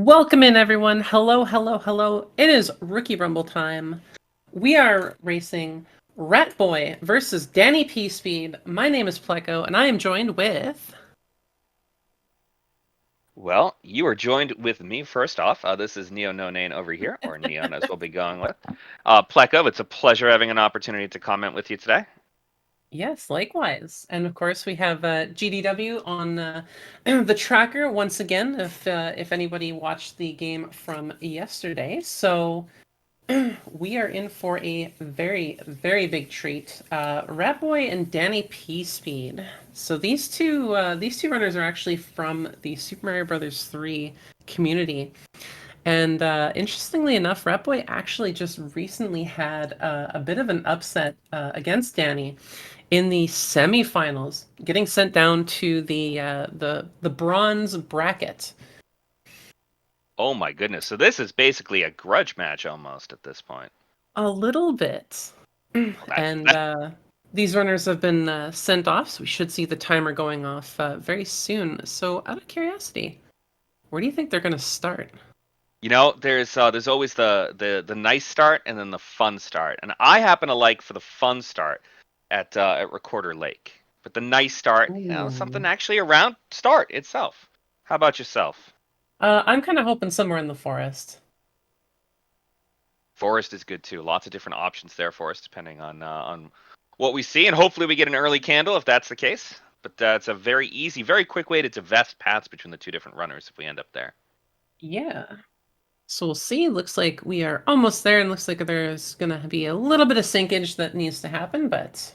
Welcome in, everyone. Hello, hello, hello. It is Rookie Rumble time. We are racing Ratboy versus DannyPSpeed. My name is Pleco, and I am joined with... Well, you are joined with me first off. This is Neo No Name over here, or Neon as we'll be going with. Pleco, it's a pleasure having an opportunity to comment with you today. Yes, likewise. And of course, we have GDW on the tracker once again, if anybody watched the game from yesterday. So we are in for a very, very big treat. Ratboy and DannyPSpeed. So these two runners are actually from the Super Mario Brothers 3 community. And interestingly enough, Ratboy actually just recently had a bit of an upset against Danny in the semifinals, getting sent down to the bronze bracket. Oh my goodness! So this is basically a grudge match almost at this point. A little bit. That, And that, these runners have been sent off, so we should see the timer going off very soon. So, out of curiosity, where do you think they're going to start? there's always the nice start and then the fun start, and I happen to like for the fun start at Recorder Lake, but the nice start, something Ooh. actually around start itself. How about yourself? I'm kind of hoping somewhere in the forest. Forest is good too. Lots of different options there for us, depending on what we see, and hopefully we get an early candle if that's the case. But it's a very easy, very quick way to divest paths between the two different runners if we end up there. Yeah. So we'll see. Looks like we are almost there, and looks like there's going to be a little bit of sinkage that needs to happen, but...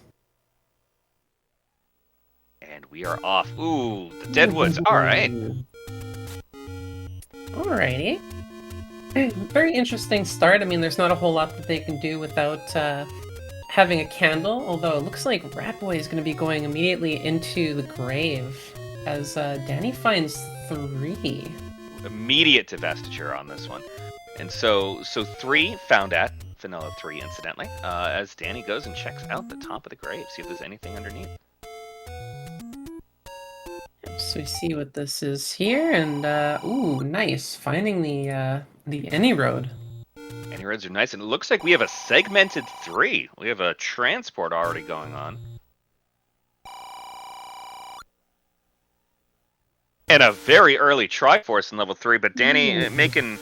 And we are off. Ooh, the Deadwoods. All right. Alrighty. Very interesting start. I mean, there's not a whole lot that they can do without having a candle, although it looks like Ratboy is going to be going immediately into the grave as Danny finds 3. Immediate divestiture on this one. And so 3 found at Vanilla 3, incidentally, as Danny goes and checks out the top of the grave, see if there's anything underneath. So we see what this is here, and ooh, nice, finding the Any Road. Any roads are nice, and it looks like we have a segmented 3. We have a transport already going on. And a very early Triforce in level 3, but Danny making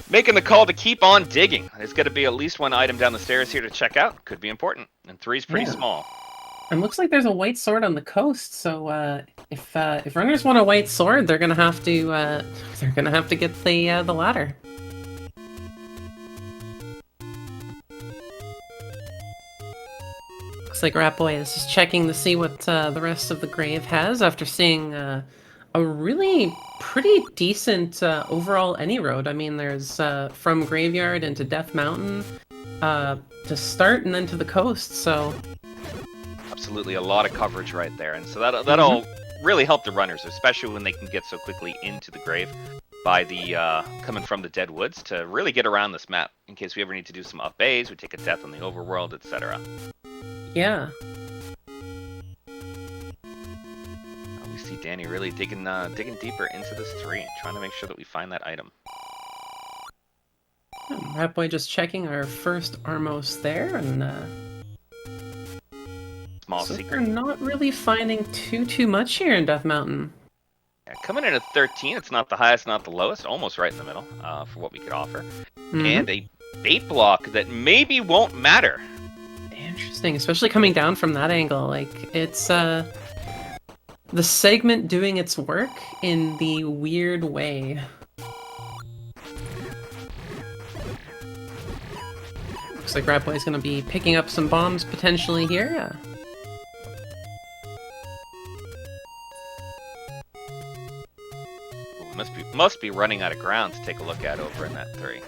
the call to keep on digging. There's got to be at least one item down the stairs here to check out. Could be important. And 3 is pretty small. And looks like there's a white sword on the coast. So if runners want a white sword, they're gonna have to get the ladder. Looks like Ratboy is just checking to see what the rest of the grave has after seeing a really pretty decent overall Any Road. I mean, there's from Graveyard into Death Mountain to start and then to the coast, so... Absolutely, a lot of coverage right there. And so that'll really help the runners, especially when they can get so quickly into the grave by the coming from the dead woods to really get around this map in case we ever need to do some up A's, we take a death on the overworld, etc. Yeah. We see Danny really digging deeper into this 3, trying to make sure that we find that item. Ratboy just checking our first Armos there, and Small so secret. we're not really finding too much here in Death Mountain. Yeah, coming in at 13, it's not the highest, not the lowest, almost right in the middle for what we could offer. And a bait block that maybe won't matter. Interesting, especially coming down from that angle. Like, it's the segment doing its work in the weird way. Looks like Ratboy's gonna be picking up some bombs potentially here. Yeah. Must be running out of ground to take a look at over in that 3.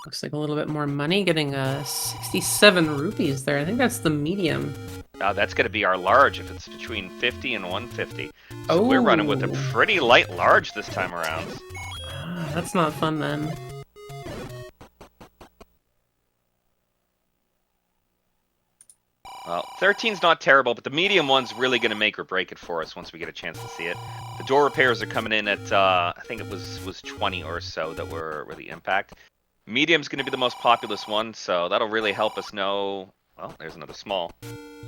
Looks like a little bit more money, getting 67 rupees there. I think that's the medium. That's going to be our large if it's between 50 and 150. So we're running with a pretty light large this time around. That's not fun then. Well, 13's not terrible, but the medium one's really going to make or break it for us once we get a chance to see it. The door repairs are coming in at, I think it was 20 or so that were the impact. Medium's going to be the most populous one, so that'll really help us know... Well, there's another small.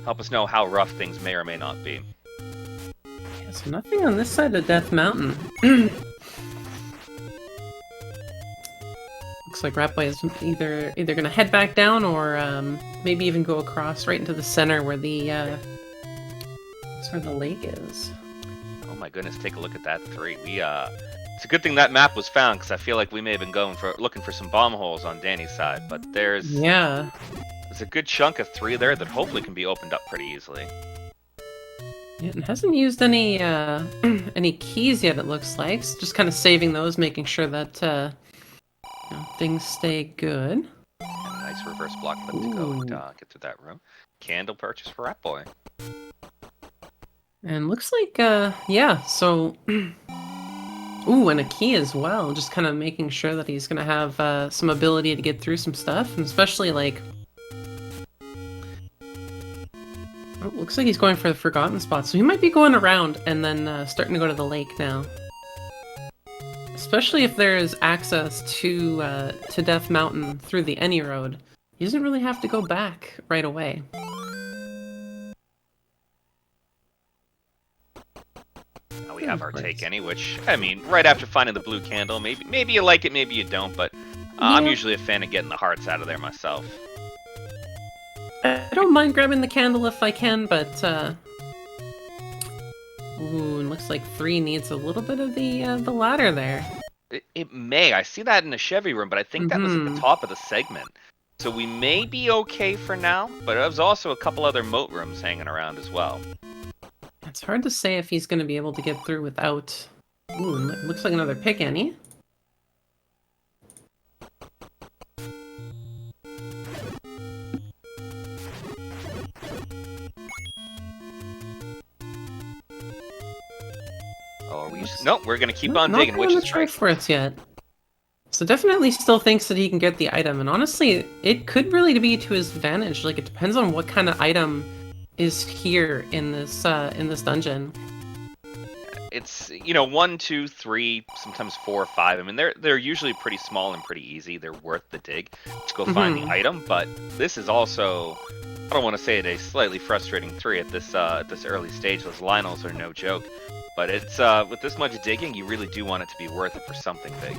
Help us know how rough things may or may not be. Yeah, so nothing on this side of Death Mountain. Looks like Ratboy is either gonna head back down or maybe even go across right into the center where that's where the lake is. Oh my goodness, take a look at that 3. It's a good thing that map was found, because I feel like we may have been looking for some bomb holes on Danny's side, but there's a good chunk of 3 there that hopefully can be opened up pretty easily. Yeah, and hasn't used any any keys yet, it looks like. So just kind of saving those, making sure that things stay good. And a nice reverse block flip to go and get through that room. Candle purchase for Ratboy. And looks like, yeah, so... Ooh, and a key as well. Just kind of making sure that he's going to have some ability to get through some stuff. And especially, like... Oh, looks like he's going for the forgotten spot. So he might be going around and then starting to go to the lake now. Especially if there's access to Death Mountain through the Any Road. He doesn't really have to go back right away. Now we have our take any, which, I mean, right after finding the blue candle, maybe you like it, maybe you don't, but I'm usually a fan of getting the hearts out of there myself. I don't mind grabbing the candle if I can, but ooh, and looks like 3 needs a little bit of the ladder there. It may. I see that in the Chevy room, but I think that was at the top of the segment. So we may be okay for now, but there's also a couple other moat rooms hanging around as well. It's hard to say if he's going to be able to get through without... Ooh, looks like another pick, Annie. Oh, are we just... Nope, we're going to keep on digging, which is great. Triforce yet. So definitely still thinks that he can get the item, and honestly, it could really be to his advantage. Like, it depends on what kind of item is here in this dungeon. It's, 1, 2, 3, sometimes 4 or 5. I mean, they're usually pretty small and pretty easy. They're worth the dig to go find the item, but this is also, I don't want to say it, a slightly frustrating 3 at this early stage. Those Lionels are no joke, but it's with this much digging, you really do want it to be worth it for something big.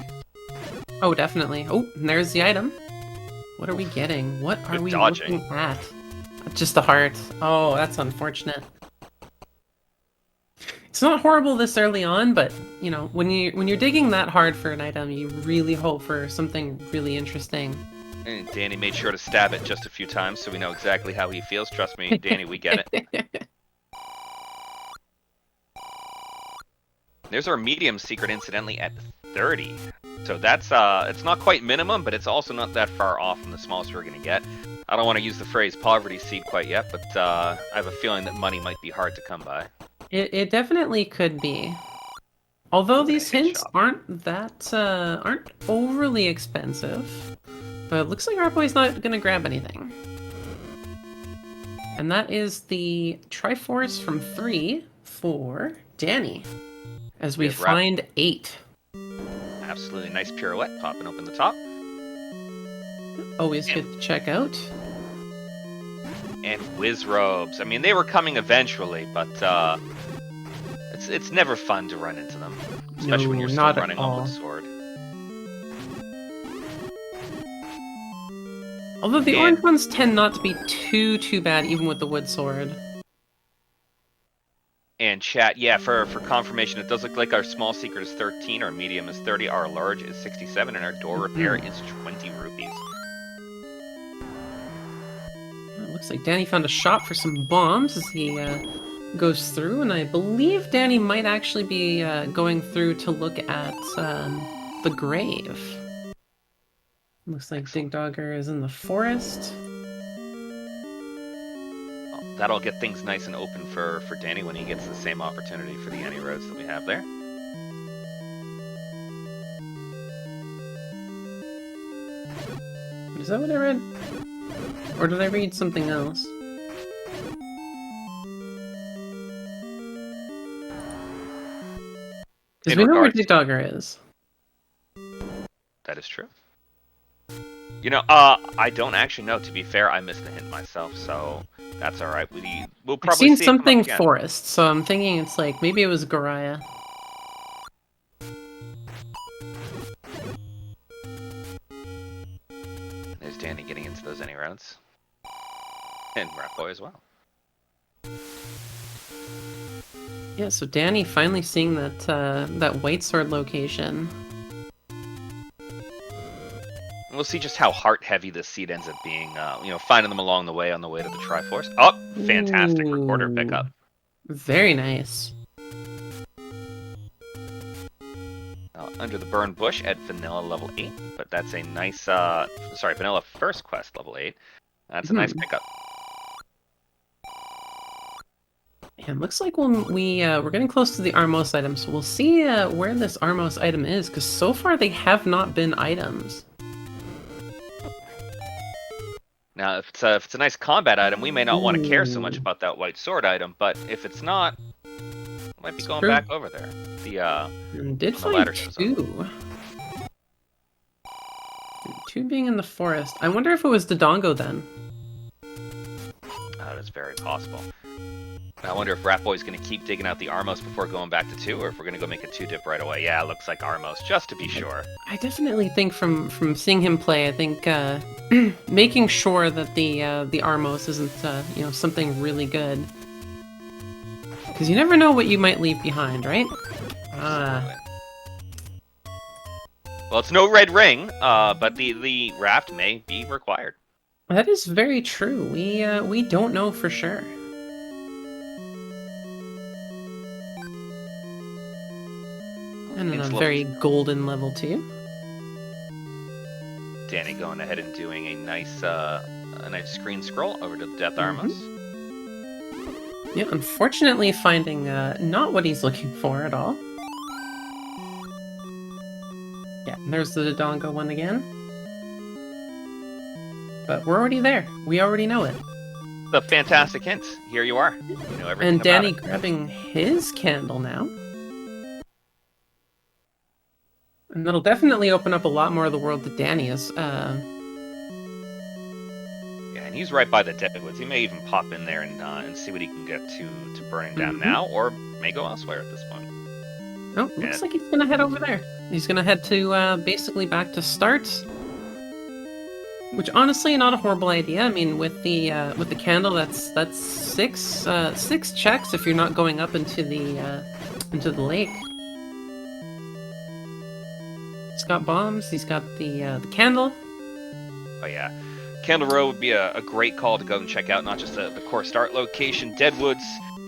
Oh, definitely. Oh, and there's the item. What are we getting? What are we looking at? Just a heart. Oh, that's unfortunate. It's not horrible this early on, but when you're digging that hard for an item, you really hope for something really interesting. And Danny made sure to stab it just a few times, so we know exactly how he feels. Trust me, Danny, we get it. There's our medium secret, incidentally, at 30. So that's it's not quite minimum, but it's also not that far off from the smallest we're gonna get. I don't want to use the phrase poverty seed quite yet, but I have a feeling that money might be hard to come by. It definitely could be. Although these hints aren't overly expensive, but it looks like Ratboy's not gonna grab anything. And that is the Triforce from 3 for Danny, as we find 8. Absolutely nice pirouette popping open the top. Always good to check out. And whiz robes. I mean, they were coming eventually, but it's never fun to run into them, especially when you're still running on with a sword. Although the orange ones tend not to be too bad, even with the wood sword. And chat, yeah, for confirmation, it does look like our small secret is 13, our medium is 30, our large is 67, and our door repair is 20 rupees. It looks like Danny found a shop for some bombs as he goes through, and I believe Danny might actually be going through to look at the grave. Looks like Dig Dogger is in the forest. That'll get things nice and open for Danny when he gets the same opportunity for the Any roads that we have there. Is that what I read? Or did I read something else? Because in we know where regards Dig to Dogger is. that is true. I don't actually know. To be fair, I missed the hint myself, so that's all right. We'll I've probably seen see it come up something again. forest, so I'm thinking it's like, maybe it was Goraya. There's Danny getting into those any rounds, and Ratboy as well. Yeah, so Danny finally seeing that white sword location. We'll see just how heart heavy this seed ends up being. Finding them along the way on the way to the Triforce. Oh, fantastic recorder Ooh, pickup. very nice. Under the burn bush at Vanilla level 8, but that's a nice. Vanilla first quest level 8. That's a nice pickup. And looks like we're getting close to the Armos item, so we'll see where this Armos item is, because so far they have not been items. Now, if it's a nice combat item, we may not want to care so much about that white sword item, but if it's not, we might be going true. back over there. And did the find ladder shows up. Two being in the forest. I wonder if it was Dodongo then. That's very possible. I wonder if Ratboy's going to keep digging out the Armos before going back to 2, or if we're going to go make a 2-dip right away. Yeah, it looks like Armos, just to be sure. I definitely think from seeing him play, I think making sure that the Armos isn't something really good, because you never know what you might leave behind, right? Well, it's no red ring, but the raft may be required. That is very true. We don't know for sure. And then a very golden level 2. Danny going ahead and doing a nice screen scroll over to the Death Armos. Yeah, unfortunately finding not what he's looking for at all. Yeah, and there's the Dodongo one again. But we're already there. We already know it. The fantastic hint. Here you are. You know everything and Danny about it. Grabbing his candle now. And that'll definitely open up a lot more of the world that Danny is. Yeah, and he's right by the Deadwoods. He may even pop in there and see what he can get to burning down now, or may go elsewhere at this point. Oh, looks like he's gonna head over there. He's gonna head to basically back to start. Which honestly, not a horrible idea. I mean, with the candle, that's six checks if you're not going up into the lake. He's got bombs. He's got the candle. Oh yeah, Candle Row would be a great call to go and check out. Not just the core start location, Deadwoods.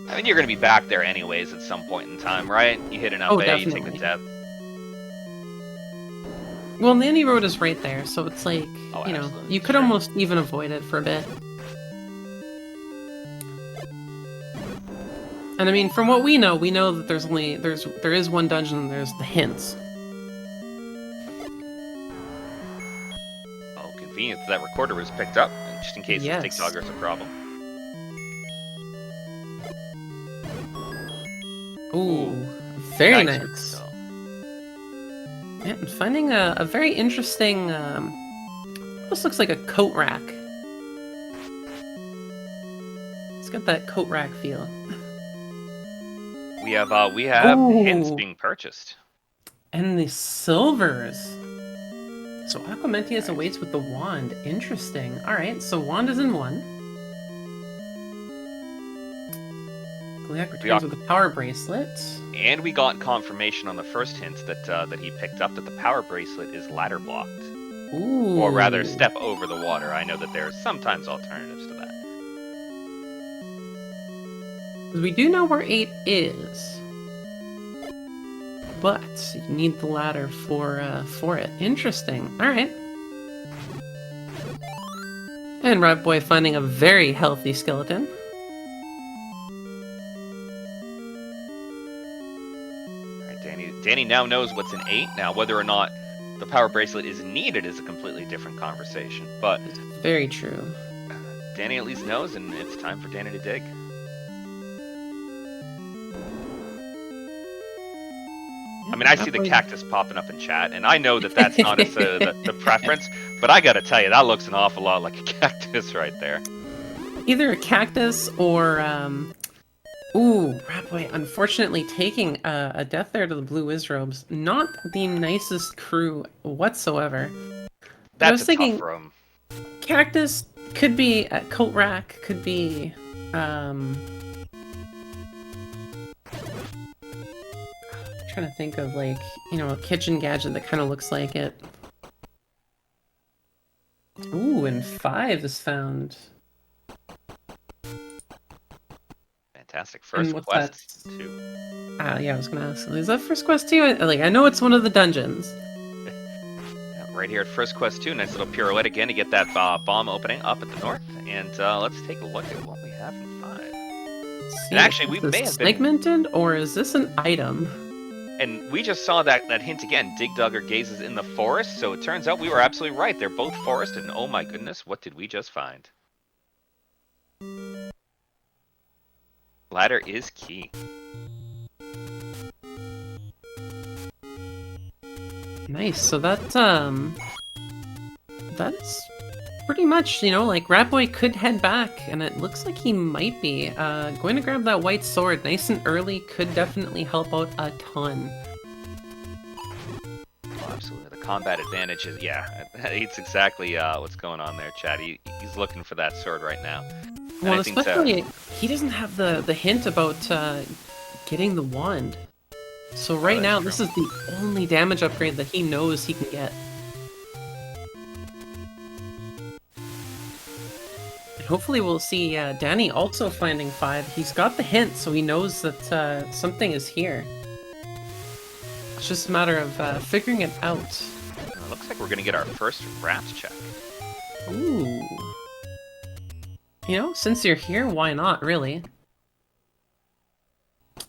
I mean, you're going to be back there anyways at some point in time, right? You hit an up A, you take the depth. Well, Nanny Road is right there, so it's like, you could almost even avoid it for a bit. And I mean, from what we know that there is one dungeon and there's the hints. Oh, convenient that recorder was picked up, just in case the Dig Dogger's a problem. Ooh, very nice. Yeah, and finding a very interesting, almost looks like a coat rack. It's got that coat rack feel. We have hints being purchased. And the silvers. So Aquamentius awaits with the wand. Interesting. Alright, so wand is in 1. Gliak returns with the power bracelet. And we got confirmation on the first hint that he picked up that the power bracelet is ladder blocked. Ooh. Or rather, step over the water. I know that there are sometimes alternatives to that. We do know where 8 is. But you need the ladder for it. Interesting. Alright. And Ratboy finding a very healthy skeleton. Danny now knows what's in 8. Now, whether or not the power bracelet is needed is a completely different conversation. But it's very true. Danny at least knows, and it's time for Danny to dig. I mean, I see the cactus popping up in chat, and I know that that's not the preference, but I gotta tell you, that looks an awful lot like a cactus right there. Either a cactus or, ooh, Ratboy unfortunately taking a death there to the Blue Wizrobes. Not the nicest crew whatsoever. But I was That's a thinking, tough room. cactus could be a Colt Rack, could be, trying to think of, like, you know, a kitchen gadget that kind of looks like it. Ooh, and 5 is found. Fantastic. First quest, too. Yeah, I was gonna ask. Is that first quest too? I know it's one of the dungeons. Yeah, right here at first quest 2, nice little pirouette again to get that bomb opening up at the north. And let's take a look at what we have in 5. And actually, we may have been segmented, or is this an item? And we just saw that hint again. Dig Dugger gazes in the forest, so it turns out we were absolutely right. They're both forested, and oh my goodness, what did we just find? Ladder is key. Nice. So that's pretty much, you know, like Ratboy could head back, and it looks like he might be going to grab that white sword nice and early. Could definitely help out a ton. Oh, absolutely. The combat advantage is, yeah, it's exactly what's going on there, Chad. He's looking for that sword right now. And well, especially he doesn't have the hint about getting the wand. So right now, this is the only damage upgrade that he knows he can get. And hopefully we'll see Danny also finding 5. He's got the hint, so he knows that something is here. It's just a matter of figuring it out. It looks like we're going to get our first wrapped check. Ooh. You know, since you're here, why not, really?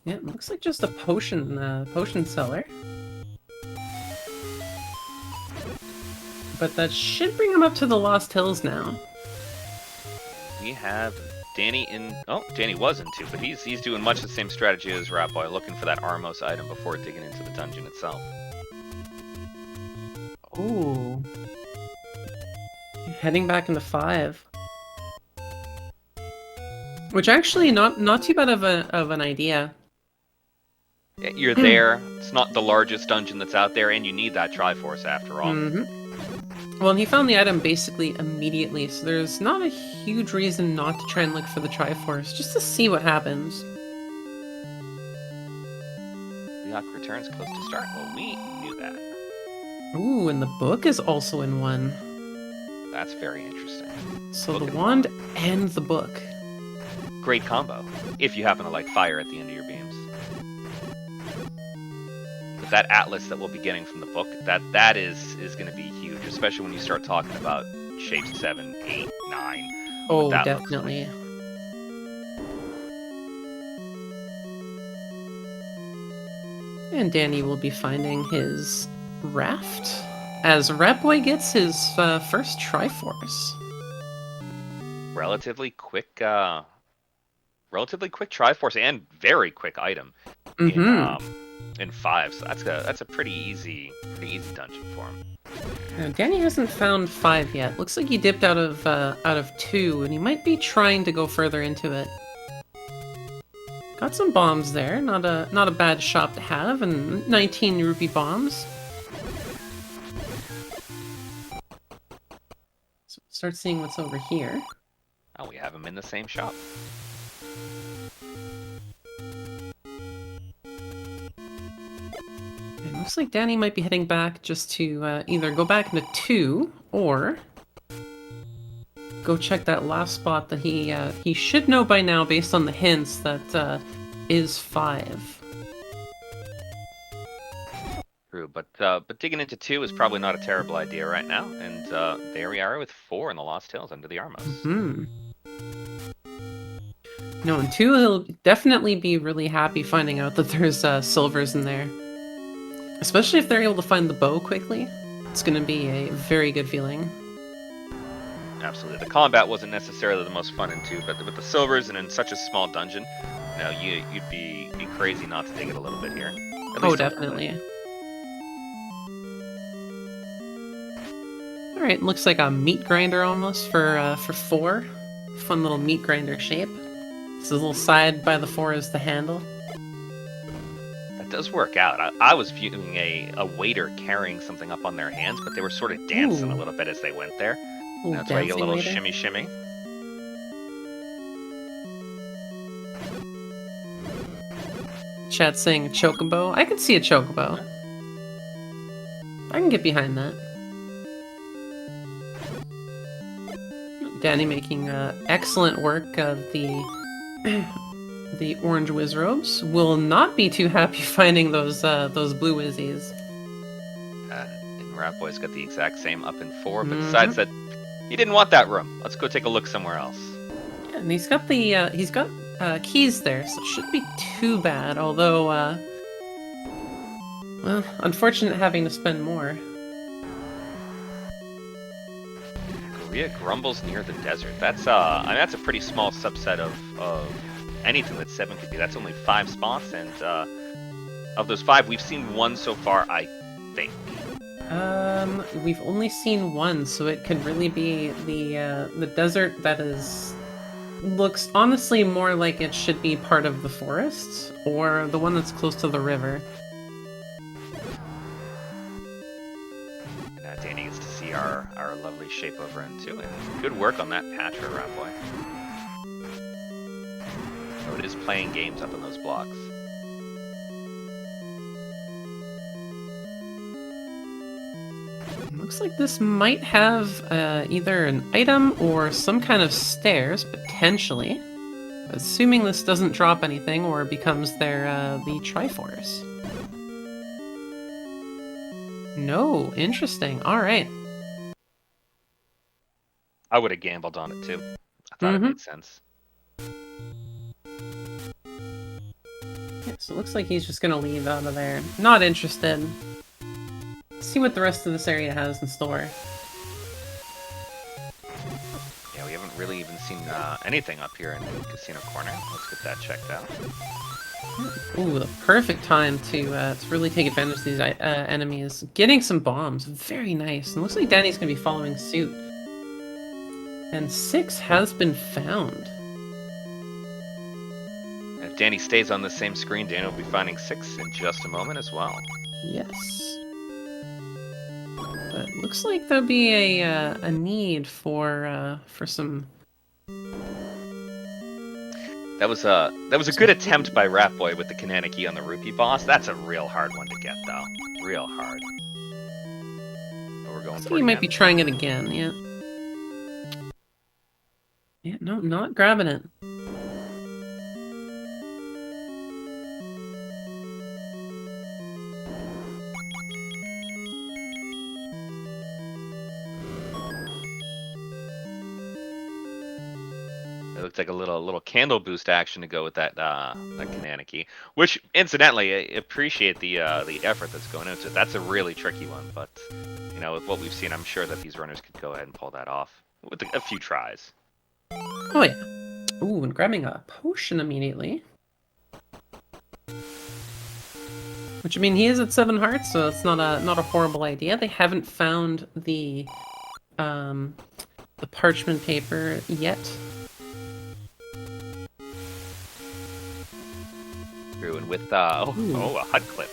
Yeah, it looks like just a potion seller. But that should bring him up to the Lost Hills now. We have Danny in... Oh, Danny was in 2, but he's doing much the same strategy as Ratboy, looking for that Armos item before digging into the dungeon itself. Ooh. Heading back into 5. Which actually not too bad of an idea. You're there, it's not the largest dungeon that's out there, and you need that Triforce after all. Well, and he found the item basically immediately, so there's not a huge reason not to try and look for the Triforce, just to see what happens. Leok returns close to start. Well, we knew that. Ooh, and the book is also in 1. That's very interesting. So the wand and the book. Great combo, if you happen to like fire at the end of your beams. But that atlas that we'll be getting from the book, that is going to be huge, especially when you start talking about shapes 7, 8, 9. Oh, definitely. Like. And Danny will be finding his raft as Ratboy gets his first Triforce. Relatively quick Triforce and very quick item in 5. So that's a pretty easy dungeon for him. Now, Danny hasn't found 5 yet. Looks like he dipped out of 2, and he might be trying to go further into it. Got some bombs there, not a bad shop to have, and 19 rupee bombs. So start seeing what's over here. Oh, we have him in the same shop. It looks like Danny might be heading back just to either go back into 2 or go check that last spot that he should know by now based on the hints that is 5. True, but digging into 2 is probably not a terrible idea right now, and there we are with 4 in the Lost Hills under the Armos. No, in 2 he'll definitely be really happy finding out that there's silvers in there. Especially if they're able to find the bow quickly. It's going to be a very good feeling. Absolutely. The combat wasn't necessarily the most fun in 2, but with the silvers and in such a small dungeon, you know, you'd be crazy not to dig it a little bit here. At Oh, least a little bit. definitely. All right, looks like a meat grinder almost for 4. Fun little meat grinder shape. This little side by the 4 is the handle. That does work out. I was viewing a waiter carrying something up on their hands, but they were sort of dancing Ooh. a little bit as they went there. Little That's why you get a dancing little waiter. shimmy shimmy. Chat saying chocobo. I could see a chocobo. I can get behind that. Danny making excellent work of the the orange whiz robes. Will not be too happy finding those blue whizzies. And Ratboy's got the exact same up in 4, but Mhm. decides that he didn't want that room. Let's go take a look somewhere else. Yeah, and he's got the keys there, so it shouldn't be too bad. Although, well, unfortunate having to spend more. Korea grumbles near the desert. That's I mean, that's a pretty small subset of anything that 7 could be. That's only 5 spots, and of those 5, we've seen 1 so far, I think. We've only seen 1, so it could really be the desert that looks honestly more like it should be part of the forest, or the one that's close to the river. And Danny gets to see our lovely shape over end too, and good work on that patch for Ratboy. So it is playing games up in those blocks. Looks like this might have either an item or some kind of stairs, potentially. Assuming this doesn't drop anything or becomes the Triforce. No, interesting. All right. I would have gambled on it too. I thought it made sense. Yeah, so it looks like he's just gonna leave out of there. Not interested. See what the rest of this area has in store. Yeah, we haven't really even seen anything up here in the casino corner. Let's get that checked out. Ooh, the perfect time to really take advantage of these enemies. Getting some bombs, very nice. And looks like Danny's gonna be following suit. And 6 has been found. If Danny stays on the same screen, Danny will be finding 6 in just a moment as well. Yes. But looks like there'll be a need for some. That was a good attempt by Ratboy with the Kananaki on the Rupee boss. That's a real hard one to get though. Real hard. But we're going So for it you might again. be trying it again, yeah. Yeah, no, not grabbing it. It looks like a little candle boost action to go with that Kananaki, which incidentally, I appreciate the effort that's going into it. That's a really tricky one, but you know, with what we've seen, I'm sure that these runners could go ahead and pull that off with a few tries. Oh yeah. Ooh, and grabbing a potion immediately. Which, I mean, he is at 7 hearts, so it's not a horrible idea. They haven't found the parchment paper yet. True, and with a HUD clip.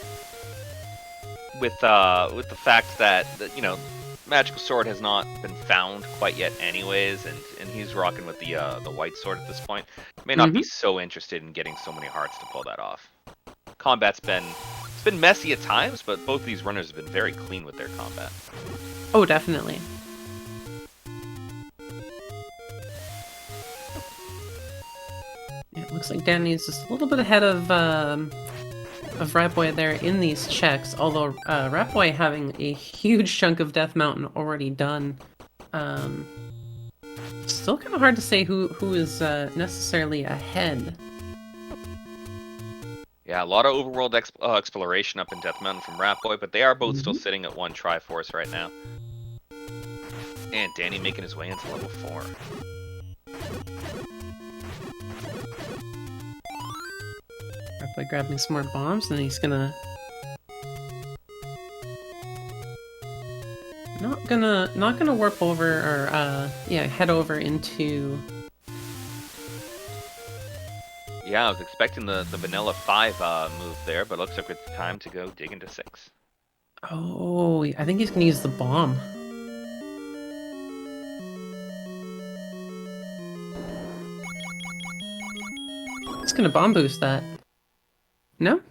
With the fact that you know, Magical Sword has not been found quite yet, anyways, and he's rocking with the white sword at this point. May not be so interested in getting so many hearts to pull that off. Combat's been messy at times, but both these runners have been very clean with their combat. Oh, definitely. It looks like Danny's just a little bit ahead of Ratboy there in these checks, although Ratboy having a huge chunk of Death Mountain already done. Still kind of hard to say who is necessarily ahead. Yeah, a lot of overworld exploration up in Death Mountain from Ratboy, but they are both still sitting at 1 Triforce right now. And Danny making his way into level 4. Ratboy grabbing some more bombs, and he's gonna not gonna warp over or head over into. Yeah, I was expecting the vanilla 5 move there, but looks like it's time to go dig into 6. Oh, I think he's gonna use the bomb. He's gonna bomb boost that. No?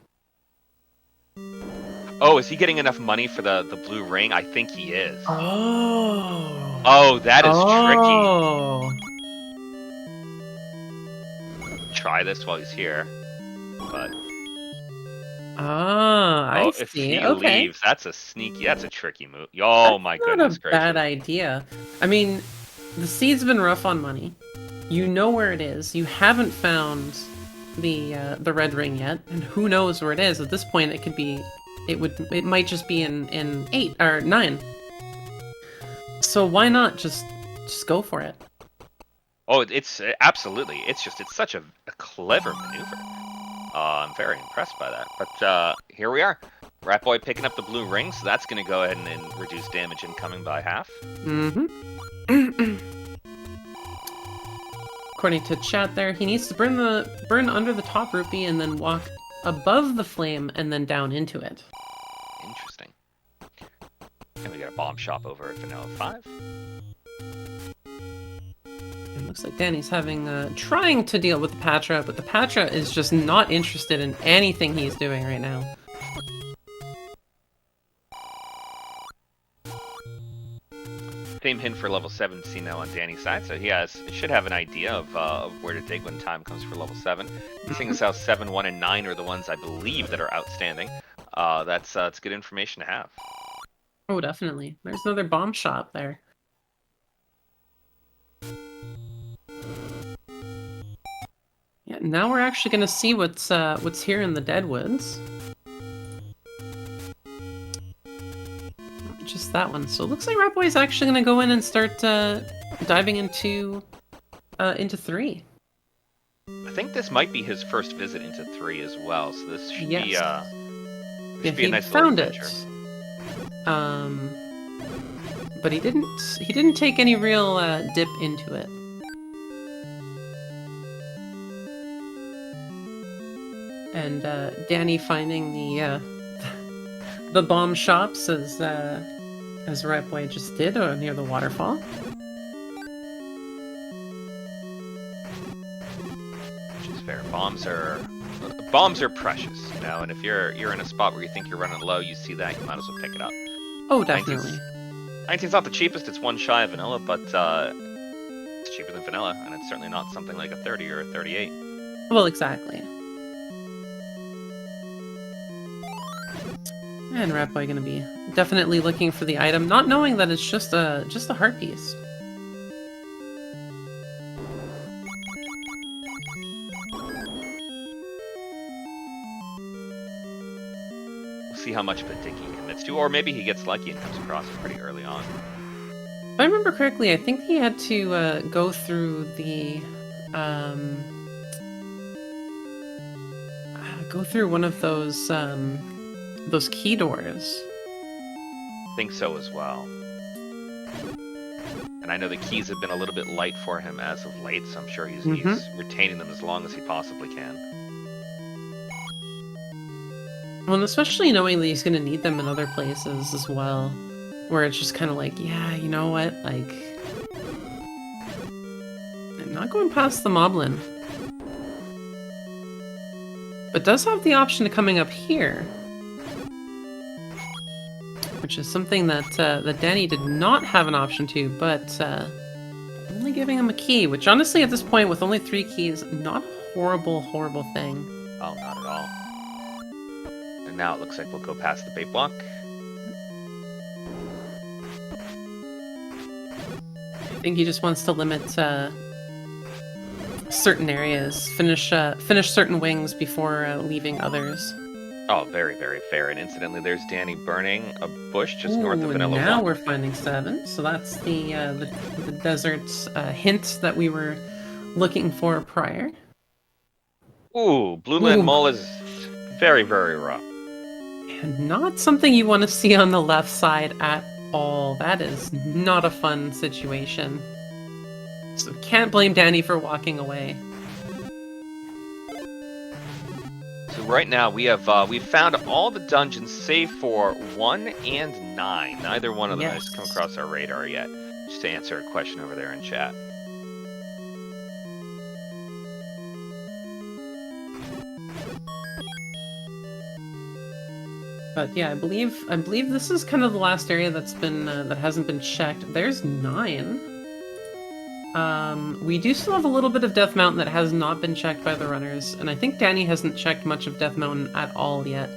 Oh, is he getting enough money for the blue ring? I think he is. Oh. Oh, that is tricky. Oh. Try this while he's here, but Ah, I if see. he Okay. leaves, that's a tricky move. Oh my goodness Not a bad gracious. idea. I mean, the seed's been rough on money. You know where it is. You haven't found the red ring yet, and who knows where it is. At this point, it might just be in 8 or 9. So why not just go for it? Oh, it's absolutely. It's such a clever maneuver. I'm very impressed by that. But here we are. Ratboy picking up the blue ring, so that's going to go ahead and reduce damage incoming by half. Mm-hmm. According to chat there, he needs to burn under the top rupee and then walk above the flame and then down into it. Interesting. And we got a bomb shop over at vanilla 5. It looks like Danny's trying to deal with the Patra, but the Patra is just not interested in anything he's doing right now. Same hint for level 7 C-Now on Danny's side, so he should have an idea of where to dig when time comes for level 7. Seeing as how 7, 1, and 9 are the ones I believe that are outstanding, that's good information to have. Oh, definitely. There's another bomb shop there. Yeah, now we're actually gonna see what's here in the Deadwoods. Just that one. So it looks like Ratboy's actually gonna go in and start diving into 3. I think this might be his first visit into 3 as well, so this should be be a nice found little it. adventure. But he didn't take any real dip into it. And Danny finding the bomb shops as Ratboy just did near the waterfall. Which is fair. Bombs are precious, you know, and if you're in a spot where you think you're running low, you see that, you might as well pick it up. Oh, definitely. 19's not the cheapest, it's 1 shy of vanilla, but it's cheaper than vanilla, and it's certainly not something like a 30 or a 38. Well, exactly. And Ratboy gonna be definitely looking for the item, not knowing that it's just a heart piece. We'll see how much of a dig he commits to, or maybe he gets lucky and comes across it pretty early on. If I remember correctly, I think he had to go through the go through one of those key doors. I think so as well. And I know the keys have been a little bit light for him as of late, so I'm sure he's retaining them as long as he possibly can. Well, and especially knowing that he's going to need them in other places as well, where it's just kind of like, yeah, you know what, like, I'm not going past the Moblin. But does have the option of coming up here, which is something that that Danny did not have an option to, but only giving him a key, which honestly at this point with only 3 keys, not a horrible thing. Oh, not at all. And now it looks like we'll go past the bait block. I think he just wants to limit certain areas, finish certain wings before leaving others. Oh, very, very fair. And incidentally, there's Danny burning a bush just north of vanilla. Now we're finding 7, so that's the desert hint that we were looking for prior. Ooh, Blue Land Mall is very, very rough. And not something you want to see on the left side at Oh, that is not a fun situation. So can't blame Danny for walking away. So right now we've found all the dungeons save for 1 and 9. Neither one of them has come across our radar yet. Just to answer a question over there in chat. But yeah, I believe this is kind of the last area that's been that hasn't been checked. There's 9. We do still have a little bit of Death Mountain that has not been checked by the runners, and I think Danny hasn't checked much of Death Mountain at all yet.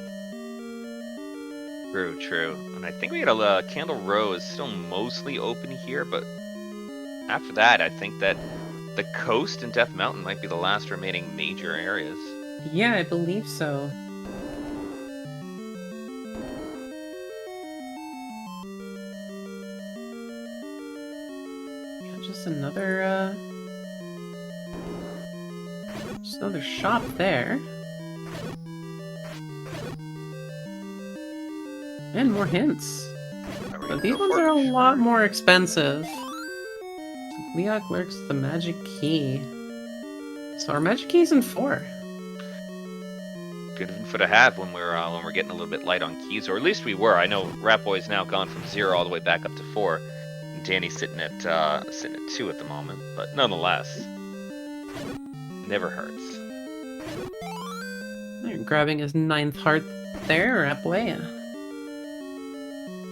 True, true. And I think we got a Candle Row is still mostly open here, but after that, I think that the coast and Death Mountain might be the last remaining major areas. Yeah, I believe so. Just another shop there. And more hints. But these ones are a lot more expensive. Leok lurks the magic key. So our magic key's in 4. Good info to have when we're getting a little bit light on keys, or at least we were. I know Ratboy's now gone from 0 all the way back up to 4. Danny's sitting at 2 at the moment, but nonetheless, never hurts. They're grabbing his 9th heart there, Ratboy.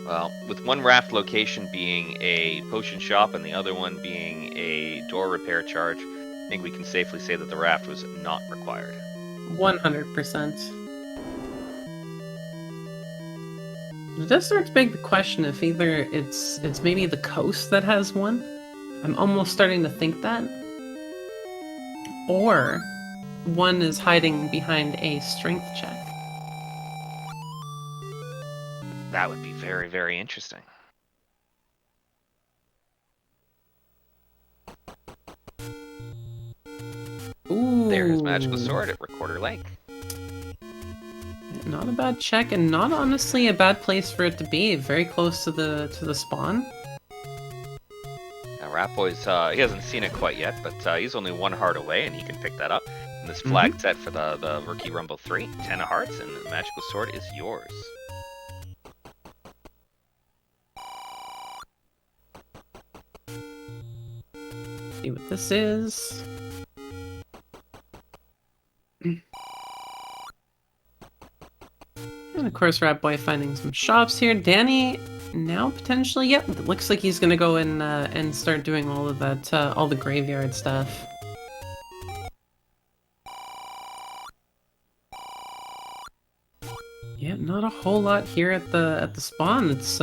Well, with one raft location being a potion shop and the other one being a door repair charge, I think we can safely say that the raft was not required. 100%. It does start to beg the question if either it's maybe the coast that has one. I'm almost starting to think that. Or one is hiding behind a strength check. That would be very, very interesting. Ooh. There's Magical Sword at Recorder Lake. Not a bad check, and not honestly a bad place for it to be. Very close to the spawn. Now Ratboy's he hasn't seen it quite yet, but he's only 1 heart away, and he can pick that up. And this flag set for the Rookie Rumble 3, 10 of hearts, and the Magical Sword is yours. See what this is. And of course, Ratboy finding some shops here. Danny now potentially, yep. It looks like he's gonna go in and start doing all of that, all the graveyard stuff. Yeah, not a whole lot here at the spawn. It's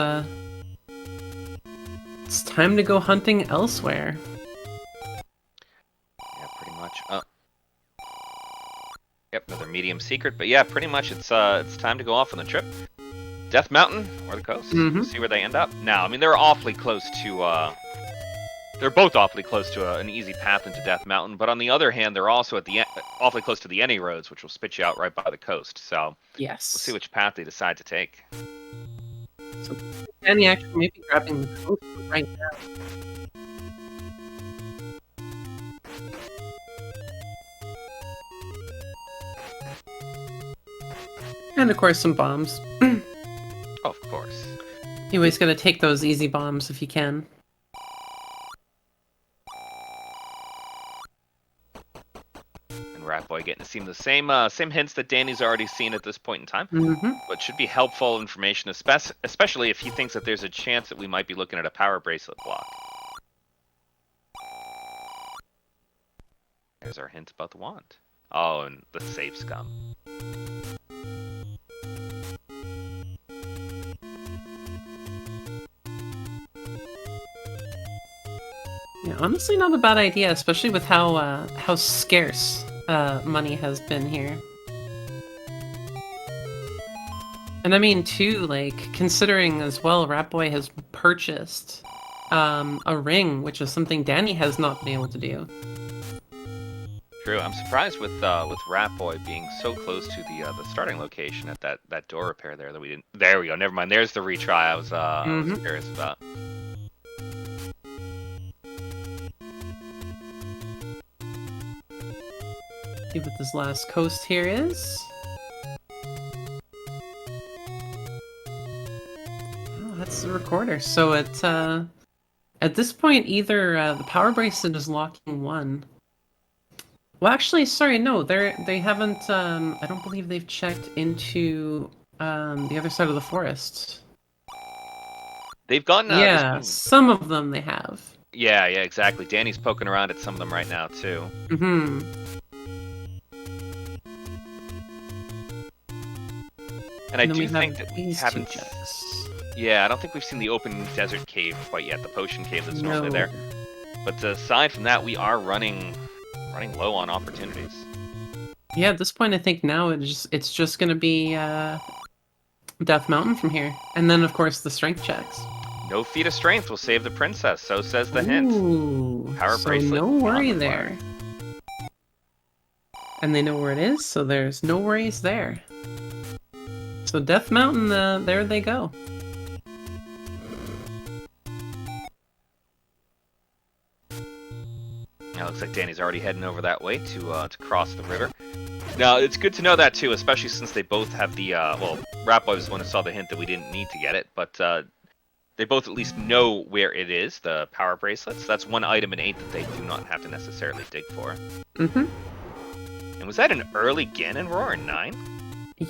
time to go hunting elsewhere. Yeah, pretty much. Yep, another medium secret, but yeah, pretty much it's time to go off on the trip. Death Mountain or the coast. We'll see where they end up. Now, I mean, they're awfully close to they're both awfully close to an easy path into Death Mountain, but on the other hand, they're also at the awfully close to the any roads, which will spit you out right by the coast. So yes, we'll see which path they decide to take. So Danny actually may be grabbing the coast right now. And of course, some bombs. Of course. You always gotta take those easy bombs if you can. And Ratboy getting to see the same hints that Danny's already seen at this point in time, but should be helpful information, especially if he thinks that there's a chance that we might be looking at a power bracelet block. There's our hint about the wand. Oh, and the safe scum. Yeah, honestly, not a bad idea, especially with how scarce money has been here. And I mean, too, like, considering as well, Ratboy has purchased a ring, which is something Danny has not been able to do. True. I'm surprised with Ratboy being so close to the starting location at that door repair there that we didn't. There we go. Never mind. There's the retry I was curious about. See what this last coast here is. Oh, that's the recorder. So at this point, either the power bracelet is locking one. Well, actually, sorry, no, they haven't. I don't believe they've checked into the other side of the forest. They've gotten Yeah, some of them they have. Yeah, exactly. Danny's poking around at some of them right now too. Mm-hmm. And I do think that we haven't. Checks. Yeah, I don't think we've seen the open desert cave quite yet. The potion cave that's normally there. But aside from that, we are running low on opportunities. Yeah, at this point, I think now it's just gonna be Death Mountain from here, and then of course the strength checks. No feat of strength will save the princess. So says the Ooh, hint. Power so bracelet. No worry there. And they know where it is, so there's no worries there. So Death Mountain, there they go. Now looks like Danny's already heading over that way to cross the river. Now it's good to know that too, especially since they both have the well, Ratboy was the one who saw the hint that we didn't need to get it, but they both at least know where it is, the power bracelets. That's one item in 8 that they do not have to necessarily dig for. Mm-hmm. And was that an early Ganon roar in 9?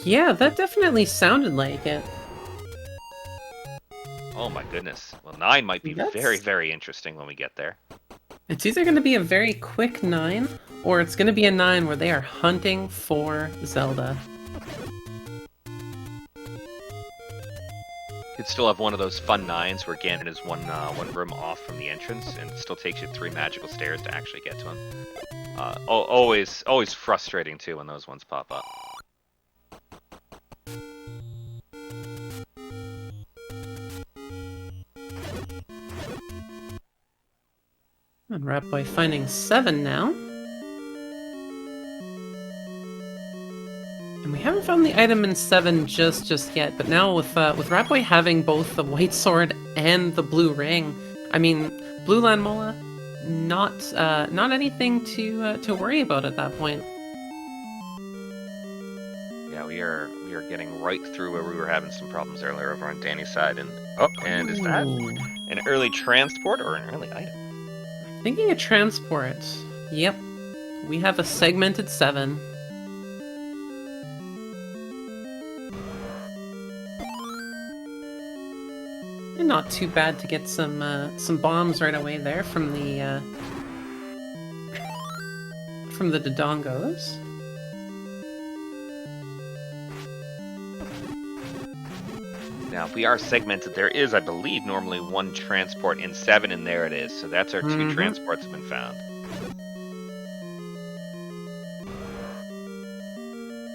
Yeah, that definitely sounded like it. Oh my goodness. Well, 9 might be very, very interesting when we get there. It's either going to be a very quick 9, or it's going to be a 9 where they are hunting for Zelda. Could still have one of those fun 9s where Ganon is one room off from the entrance, and it still takes you 3 magical stairs to actually get to him. Always frustrating too when those ones pop up. And Ratboy finding 7 now. And we haven't found the item in 7 just yet, but now with Ratboy having both the white sword and the blue ring, I mean, Blue Land Mola, not anything to worry about at that point. Yeah, we are getting right through where we were having some problems earlier over on Danny's side, and is that an early transport or an early item? Thinking of transport. Yep. We have a segmented 7. And not too bad to get some bombs right away there from the Dodongos. Now, if we are segmented, there is, I believe, normally 1 transport in 7, and there it is. So that's our 2 transports have been found.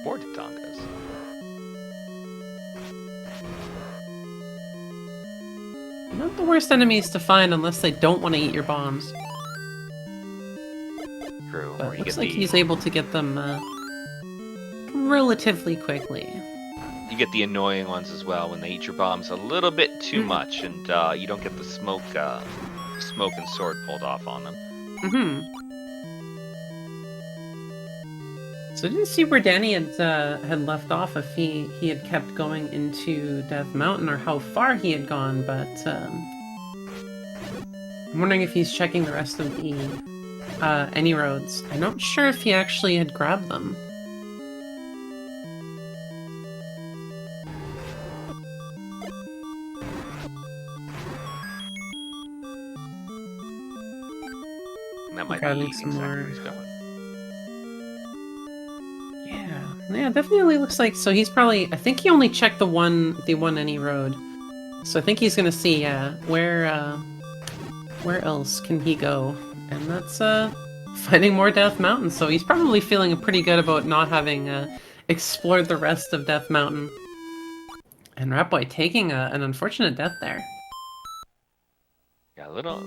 4 Dodongos. Not the worst enemies to find unless they don't want to eat your bombs. True. But it looks like he's able to get them relatively quickly. You get the annoying ones as well when they eat your bombs a little bit too much, and you don't get the smoke and sword pulled off on them. So I didn't see where Danny had left off, if he had kept going into Death Mountain or how far he had gone, but I'm wondering if he's checking the rest of the any roads. I'm not sure if he actually had grabbed them. That might Grabbing be some exactly more. where he's going. Yeah, definitely looks like. So he's probably. I think he only checked the one any road. So I think he's gonna see. Where else can he go? And that's finding more Death Mountain. So he's probably feeling pretty good about not having explored the rest of Death Mountain. And Ratboy taking an unfortunate death there. Yeah, a little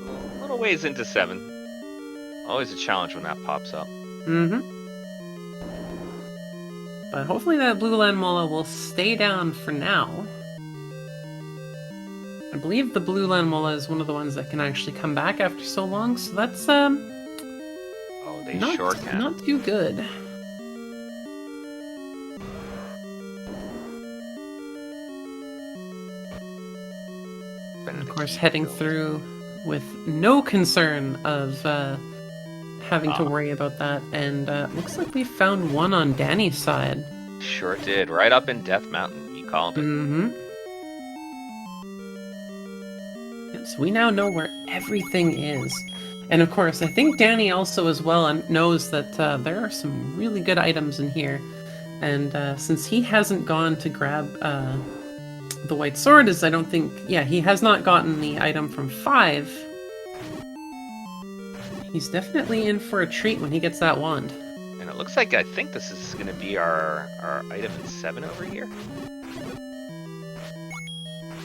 ways into 7. Always a challenge when that pops up. Mm-hmm. But hopefully that blue Lanmola will stay down for now. I believe the blue Lanmola is one of the ones that can actually come back after so long, so that's Oh, they not sure can. not too good. Been in Of the course, key heading field. through with no concern of having to worry about that, and looks like we found one on Danny's side. Sure did. Right up in Death Mountain. You called it. Mm-hmm. Yes, we now know where everything is. And of course, I think Danny also as well knows that there are some really good items in here. And since he hasn't gone to grab the white sword, as I don't think... Yeah, he has not gotten the item from 5. He's definitely in for a treat when he gets that wand. And it looks like I think this is going to be our item in 7 over here.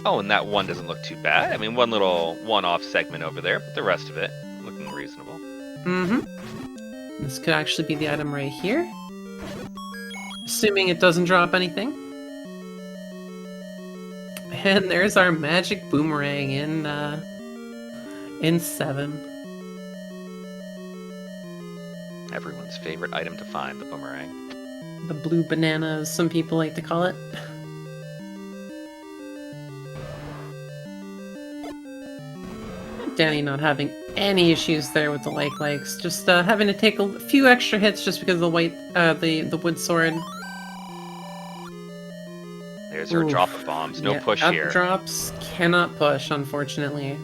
Oh, and that one doesn't look too bad. I mean, one little one-off segment over there, but the rest of it looking reasonable. Mm-hmm. This could actually be the item right here. Assuming it doesn't drop anything. And there's our magic boomerang in 7. Everyone's favorite item to find, the boomerang. The blue banana, as some people like to call it. Danny not having any issues there with the likes, just having to take a few extra hits just because of the wood sword. There's our drop of bombs. No push here. Drops cannot push, unfortunately.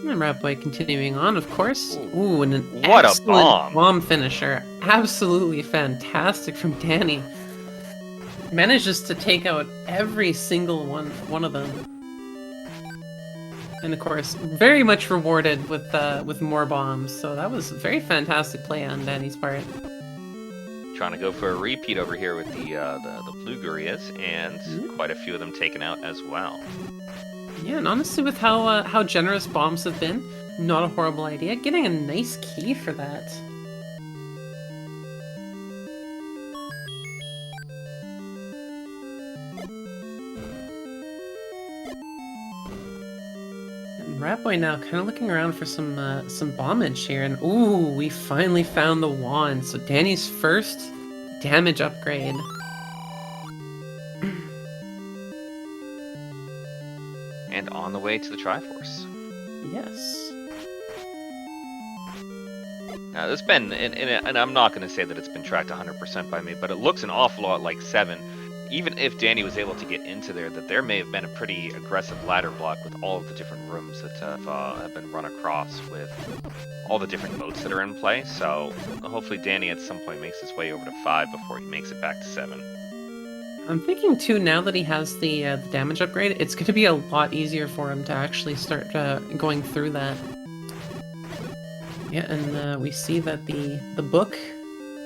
And Ratboy continuing on, of course. Ooh, and what a bomb! Bomb finisher. Absolutely fantastic from Danny. Manages to take out every single one of them. And of course, very much rewarded with more bombs. So that was a very fantastic play on Danny's part. Trying to go for a repeat over here with the blue Gurias, and quite a few of them taken out as well. Yeah, and honestly, with how generous bombs have been, not a horrible idea. Getting a nice key for that. And Ratboy now kind of looking around for some bombage here, and ooh, we finally found the wand. So Danny's first damage upgrade. And on the way to the Triforce. Yes. Now, this has been, and I'm not going to say that it's been tracked 100% by me, but it looks an awful lot like 7. Even if Danny was able to get into there, that there may have been a pretty aggressive ladder block with all of the different rooms that have been run across with all the different moats that are in play. So hopefully Danny at some point makes his way over to 5 before he makes it back to 7. I'm thinking too, now that he has the damage upgrade, it's going to be a lot easier for him to actually start going through that. Yeah, and we see that the book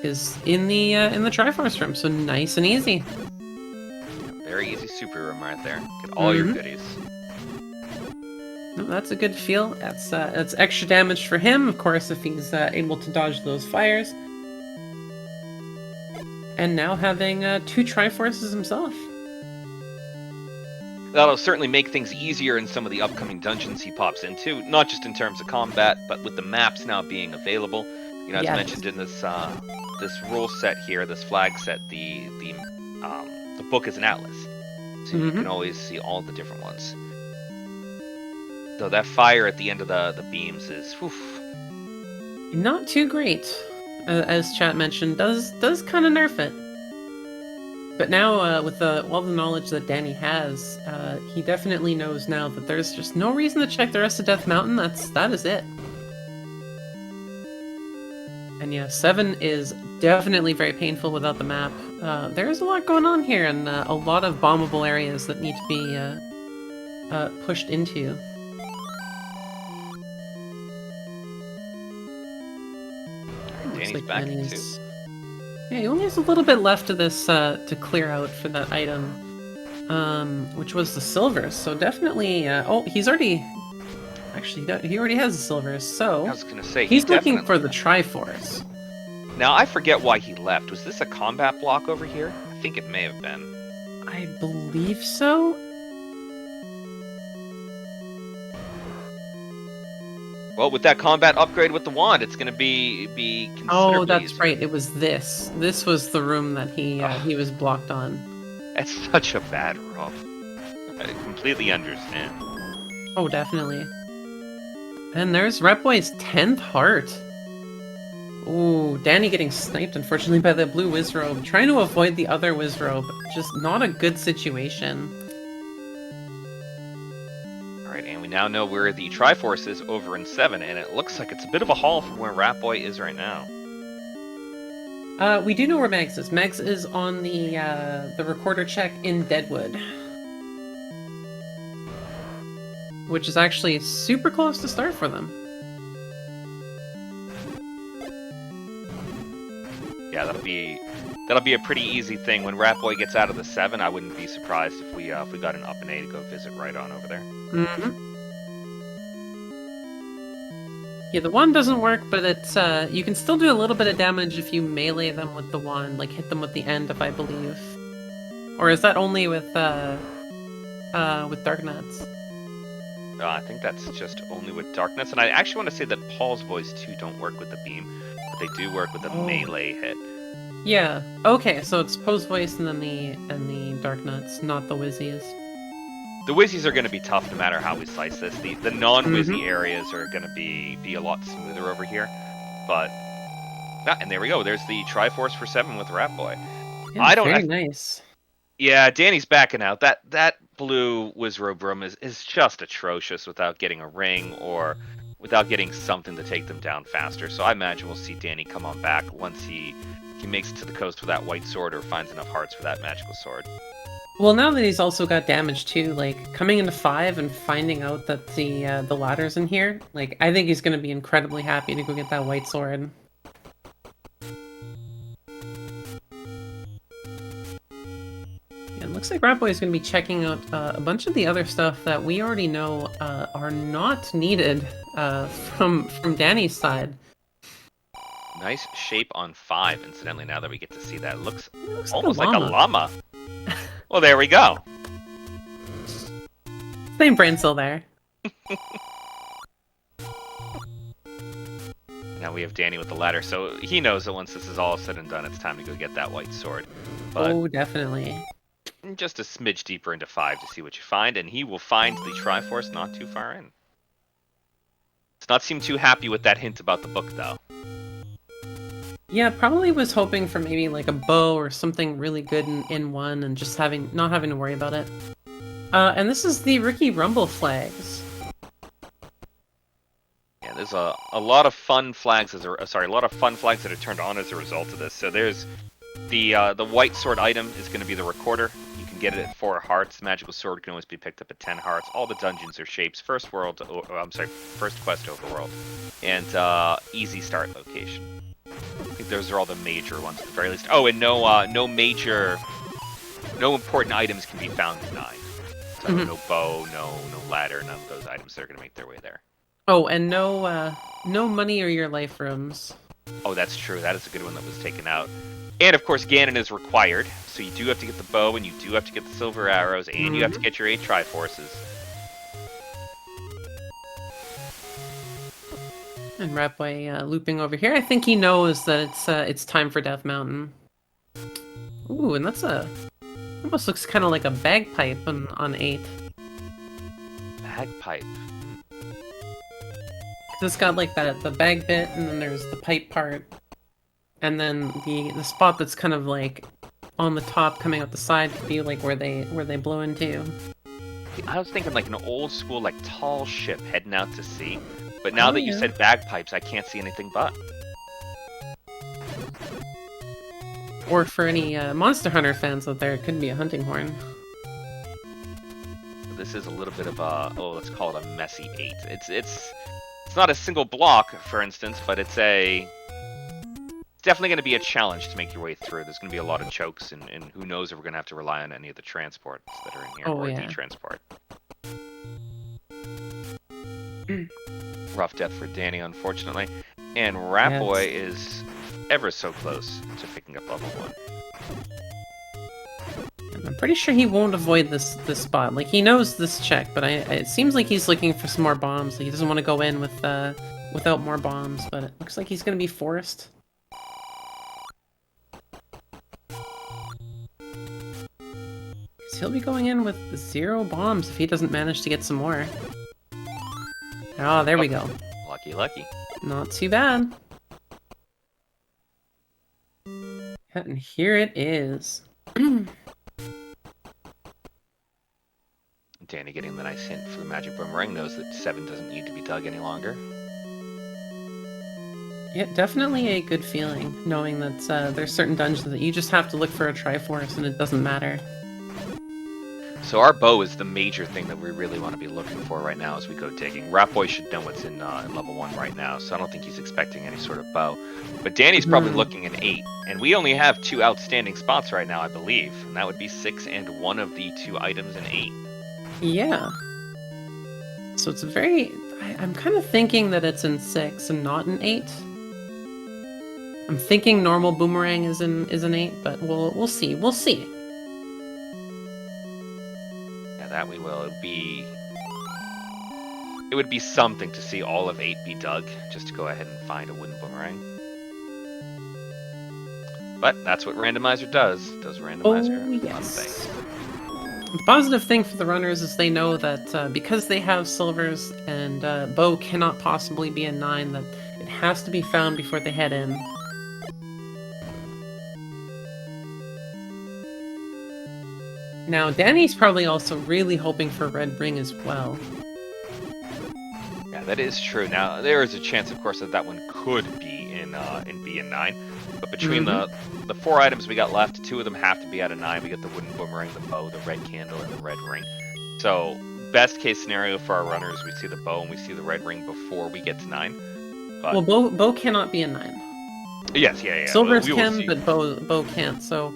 is in the Triforce room, so nice and easy. Very easy super room right there. Get all your goodies. No, that's a good feel. That's extra damage for him, of course, if he's able to dodge those fires. And now having 2 Triforces himself. That'll certainly make things easier in some of the upcoming dungeons he pops into, not just in terms of combat, but with the maps now being available. You know, as mentioned in this this rule set here, this flag set, the book is an atlas, so you can always see all the different ones. Though that fire at the end of the beams is, oof. Not too great. As chat mentioned, does kind of nerf it. But now, with all the knowledge that Danny has, he definitely knows now that there's just no reason to check the rest of Death Mountain. That is it. And yeah, 7 is definitely very painful without the map. There's a lot going on here, and a lot of bombable areas that need to be pushed into. Danny's back in too. Yeah, he only has a little bit left of this to clear out for that item. which was the silvers. So definitely. Oh, he's already. Actually, he already has the silvers. So I was gonna say he's looking definitely. for the Triforce. Now I forget why he left. Was this a combat block over here? I think it may have been. I believe so. Well, with that combat upgrade with the wand, it's gonna be considerably Oh, that's easier. right. It was this. This was the room that he was blocked on. That's such a bad room. I completely understand. Oh, definitely. And there's Ratboy's 10th heart. Ooh, Danny getting sniped, unfortunately, by the blue Wizrobe. Trying to avoid the other Wizrobe. Just not a good situation. Alright, and we now know where the Triforce is over in 7, and it looks like it's a bit of a haul from where Ratboy is right now. We do know where Megs is. Megs is on the recorder check in Deadwood. Which is actually super close to start for them. Yeah, that'll be a pretty easy thing. When Ratboy gets out of the 7, I wouldn't be surprised if we got an up and A to go visit right on over there. Mm-hmm. Yeah, the wand doesn't work, but it's you can still do a little bit of damage if you melee them with the wand, like hit them with the end, if I believe. Or is that only with Dark Nuts? I think that's just only with Darkness, and I actually want to say that Paul's voice too don't work with the beam, but they do work with a melee hit. Yeah. Okay, so it's Poe's voice and then the Dark Nuts, not the Wizzies. The Wizzies are going to be tough no matter how we slice this. The non-Wizzy areas are going to be a lot smoother over here, but and there we go. There's the Triforce for 7 with Ratboy. Yeah, very nice. Yeah, Danny's backing out. That blue Wizrobe room is just atrocious without getting a ring or without getting something to take them down faster. So I imagine we'll see Danny come on back once he makes it to the coast with that white sword or finds enough hearts for that magical sword. Well, now that he's also got damage too, like coming into 5 and finding out that the ladder's in here, like I think he's gonna be incredibly happy to go get that white sword. Yeah, it looks like Ratboy is gonna be checking out a bunch of the other stuff that we already know are not needed from Danny's side. Nice shape on 5, incidentally, now that we get to see that. It looks almost almost like a llama. Well, there we go. Same brain cell there. Now we have Danny with the ladder, so he knows that once this is all said and done, it's time to go get that white sword. But oh, definitely. Just a smidge deeper into 5 to see what you find, and he will find the Triforce not too far in. Does not seem too happy with that hint about the book, though. Yeah, probably was hoping for maybe like a bow or something really good in 1 and just not having to worry about it. And this is the Ricky Rumble flags. Yeah, there's a lot of fun flags a lot of fun flags that are turned on as a result of this. So there's the white sword item is going to be the recorder. You can get it at 4 hearts. Magical sword can always be picked up at 10 hearts. All the dungeons are shapes. First quest overworld, and easy start location. I think those are all the major ones at the very least. Oh, and no important items can be found in 9. So no bow, no ladder, none of those items that are going to make their way there. Oh, and no money or your life rooms. Oh, that's true. That is a good one that was taken out. And of course, Ganon is required, so you do have to get the bow, and you do have to get the silver arrows, and you have to get your 8 Triforces. And Ratboy looping over here. I think he knows that it's time for Death Mountain. Ooh, and that's almost looks kind of like a bagpipe on 8. Bagpipe. It's got like the bag bit, and then there's the pipe part, and then the spot that's kind of like on the top, coming out the side, could be like where they blow into. I was thinking like an old school, like tall ship heading out to sea. But now that you said bagpipes, I can't see anything but. Or for any Monster Hunter fans out there, it could be a hunting horn. This is a little bit of a, let's call it a messy 8. It's not a single block, for instance, but it's definitely going to be a challenge to make your way through. There's going to be a lot of chokes, and who knows if we're going to have to rely on any of the transports that are in here, Oh, or yeah. the transport. Rough death for Danny, unfortunately. And Ratboy is ever so close to picking up level 1. I'm pretty sure he won't avoid this spot. Like, he knows this check, but it seems like he's looking for some more bombs. Like, he doesn't want to go in with without more bombs, but it looks like he's going to be forced. He'll be going in with 0 bombs if he doesn't manage to get some more. Oh, there we go. Lucky, lucky. Not too bad. And here it is. Danny getting the nice hint for the magic boomerang, knows that 7 doesn't need to be dug any longer. Yeah, definitely a good feeling, knowing that there's certain dungeons that you just have to look for a Triforce and it doesn't matter. So our bow is the major thing that we really want to be looking for right now as we go digging. Ratboy should know what's in level 1 right now, so I don't think he's expecting any sort of bow. But Danny's probably looking in 8, and we only have 2 outstanding spots right now, I believe. And that would be 6 and 1 of the 2 items in 8. Yeah. So it's very... I'm kind of thinking that it's in 6 and not in 8. I'm thinking normal boomerang is in 8, but we'll see. We'll see. Yeah, that we will. It would be something to see all of 8 be dug, just to go ahead and find a wooden boomerang. But that's what Randomizer does. Does Randomizer fun things. The positive thing for the runners is they know that because they have silvers and bow cannot possibly be a 9, that it has to be found before they head in. Now, Danny's probably also really hoping for red ring as well. Yeah, that is true. Now, there is a chance, of course, that one could be in B and 9. But between the 4 items we got left, 2 of them have to be out of 9. We got the wooden boomerang, the bow, the red candle, and the red ring. So, best case scenario for our runners, we see the bow and we see the red ring before we get to 9. But... Well, bow cannot be a 9. Yes, yeah. Silvers can, but bow can't. So,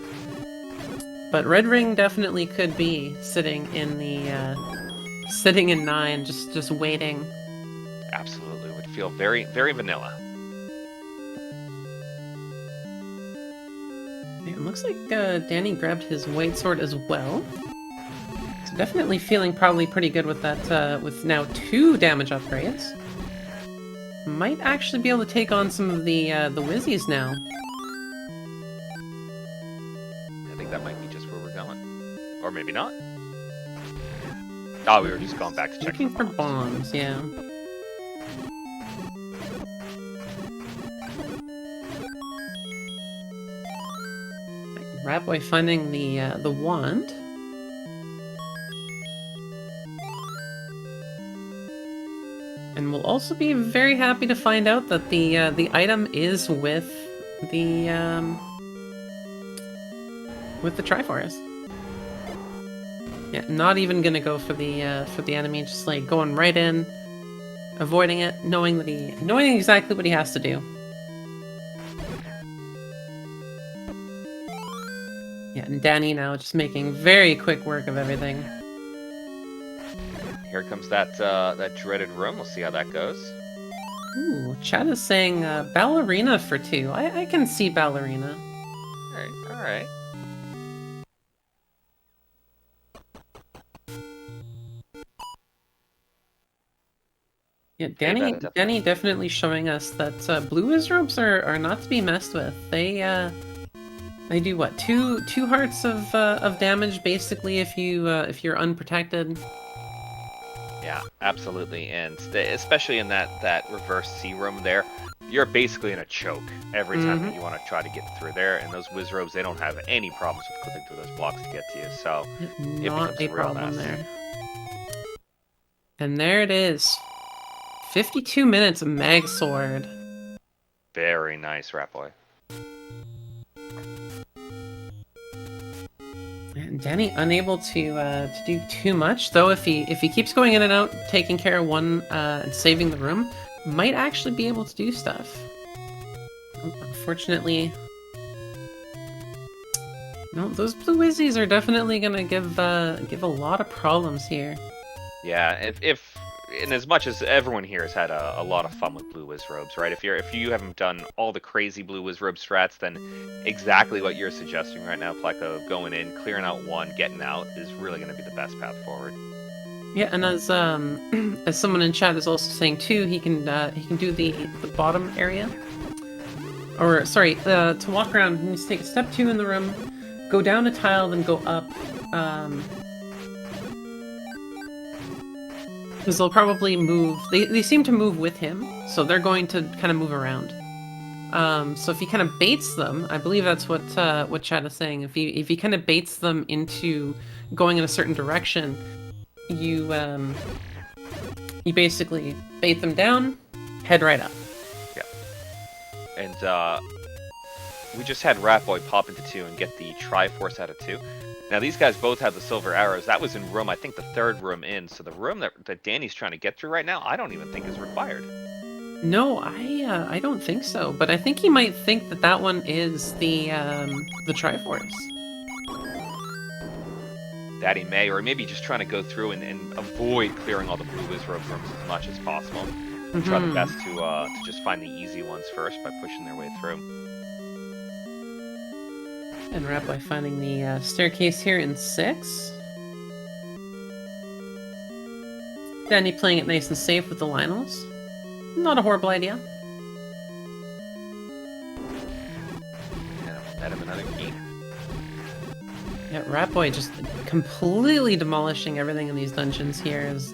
but red ring definitely could be sitting in sitting in 9, just waiting. Absolutely, it would feel very, very vanilla. It looks like Danny grabbed his white sword as well. So definitely feeling probably pretty good with that, with now 2 damage upgrades. Might actually be able to take on some of the Wizzies now. I think that might be just where we're going. Or maybe not. Oh, we were just going back to check Looking for bombs, yeah. Ratboy finding the wand. And we'll also be very happy to find out that the item is with the Triforce. Yeah, not even gonna go for the enemy, just like going right in, avoiding it, knowing exactly what he has to do. Yeah, and Danny now just making very quick work of everything. Here comes that dreaded room. We'll see how that goes. Ooh, chat is saying ballerina for 2. I can see ballerina. All right. Yeah, Danny definitely showing us that blue wizards are not to be messed with. They do what, two hearts of damage basically if you're unprotected. Yeah, absolutely, and especially in that reverse C room there, you're basically in a choke every time that you want to try to get through there. And those wizards, they don't have any problems with clipping through those blocks to get to you. So not a problem mess there. And there it is. 52 minutes of Mag Sword. Very nice, Ratboy. And Danny unable to do too much, though. If he keeps going in and out, taking care of one and saving the room, might actually be able to do stuff. unfortunately... No, those blue Wizzies are definitely gonna give a lot of problems here. Yeah, if in as much as everyone here has had a lot of fun with Blue Wiz robes, right? If you haven't done all the crazy Blue Wiz robe strats, then exactly what you're suggesting right now, Pleco, going in, clearing out one, getting out, is really going to be the best path forward. Yeah, and as as someone in chat is also saying too, he can do the bottom area, or sorry, to walk around. He needs to take a step 2 in the room, go down a tile, then go up. Because they'll probably move. They seem to move with him, so they're going to kind of move around. So if he kind of baits them, I believe that's what chat is saying. If he kind of baits them into going in a certain direction, you basically bait them down, head right up. Yeah. And we just had Ratboy pop into 2 and get the Triforce out of 2. Now these guys both have the silver arrows. That was in room, I think, the 3rd room in. So the room that Danny's trying to get through right now, I don't even think is required. No, I don't think so. But I think he might think that that one is the Triforce. That he may, or maybe just trying to go through and avoid clearing all the Blue Wiz robe rooms as much as possible. Try the best to just find the easy ones first by pushing their way through. And Ratboy finding the staircase here in 6. Danny playing it nice and safe with the Lionels. Not a horrible idea. Yeah, add him another key. Yeah, Ratboy just completely demolishing everything in these dungeons here as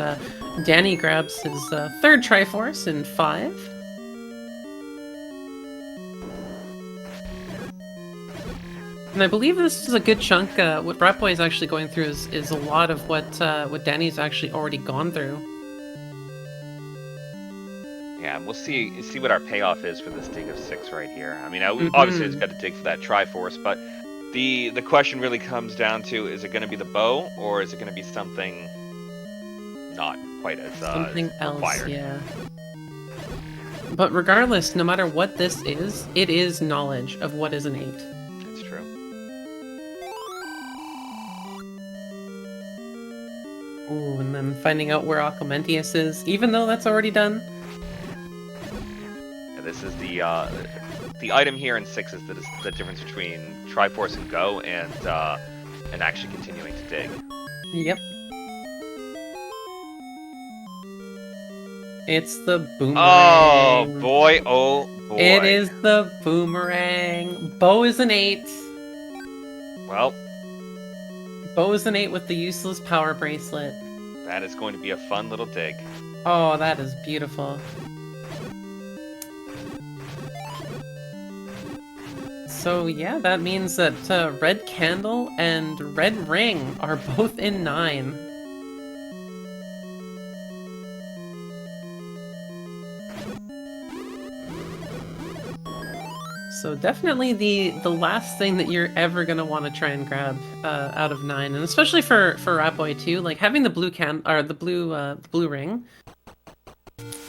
Danny grabs his 3rd Triforce in 5. And I believe this is a good chunk. What Ratboy is actually going through is a lot of what Danny's actually already gone through. Yeah, we'll see what our payoff is for this dig of 6 right here. I mean, obviously it's got to dig for that Triforce, but the question really comes down to, is it going to be the bow, or is it going to be something not quite as something else required? Yeah. But regardless, no matter what this is, it is knowledge of what is an 8. That's true. Ooh, and then finding out where Aclementius is, even though that's already done. Yeah, this is the item here in 6 is the difference between Triforce and Go and actually continuing to dig. Yep. It's the boomerang. Oh boy, oh boy. It is the boomerang. Bo is an 8. Well, Bo is an 8 with the useless power bracelet. that is going to be a fun little dig. Oh, that is beautiful. So yeah, that means that Red Candle and Red Ring are both in 9. So definitely the last thing that you're ever gonna want to try and grab out of 9, and especially for Ratboy too, like having the blue the blue ring.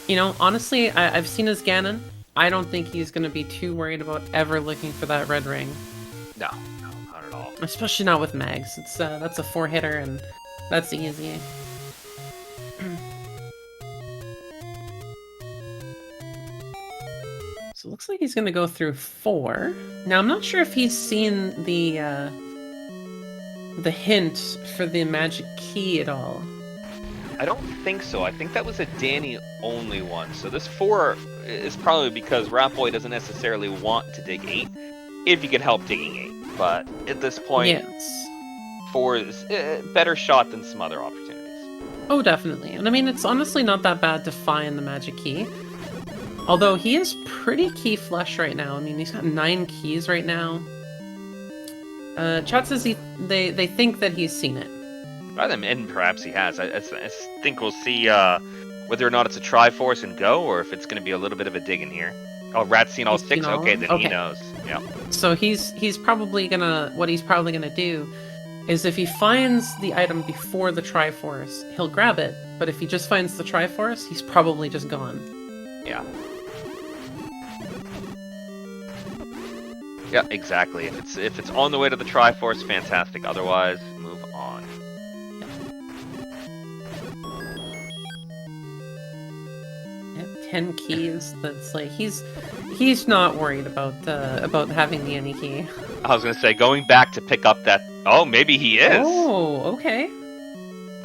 You know, honestly, I've seen his Ganon. I don't think he's gonna be too worried about ever looking for that red ring. No, not at all. Especially not with mags. It's that's a 4-hitter, and that's easy. So it looks like he's gonna go through 4. Now I'm not sure if he's seen the hint for the magic key at all. I don't think so. I think that was a Danny only one. So this 4 is probably because Ratboy doesn't necessarily want to dig 8, if you can help digging 8. But at this point, Yes. 4 is a better shot than some other opportunities. Oh, definitely. And I mean, it's honestly not that bad to find the magic key. Although he is pretty key flush right now. I mean, he's got 9 keys right now. Chat says they think that he's seen it. And perhaps he has. I think we'll see whether or not it's a Triforce and Go, or if it's going to be a little bit of a dig in here. Oh, Rat's seen all 6? Okay, then he knows. Yeah. So he's probably gonna... What he's probably gonna do is if he finds the item before the Triforce, he'll grab it. But if he just finds the Triforce, he's probably just gone. Yeah. Yeah, exactly. If it's on the way to the Triforce, fantastic. Otherwise, move on. Yeah, 10 keys. That's like he's not worried about having the any key. I was gonna say, going back to pick up that. Oh, maybe he is. Oh, okay.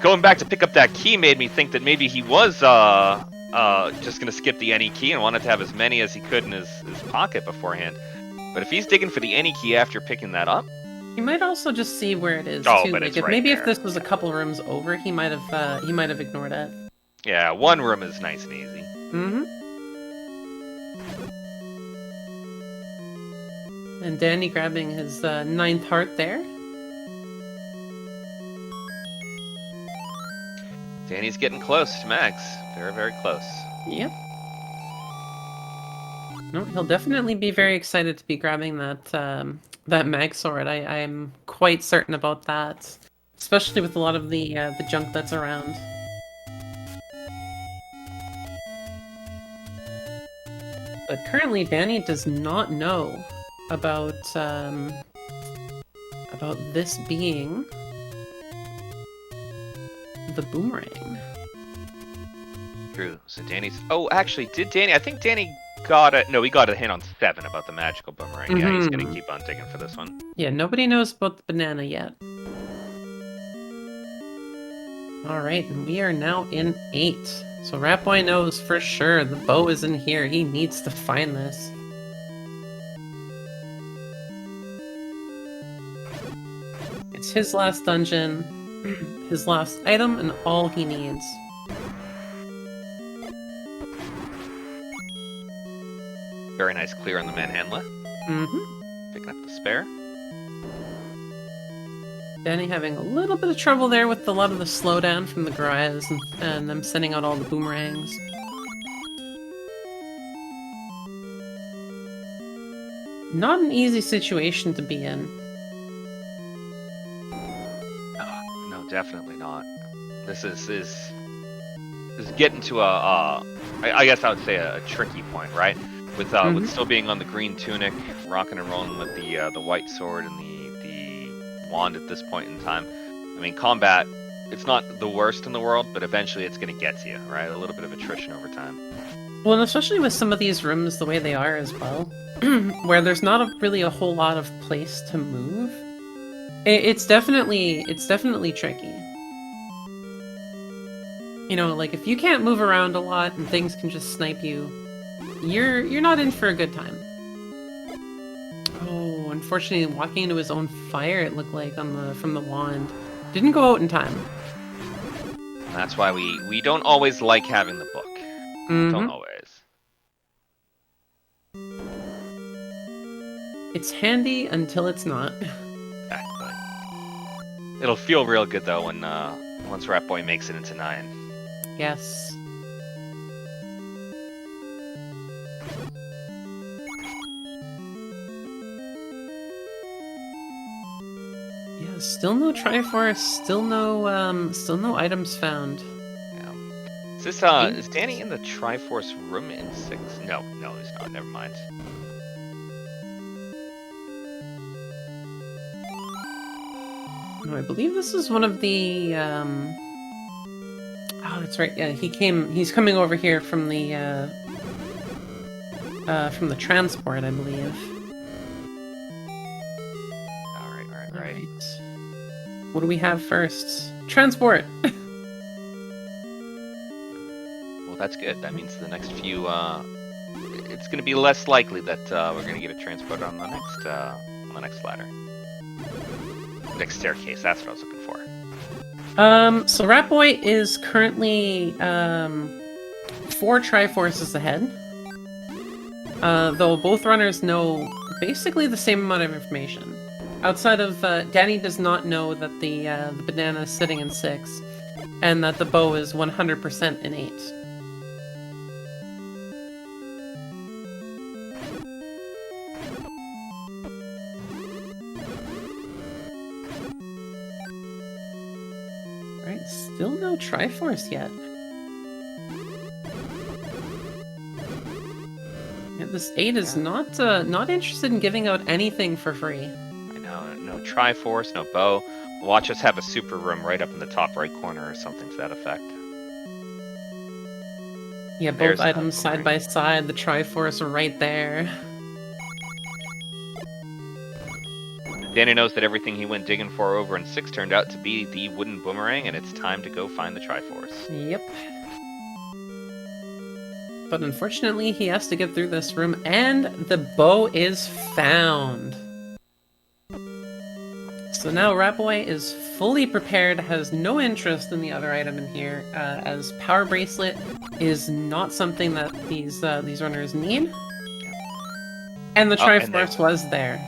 Going back to pick up that key made me think that maybe he was just gonna skip the any key and wanted to have as many as he could in his pocket beforehand. But if he's digging for the any key after picking that up, You might also just see where it is Oh, too. but Like it's if right maybe there. if this was a couple rooms over, he might have ignored it. yeah, one room is nice and easy. Mm-hmm. And Danny grabbing his 9th heart there. Danny's getting close to max. Very, very close. Yep. No, he'll definitely be very excited to be grabbing that mag sword. I'm quite certain about that, especially with a lot of the junk that's around. But currently, Danny does not know about this being the boomerang. True. So Danny's. Oh, actually, did Danny? I think Danny got it. No, he got a hint on 7 about the magical boomerang. Yeah, he's gonna keep on digging for this one. Yeah, nobody knows about the banana yet. Alright, and we are now in 8. So Ratboy knows for sure the bow is in here. He needs to find this. It's his last dungeon, his last item, and all he needs. Very nice clear on the manhandler. Mm-hmm. Picking up the spare. Danny having a little bit of trouble there with a lot of the slowdown from the Gaias and them sending out all the boomerangs. Not an easy situation to be in. Oh, no, definitely not. This is getting to I guess I would say a tricky point, right? With still being on the green tunic, rocking and rolling with the white sword and the wand at this point in time. I mean, combat, it's not the worst in the world, but eventually it's going to get to you, right? A little bit of attrition over time. Well, and especially with some of these rooms the way they are as well, where there's not really a whole lot of place to move. It's definitely tricky. You know, like if you can't move around a lot and things can just snipe you, you're not in for a good time. Oh, unfortunately, walking into his own fire, it looked like from the wand, didn't go out in time. That's why we don't always like having the book. Don't always. It's handy until it's not. Exactly. It'll feel real good though when once Ratboy makes it into 9. Yes. Yeah, still no Triforce, still no items found. Yeah. Is Danny in the Triforce room in 6? No, he's not. Never mind. No, I believe this is one of the Oh, that's right. Yeah, he's coming over here from the transport, I believe. All right. What do we have first? Transport. Well, that's good. That means the next few it's going to be less likely that we're going to get a transport on the next ladder. Next staircase, that's what I was looking for. So Ratboy is currently 4 Triforces ahead. Though both runners know basically the same amount of information. Outside of Danny does not know that the banana is sitting in 6, and that the bow is 100% in 8. Right, still no Triforce yet. Yeah, this 8 is not interested in giving out anything for free. I know, no Triforce, no bow. Watch us have a super room right up in the top right corner or something to that effect. Yeah, both There's items a side by side, the Triforce right there. Danny knows that everything he went digging for over in 6 turned out to be the wooden boomerang, and it's time to go find the Triforce. Yep. But unfortunately, he has to get through this room, and the bow is found. So now Ratboy is fully prepared, has no interest in the other item in here, as Power Bracelet is not something that these runners need. And the Triforce was there.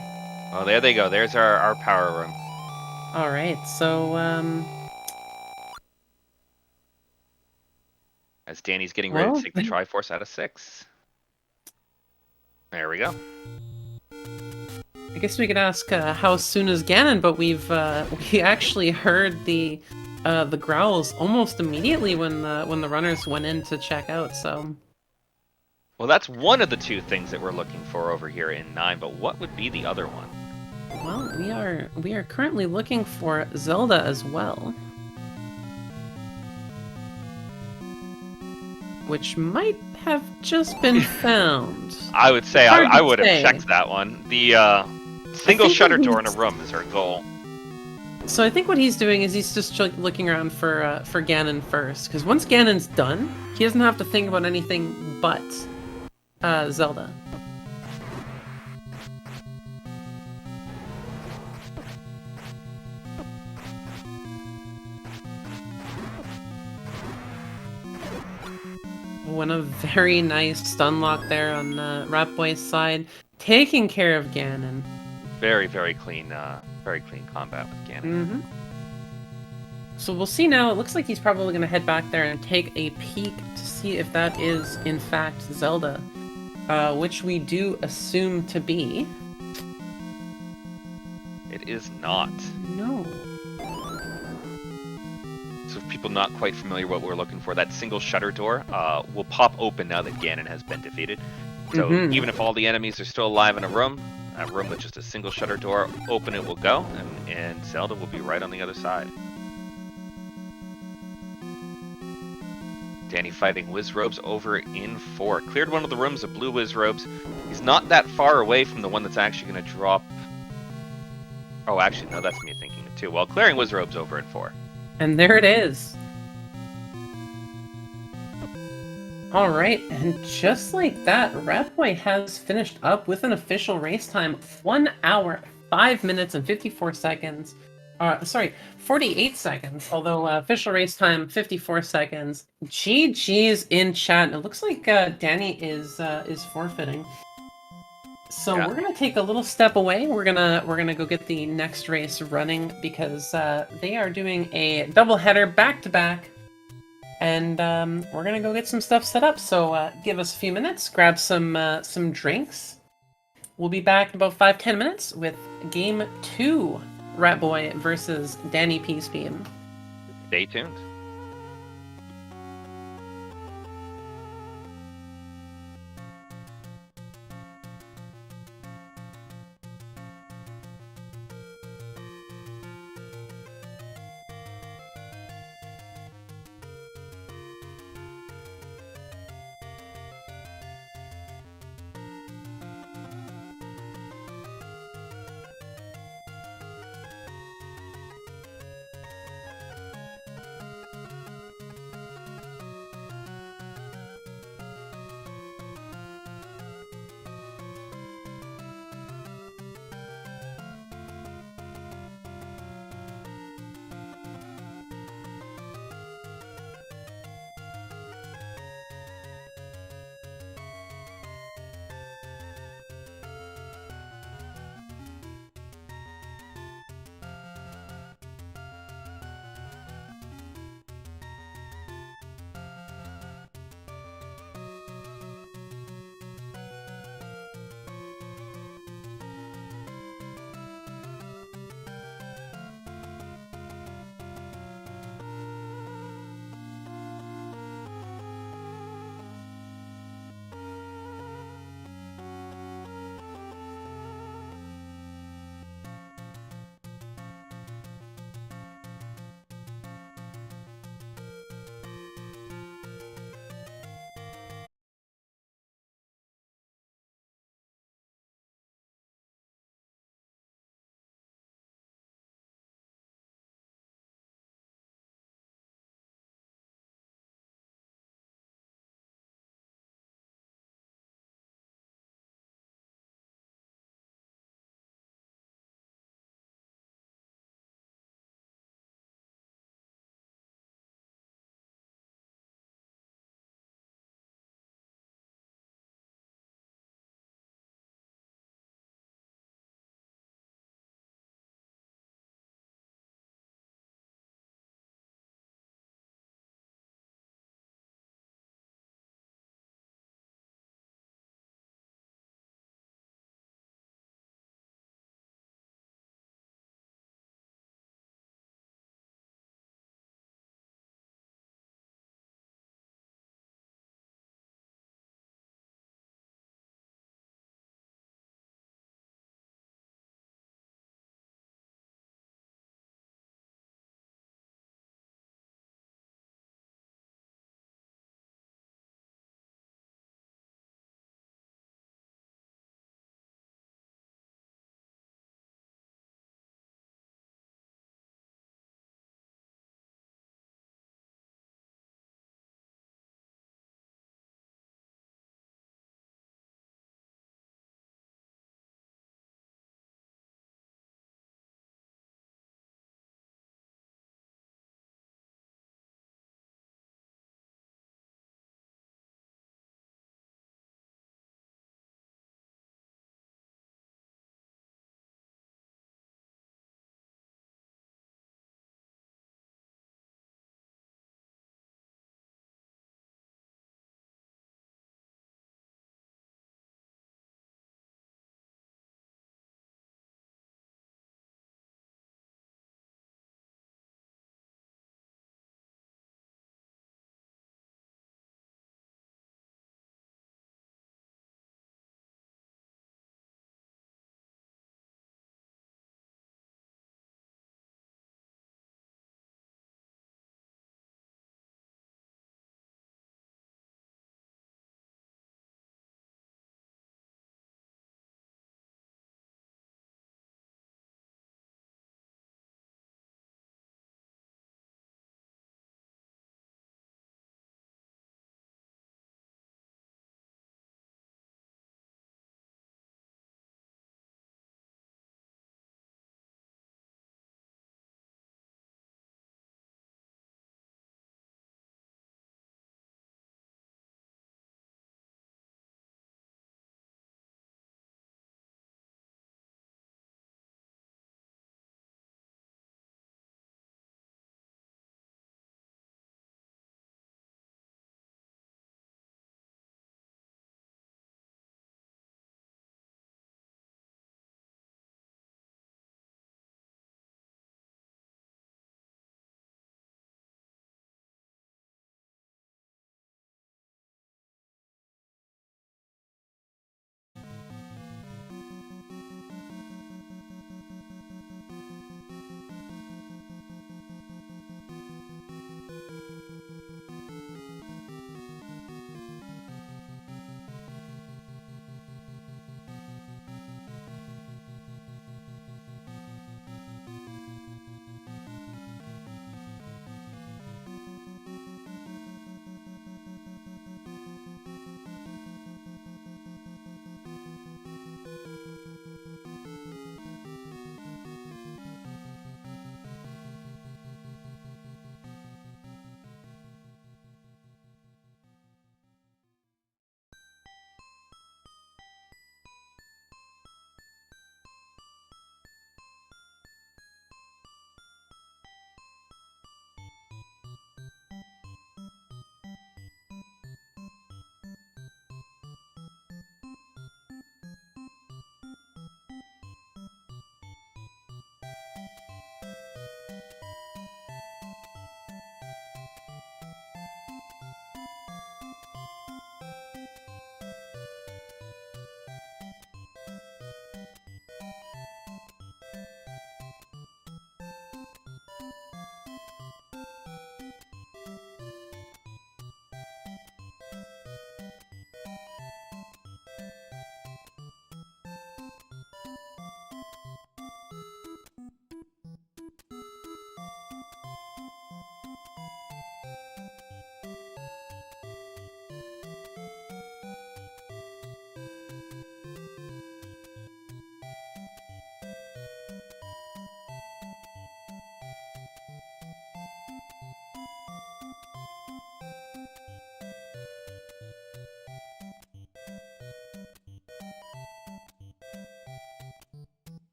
Oh, there they go. There's our power room. Alright, so, As Danny's getting ready to take the Triforce out of 6. There we go. I guess we could ask how soon is Ganon, but we actually heard the growls almost immediately when the runners went in to check out. So, well, that's one of the 2 things that we're looking for over here in 9. But what would be the other one? Well, we are currently looking for Zelda as well, which might have just been found. I would say I would have checked that one. The single shutter door in a room is our goal. So I think what he's doing is he's just looking around for Ganon first, because once Ganon's done, he doesn't have to think about anything but Zelda. One a very nice stun lock there on Ratboy's side, taking care of Ganon. Very clean combat with Ganon. Mm-hmm. So we'll see now. It looks like he's probably going to head back there and take a peek to see if that is in fact Zelda, which we do assume to be. It is not. No. So if people not quite familiar what we're looking for, that single shutter door will pop open now that Ganon has been defeated. So even if all the enemies are still alive in a room with just a single shutter door, open it will go, and Zelda will be right on the other side. Danny fighting Wizrobes over in 4. Cleared one of the rooms of blue Wizrobes. He's not that far away from the one that's actually going to drop... Oh, actually, no, that's me thinking it too. Well, clearing Wizrobes over in 4. And there it is. Alright, and just like that, Ratboy has finished up with an official race time of 1 hour, 5 minutes, and 54 seconds. 48 seconds, although official race time, 54 seconds. GG's in chat. And it looks like Danny is forfeiting. So we're gonna take a little step away. We're gonna go get the next race running because they are doing a double header back to back, and we're gonna go get some stuff set up. So give us a few minutes, grab some drinks. We'll be back in about 5-10 minutes with game 2, Ratboy versus DannyPSpeed. Stay tuned.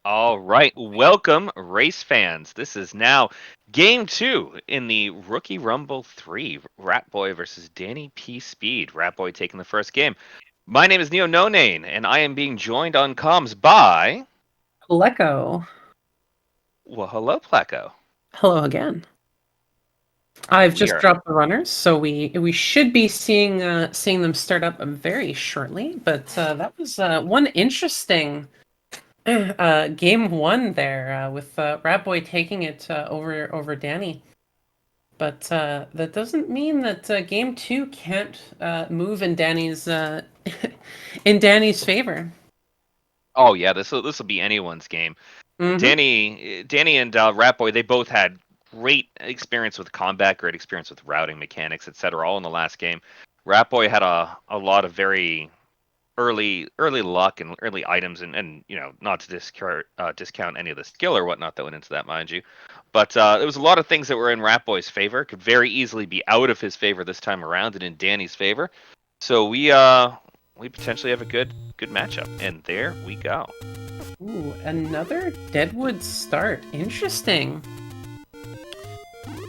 All right, welcome, race fans. This is now game 2 in the Rookie Rumble 3, Ratboy versus DannyPSpeed. Ratboy taking the first game. My name is Neo No Name, and I am being joined on comms by. Pleco. Well, hello, Pleco. Hello again. I've We just are. dropped the runners, so we should be seeing them start up very shortly. But that was one interesting game one there with Ratboy taking it over Danny. But that doesn't mean that game two can't move in Danny's in Danny's favor. Oh yeah, this will be anyone's game. Mm-hmm. Danny and Ratboy, they both had great experience with combat, great experience with routing mechanics, etc. All in the last game. Ratboy had a lot of very early luck and early items, and not to discount any of the skill or whatnot that went into that, mind you. But there was a lot of things that were in Ratboy's favor, could very easily be out of his favor this time around and in Danny's favor. So we potentially have a good matchup, and there we go. Ooh, another Deadwood start. Interesting.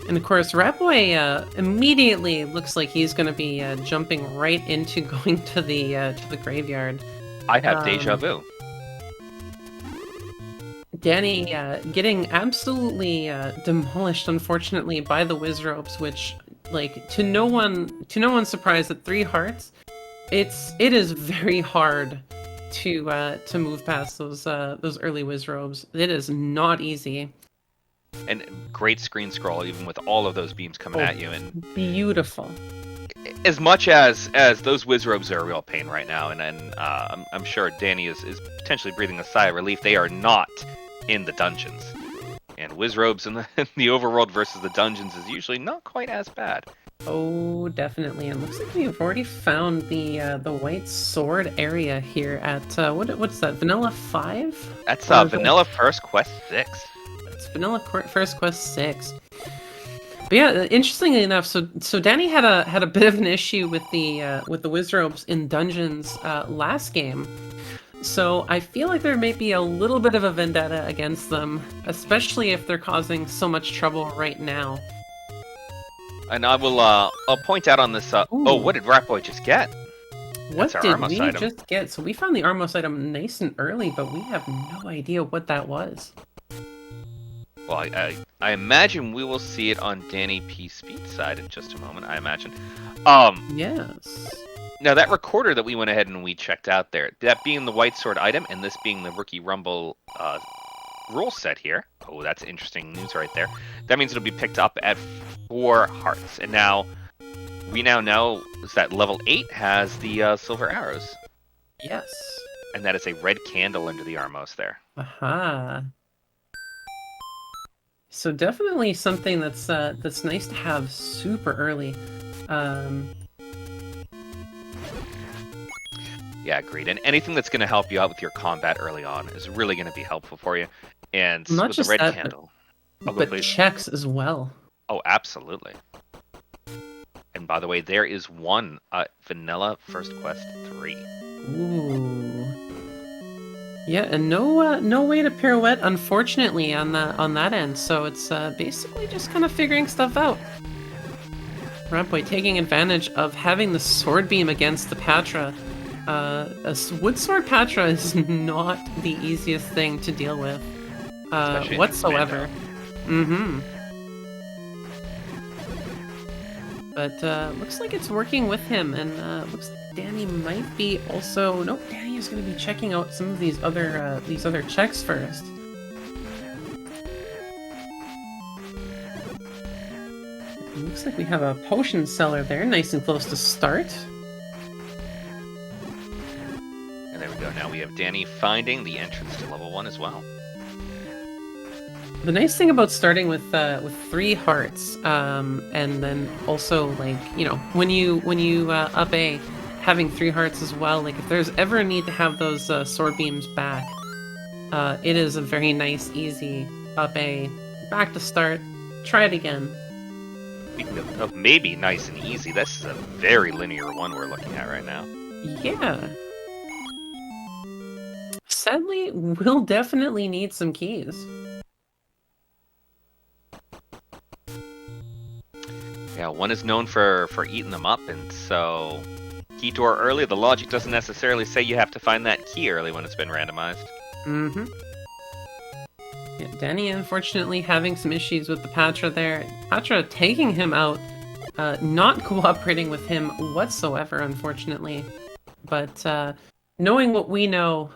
And of course, Ratboy immediately looks like he's going to be jumping right into going to the graveyard. I have deja vu. Danny getting absolutely demolished, unfortunately, by the Wizropes, which, like, to no one's surprise, at 3 hearts, it is very hard to move past those early Wizropes. It is not easy. And great screen scroll, even with all of those beams coming at you. And beautiful. As much as those Wizrobes are a real pain right now, and I'm sure Danny is potentially breathing a sigh of relief. They are not in the dungeons, and Wizrobes in the overworld versus the dungeons is usually not quite as bad. Oh, definitely. And looks like we've already found the white sword area here at what's that? Vanilla 5? That's Vanilla First Quest 6. Vanilla First Quest 6. But yeah, interestingly enough, so Danny had a bit of an issue with the Wizrobes in dungeons last game. So I feel like there may be a little bit of a vendetta against them, especially if they're causing so much trouble right now. And I'll point out on this. Oh, what did Ratboy just get? What did we just get? So we found the Armos item nice and early, but we have no idea what that was. Well, I imagine we will see it on DannyPSpeed's side in just a moment, I imagine. Yes. Now, that recorder that we went ahead and we checked out there, that being the white sword item, and this being the Rookie Rumble rule set here. Oh, that's interesting news right there. That means it'll be picked up at 4 hearts. And now, we now know that level 8 has the silver arrows. Yes. And that is a red candle under the Armos there. Aha. So definitely something that's nice to have super early. Yeah, agreed. And anything that's going to help you out with your combat early on is really going to be helpful for you. And not with just the red that, candle, but checks as well. Oh, absolutely. And by the way, there is one Vanilla First Quest 3. Ooh. Yeah, and no way to pirouette, unfortunately, on that end. So it's basically just kind of figuring stuff out. Ratboy taking advantage of having the sword beam against the Patra. A wood sword Patra is not the easiest thing to deal with whatsoever. Mm-hmm. But looks like it's working with him, and looks like Danny might be also. Nope, Danny is going to be checking out some of these other checks first. It looks like we have a potion seller there, nice and close to start. And there we go. Now we have Danny finding the entrance to level 1 as well. The nice thing about starting with 3 hearts, and then also, like, when you up A, having 3 hearts as well, like if there's ever a need to have those sword beams back, it is a very nice, easy up A, back to start, try it again. Speaking of maybe nice and easy, this is a very linear one we're looking at right now. Yeah. sadly, we'll definitely need some keys. Yeah, one is known for eating them up, and so key door early, the logic doesn't necessarily say you have to find that key early when it's been randomized. Mm-hmm. Yeah, Danny, unfortunately, having some issues with the Patra there. Patra taking him out, not cooperating with him whatsoever, unfortunately. But knowing what we know,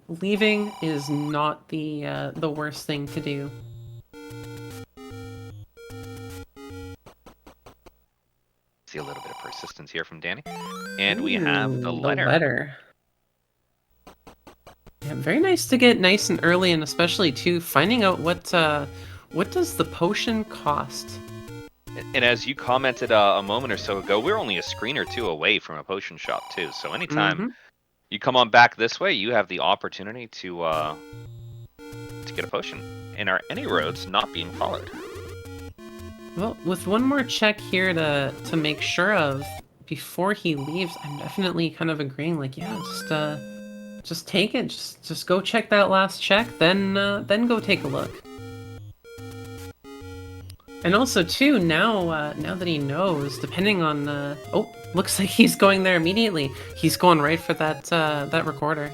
leaving is not the worst thing to do. See a little bit of persistence here from Danny. And we have the letter. The letter. Yeah, very nice to get nice and early, and especially too finding out what does the potion cost. And as you commented a moment or so ago, we're only a screen or two away from a potion shop too. So anytime you come on back this way, you have the opportunity to get a potion. And are any roads not being followed? Well, with one more check here to make sure of before he leaves, I'm definitely kind of agreeing. Like, yeah, just take it. Just go check that last check, then go take a look. And also, too, now that he knows, depending on oh, looks like he's going there immediately. He's going right for that recorder.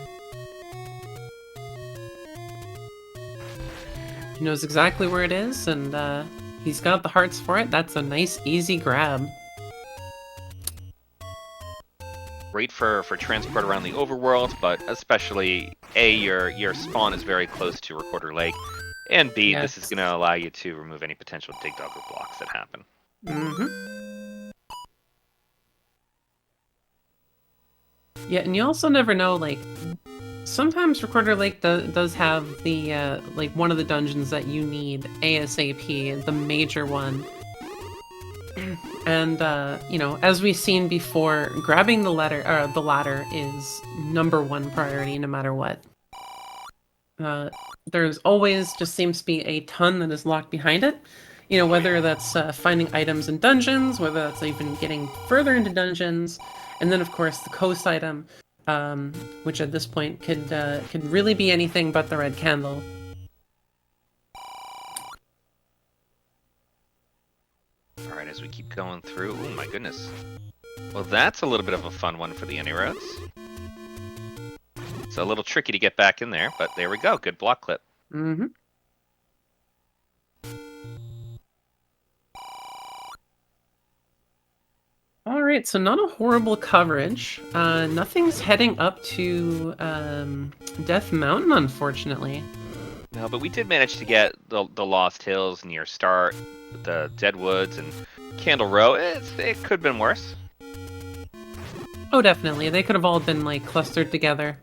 He knows exactly where it is, and he's got the hearts for it. That's a nice, easy grab. Great for transport around the overworld, but especially A, your spawn is very close to Recorder Lake, and B, Yes. this is going to allow you to remove any potential dig dogger blocks that happen. Yeah, and you also never know, like, sometimes Recorder Lake does have the, like, one of the dungeons that you need ASAP, the major one. And, you know, as we've seen before, grabbing the ladder is #1 priority no matter what. There's always just seems to be a ton that is locked behind it. You know, whether that's finding items in dungeons, whether that's even getting further into dungeons, and then of course the coast item, which at this point could really be anything but the red candle. All right, as we keep going through, oh my goodness. Well, that's a little bit of a fun one for the any roads. It's a little tricky to get back in there, but there we go. Good block clip. All right, so not a horrible coverage. Nothing's heading up to Death Mountain, unfortunately. No, but we did manage to get the Lost Hills near Start, the Dead Woods, and Candle Row. It could have been worse. Oh, definitely. They could have all been, like, clustered together.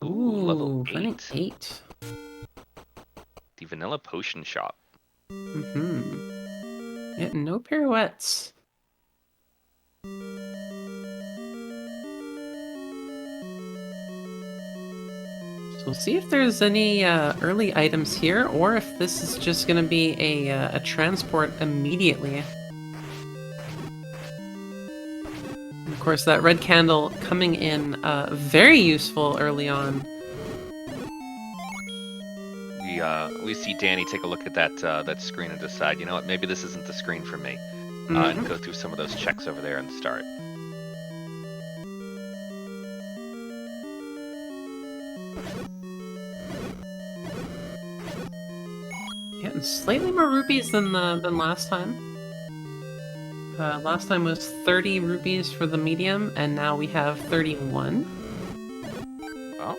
Ooh, level 8. The Vanilla Potion Shop. Yeah, no pirouettes. So we'll see if there's any early items here, or if this is just going to be a transport immediately. Of course, that red candle coming in very useful early on. We see Danny take a look at that screen and decide, you know what, maybe this isn't the screen for me, and go through some of those checks over there and start. Getting slightly more rupees than last time. Last time was 30 rupees for the medium, and now we have 31. Well,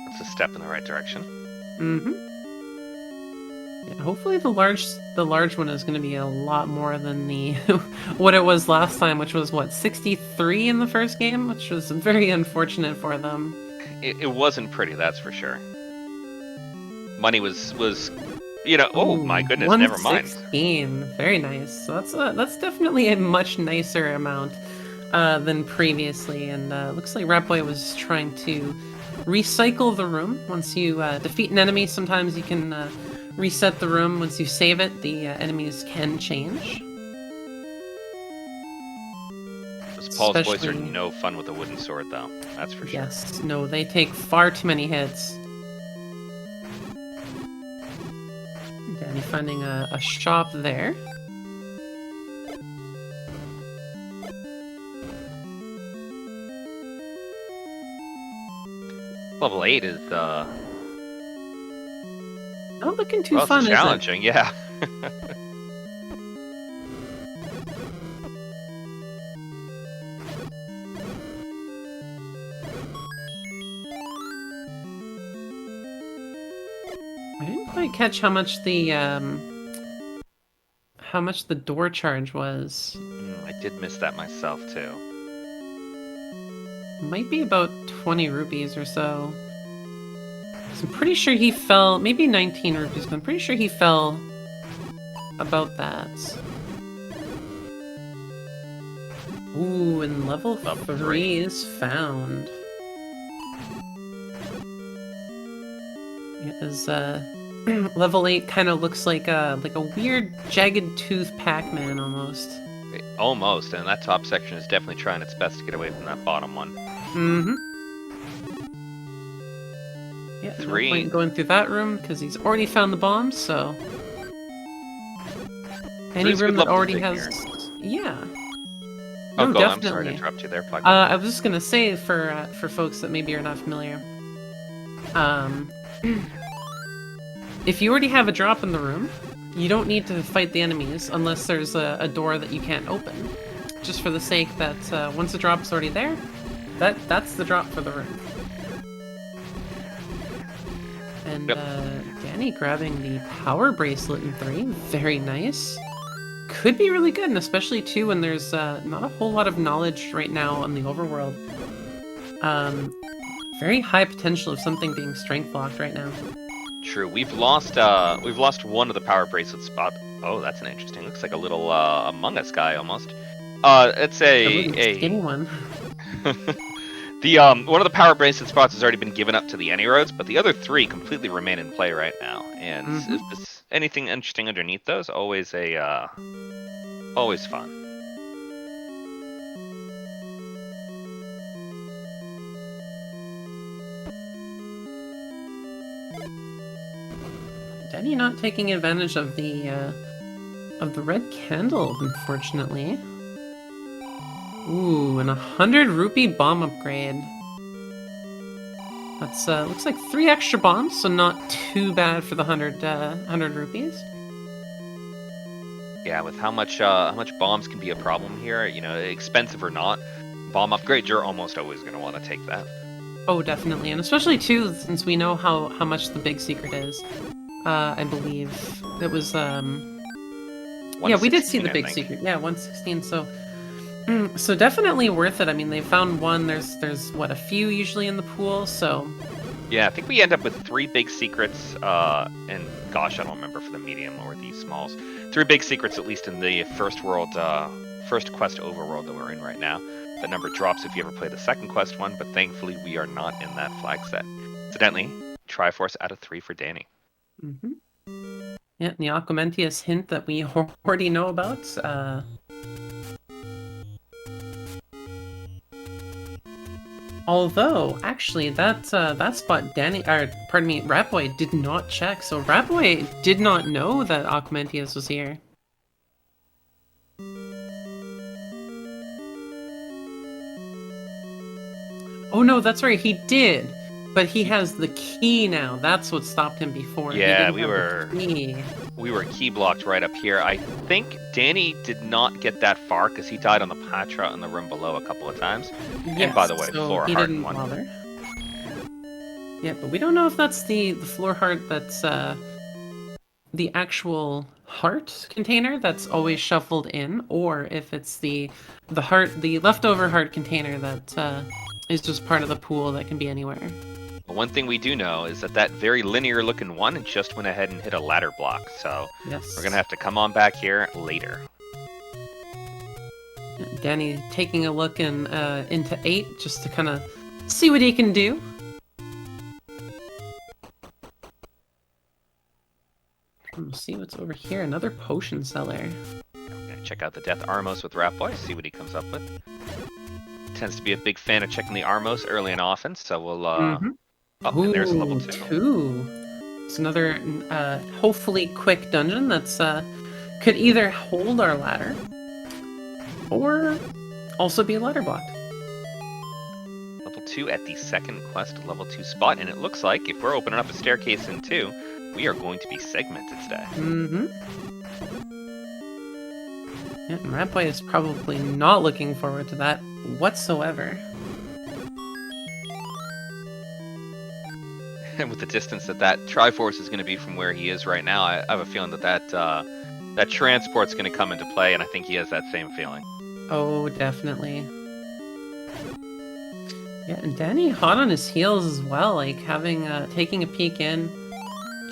that's a step in the right direction. Yeah, hopefully the large one is going to be a lot more than the what it was last time, which was what, 63 in the first game, which was very unfortunate for them. It wasn't pretty, that's for sure. Money was you know, oh my goodness, never mind. 116, very nice. So that's definitely a much nicer amount than previously, and looks like Ratboy was trying to recycle the room. Once you defeat an enemy, sometimes you can reset the room. Once you save it, the enemies can change. Paul's boys are Especially- no fun with a wooden sword, though. That's for sure. Yes, no, they take far too many hits. Danny finding a shop there. Level 8 is Not looking too well, fun, it's is it? challenging, yeah. I didn't quite catch how much the door charge was. I did miss that myself too. Might be about 20 rupees or so. So I'm pretty sure he fell, maybe 19 rupees, but I'm pretty sure he fell about that. Ooh, and level Level 3 is found. It is, level 8 kind of looks like a weird jagged tooth Pac-Man almost. Almost, and that top section is definitely trying its best to get away from that bottom one. Mm-hmm. Yeah, 3. no point in going through that room because he's already found the bombs, so... Any 3's a room good that level to already take has... Yeah. Oh, No, go, I'm definitely. sorry to interrupt you there, Plug. I was just gonna say for folks that maybe are not familiar, if you already have a drop in the room, you don't need to fight the enemies unless there's a door that you can't open. Just for the sake that once the drop's already there, that's the drop for the room. And Yep. Danny grabbing the power bracelet in 3, very nice. Could be really good, and especially too when there's not a whole lot of knowledge right now on the overworld. Very high potential of something being strength locked right now. True, we've lost one of the power bracelet spot. Oh, that's an interesting. Looks like a little Among Us guy almost. It's A a skinny one. the one of the power bracelet spots has already been given up to the Any Roads, but the other 3 completely remain in play right now. And if there's anything interesting underneath those, always fun. Danny not taking advantage of the red candle, unfortunately. Ooh, and 100 rupee bomb upgrade. That's looks like 3 extra bombs, so not too bad for the 100 rupees. Yeah, with how much bombs can be a problem here, you know, expensive or not, bomb upgrade, you're almost always going to want to take that. Oh, definitely, and especially too since we know how much the big secret is. I believe it was yeah, we did see the big secret. Yeah, 116. So so definitely worth it. I mean, they found one. There's what, a few usually in the pool, so Yeah, I think we end up with 3 big secrets, and gosh, I don't remember for the medium or the smalls. 3 big secrets, at least in the first quest overworld that we're in right now. That number drops if you ever play the second quest one, but thankfully we are not in that flag set. Incidentally, Triforce out of 3 for Danny. Yeah, and the Aquamentius hint that we already know about. Although, actually, that spot Ratboy did not check, so Ratboy did not know that Aquamentius was here. Oh no, that's right, he did! But he has the key now, that's what stopped him before. Yeah, we were key blocked right up here. I think Danny did not get that far because he died on the Patra in the room below a couple of times. Yes, and by the way, so floor he heart didn't one. bother. Yeah, but we don't know if that's the floor heart that's the actual heart container that's always shuffled in, or if it's the leftover heart container that is just part of the pool that can be anywhere. But one thing we do know is that very linear looking one just went ahead and hit a ladder block, so Yes. we're gonna have to come on back here later. Danny taking a look into 8 just to kind of see what he can do. Let's see what's over here. Another potion seller. We're gonna check out the Death Armos with Ratboy, see what he comes up with. tends to be a big fan of checking the Armos early and often, so we'll, Mm-hmm. Oh, and there's a level 2. 2. It's another, hopefully quick dungeon that's, could either hold our ladder or also be ladder blocked. Level 2 at the second quest, level 2 spot, and it looks like if we're opening up a staircase in 2, we are going to be segmented today. Mm-hmm. Yeah, and Ratboy is probably not looking forward to that whatsoever. And with the distance that Triforce is going to be from where he is right now, I have a feeling that transport's going to come into play, and I think he has that same feeling. Oh, definitely. Yeah, and Danny hot on his heels as well, like having taking a peek in,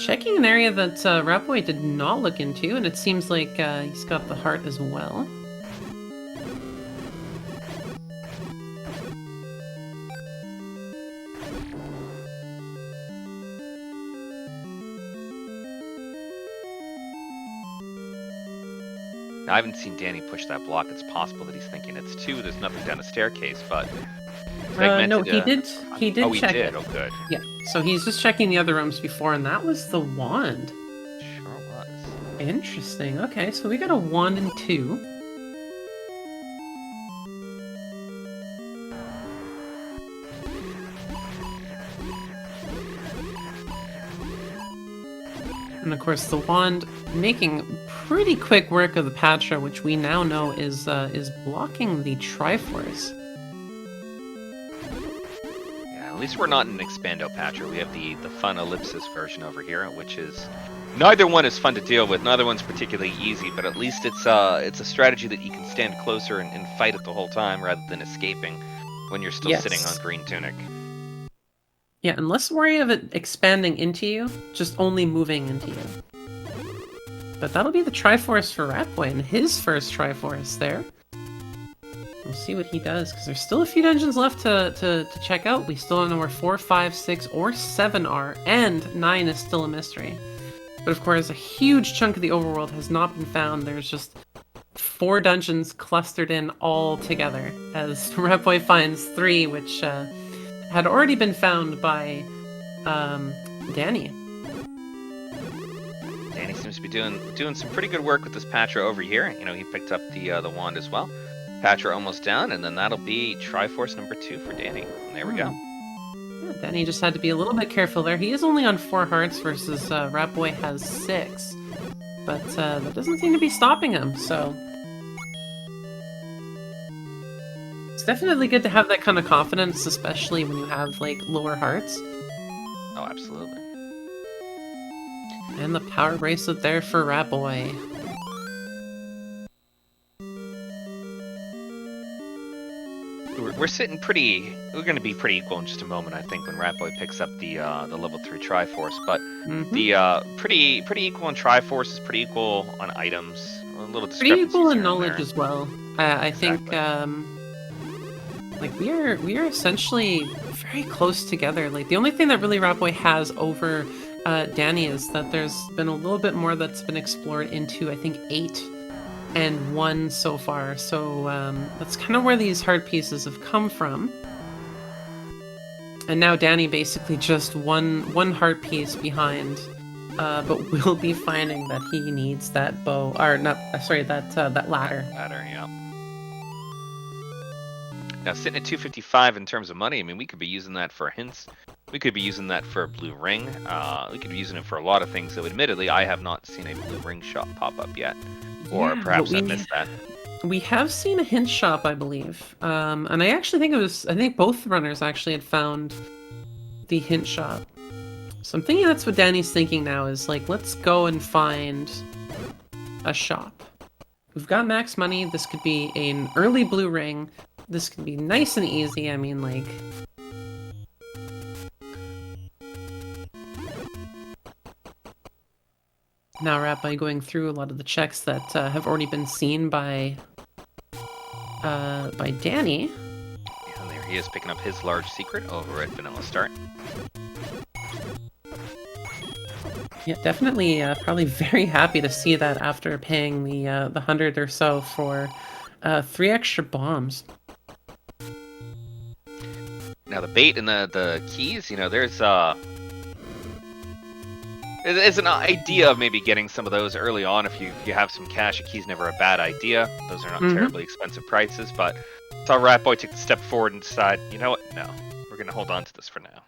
checking an area that Ratboy did not look into, and it seems like he's got the heart as well. Now, I haven't seen Danny push that block. It's possible that he's thinking it's 2. There's nothing down the staircase, but No, he did. He did oh, check he did. it. Oh, good. Yeah, so he's just checking the other rooms before, and that was the wand. Sure was. Interesting. Okay, so we got a wand and 2. And of course, the wand making pretty quick work of the Patra, which we now know is blocking the Triforce. Yeah, at least we're not in Expando Patra. We have the fun ellipsis version over here, which is neither one is fun to deal with. Neither one's particularly easy, but at least it's a strategy that you can stand closer and fight it the whole time rather than escaping when you're still sitting on green tunic. Yeah, and less worry of it expanding into you, just only moving into you. But that'll be the Triforce for Ratboy, and his first Triforce there. We'll see what he does, because there's still a few dungeons left to check out. We still don't know where 4, 5, 6, or 7 are, and 9 is still a mystery. But of course, a huge chunk of the overworld has not been found. There's just 4 dungeons clustered in all together, as Ratboy finds 3, which had already been found by Danny. Danny seems to be doing some pretty good work with this Patra over here. You know, he picked up the wand as well. Patra almost down, and then that'll be Triforce number 2 for Danny. And there we go. Yeah, Danny just had to be a little bit careful there. He is only on 4 hearts versus Ratboy has 6. But that doesn't seem to be stopping him, so... It's definitely good to have that kind of confidence, especially when you have, like, lower hearts. Oh, absolutely. And the power bracelet there for Ratboy. We're sitting pretty... We're going to be pretty equal in just a moment, I think, when Ratboy picks up the level 3 Triforce. But the pretty equal in Triforce is pretty equal on items. A little discrepancies pretty equal in here and knowledge there. as well. I think... Like, we are essentially very close together. Like, the only thing that really Ratboy has over Danny is that there's been a little bit more that's been explored into, I think, 8 and 1 so far. So that's kind of where these hard pieces have come from. And now Danny basically just one hard piece behind, but we'll be finding that he needs that bow, or not, sorry, that ladder. Ladder, yeah. Now, sitting at 255 in terms of money, I mean, we could be using that for hints. We could be using that for a blue ring. We could be using it for a lot of things. So, admittedly, I have not seen a blue ring shop pop up yet. Or perhaps I missed that. We have seen a hint shop, I believe. And I actually think I think both runners actually had found the hint shop. So I'm thinking that's what Danny's thinking now is, like, let's go and find a shop. We've got max money. This could be an early blue ring. This could be nice and easy. I mean, like... Now Ratboy going through a lot of the checks that have already been seen by Danny. And there he is picking up his large secret over at Vanilla Start. Yeah, definitely probably very happy to see that after paying the 100 or so for 3 extra bombs. Now the bait and the keys, you know, there's an idea of maybe getting some of those early on if you have some cash. A key's never a bad idea. Those are not terribly expensive prices, but saw Ratboy take the step forward and decide, you know what? No, we're gonna hold on to this for now.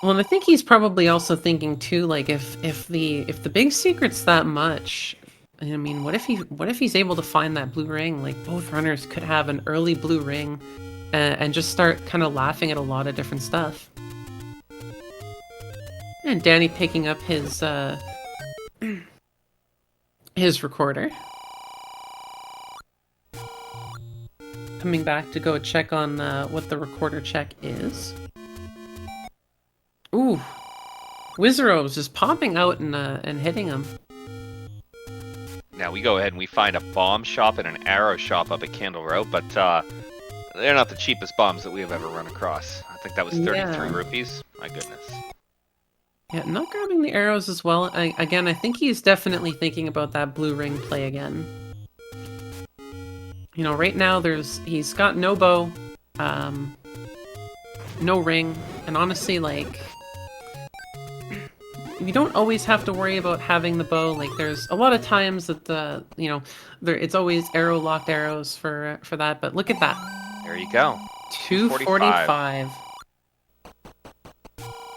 Well, and I think he's probably also thinking too, like if the big secret's that much, I mean, what if he's able to find that blue ring? Like both runners could have an early blue ring, and just start kind of laughing at a lot of different stuff. And Danny picking up his his recorder, coming back to go check on what the recorder check is. Ooh, Wizarob's just popping out and hitting him. Now we go ahead and we find a bomb shop and an arrow shop up at Candle Row, but they're not the cheapest bombs that we have ever run across. I think that was 33 rupees. My goodness. Yeah, not grabbing the arrows as well. Again, I think he's definitely thinking about that blue ring play again. You know, right now he's got no bow, no ring, and honestly, like, you don't always have to worry about having the bow. Like, there's a lot of times that it's always locked arrows for that. But look at that. There you go. 245.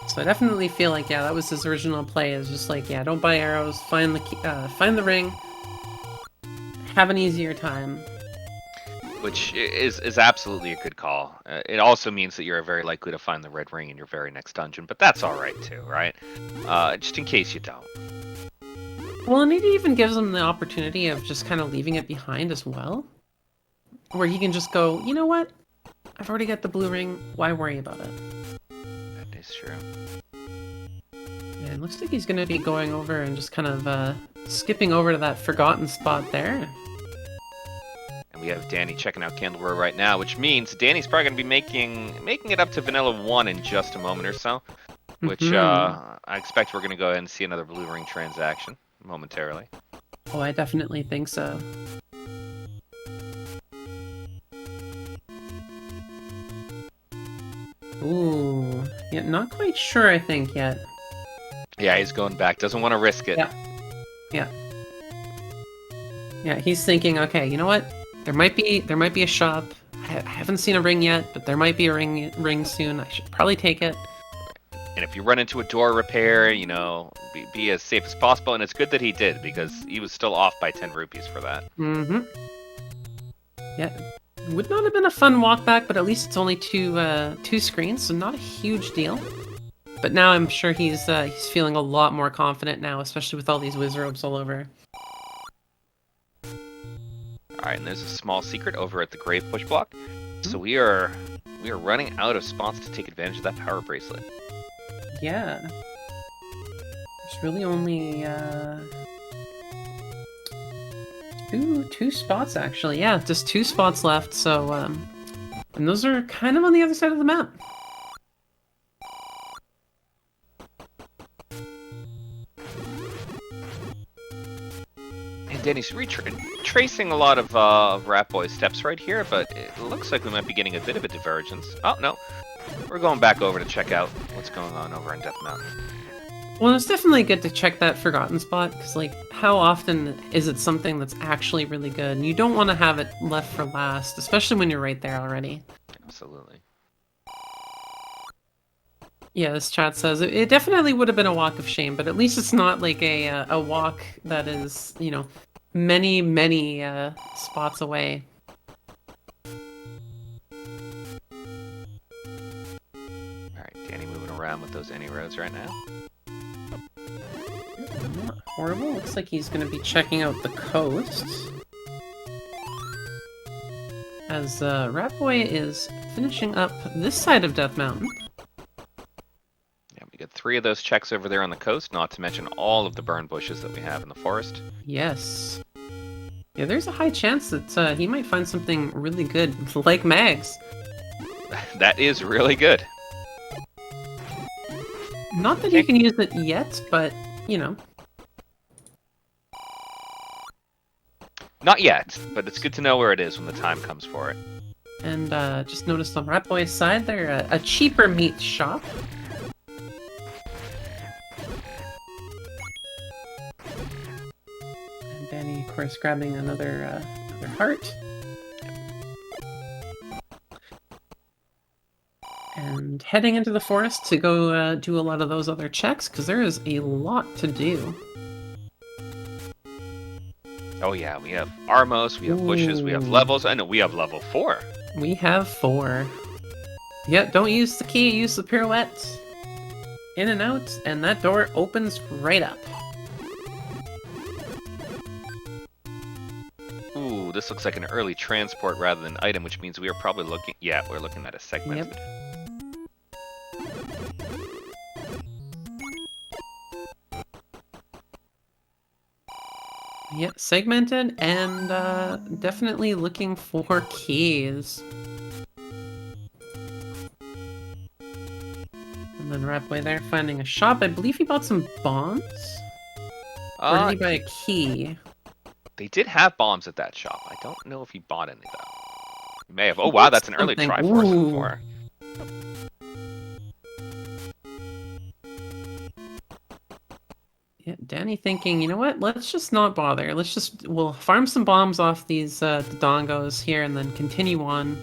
So I definitely feel like, yeah, that was his original play. Is just like, yeah, don't buy arrows. Find the ring. Have an easier time. Which is absolutely a good call. It also means that you're very likely to find the red ring in your very next dungeon, but that's all right too, right? Just in case you don't. Well, and it even gives him the opportunity of just kind of leaving it behind as well, where he can just go, you know what? I've already got the blue ring. Why worry about it? That is true. Yeah, it looks like he's going to be going over and just kind of skipping over to that forgotten spot there. And we have Danny checking out Candle Row right now, which means Danny's probably going to be making it up to Vanilla 1 in just a moment or so. Which I expect we're going to go ahead and see another blue ring transaction momentarily. Oh, I definitely think so. Ooh, yeah, not quite sure, I think, yet. Yeah, he's going back. Doesn't want to risk it. Yeah, he's thinking, okay, you know what? There might be a shop. I haven't seen a ring yet, but there might be a ring soon. I should probably take it. And if you run into a door repair, you know, be as safe as possible. And it's good that he did, because he was still off by 10 rupees for that. Mm-hmm. Yeah, would not have been a fun walk back, but at least it's only two screens, so not a huge deal. But now I'm sure he's feeling a lot more confident now, especially with all these Wizarobes all over. Alright, and there's a small secret over at the Grave Push Block. So we are running out of spots to take advantage of that power bracelet. Yeah. There's really only two spots actually. Yeah, just 2 spots left, so and those are kind of on the other side of the map. And Danny's tracing a lot of Ratboy's steps right here, but it looks like we might be getting a bit of a divergence. Oh, no. We're going back over to check out what's going on over in Death Mountain. Well, it's definitely good to check that forgotten spot, because, like, how often is it something that's actually really good? And you don't want to have it left for last, especially when you're right there already. Absolutely. Yeah, this chat says it definitely would have been a walk of shame, but at least it's not like a walk that is, you know, many spots away. Alright, Danny moving around with those any-roads right now. Not horrible. Looks like he's going to be checking out the coast. As Ratboy is finishing up this side of Death Mountain. Yeah, we got 3 of those checks over there on the coast, not to mention all of the burn bushes that we have in the forest. Yes. Yeah, there's a high chance that he might find something really good, like mags. That is really good. Not that he can use it yet, but, you know. Not yet, but it's good to know where it is when the time comes for it. And just noticed on Ratboy's side there a cheaper meat shop. And Danny, of course, grabbing another heart. And heading into the forest to go do a lot of those other checks, because there is a lot to do. Oh yeah, we have Armos, we have bushes, we have levels. I know we have level 4. We have 4. Yeah, don't use the key, use the pirouette. In and out, and that door opens right up. Ooh, this looks like an early transport rather than item, which means we are probably looking... Yeah, we're looking at a segmented. Yep. Yeah, segmented, and definitely looking for keys. And then Ratboy there finding a shop. I believe he bought some bombs? Or did he buy a key? They did have bombs at that shop. I don't know if he bought any, though. He may have. Oh, wow, that's an early Triforce in 4. Yeah, Danny thinking, you know what? Let's just not bother. We'll farm some bombs off these dongos here and then continue on.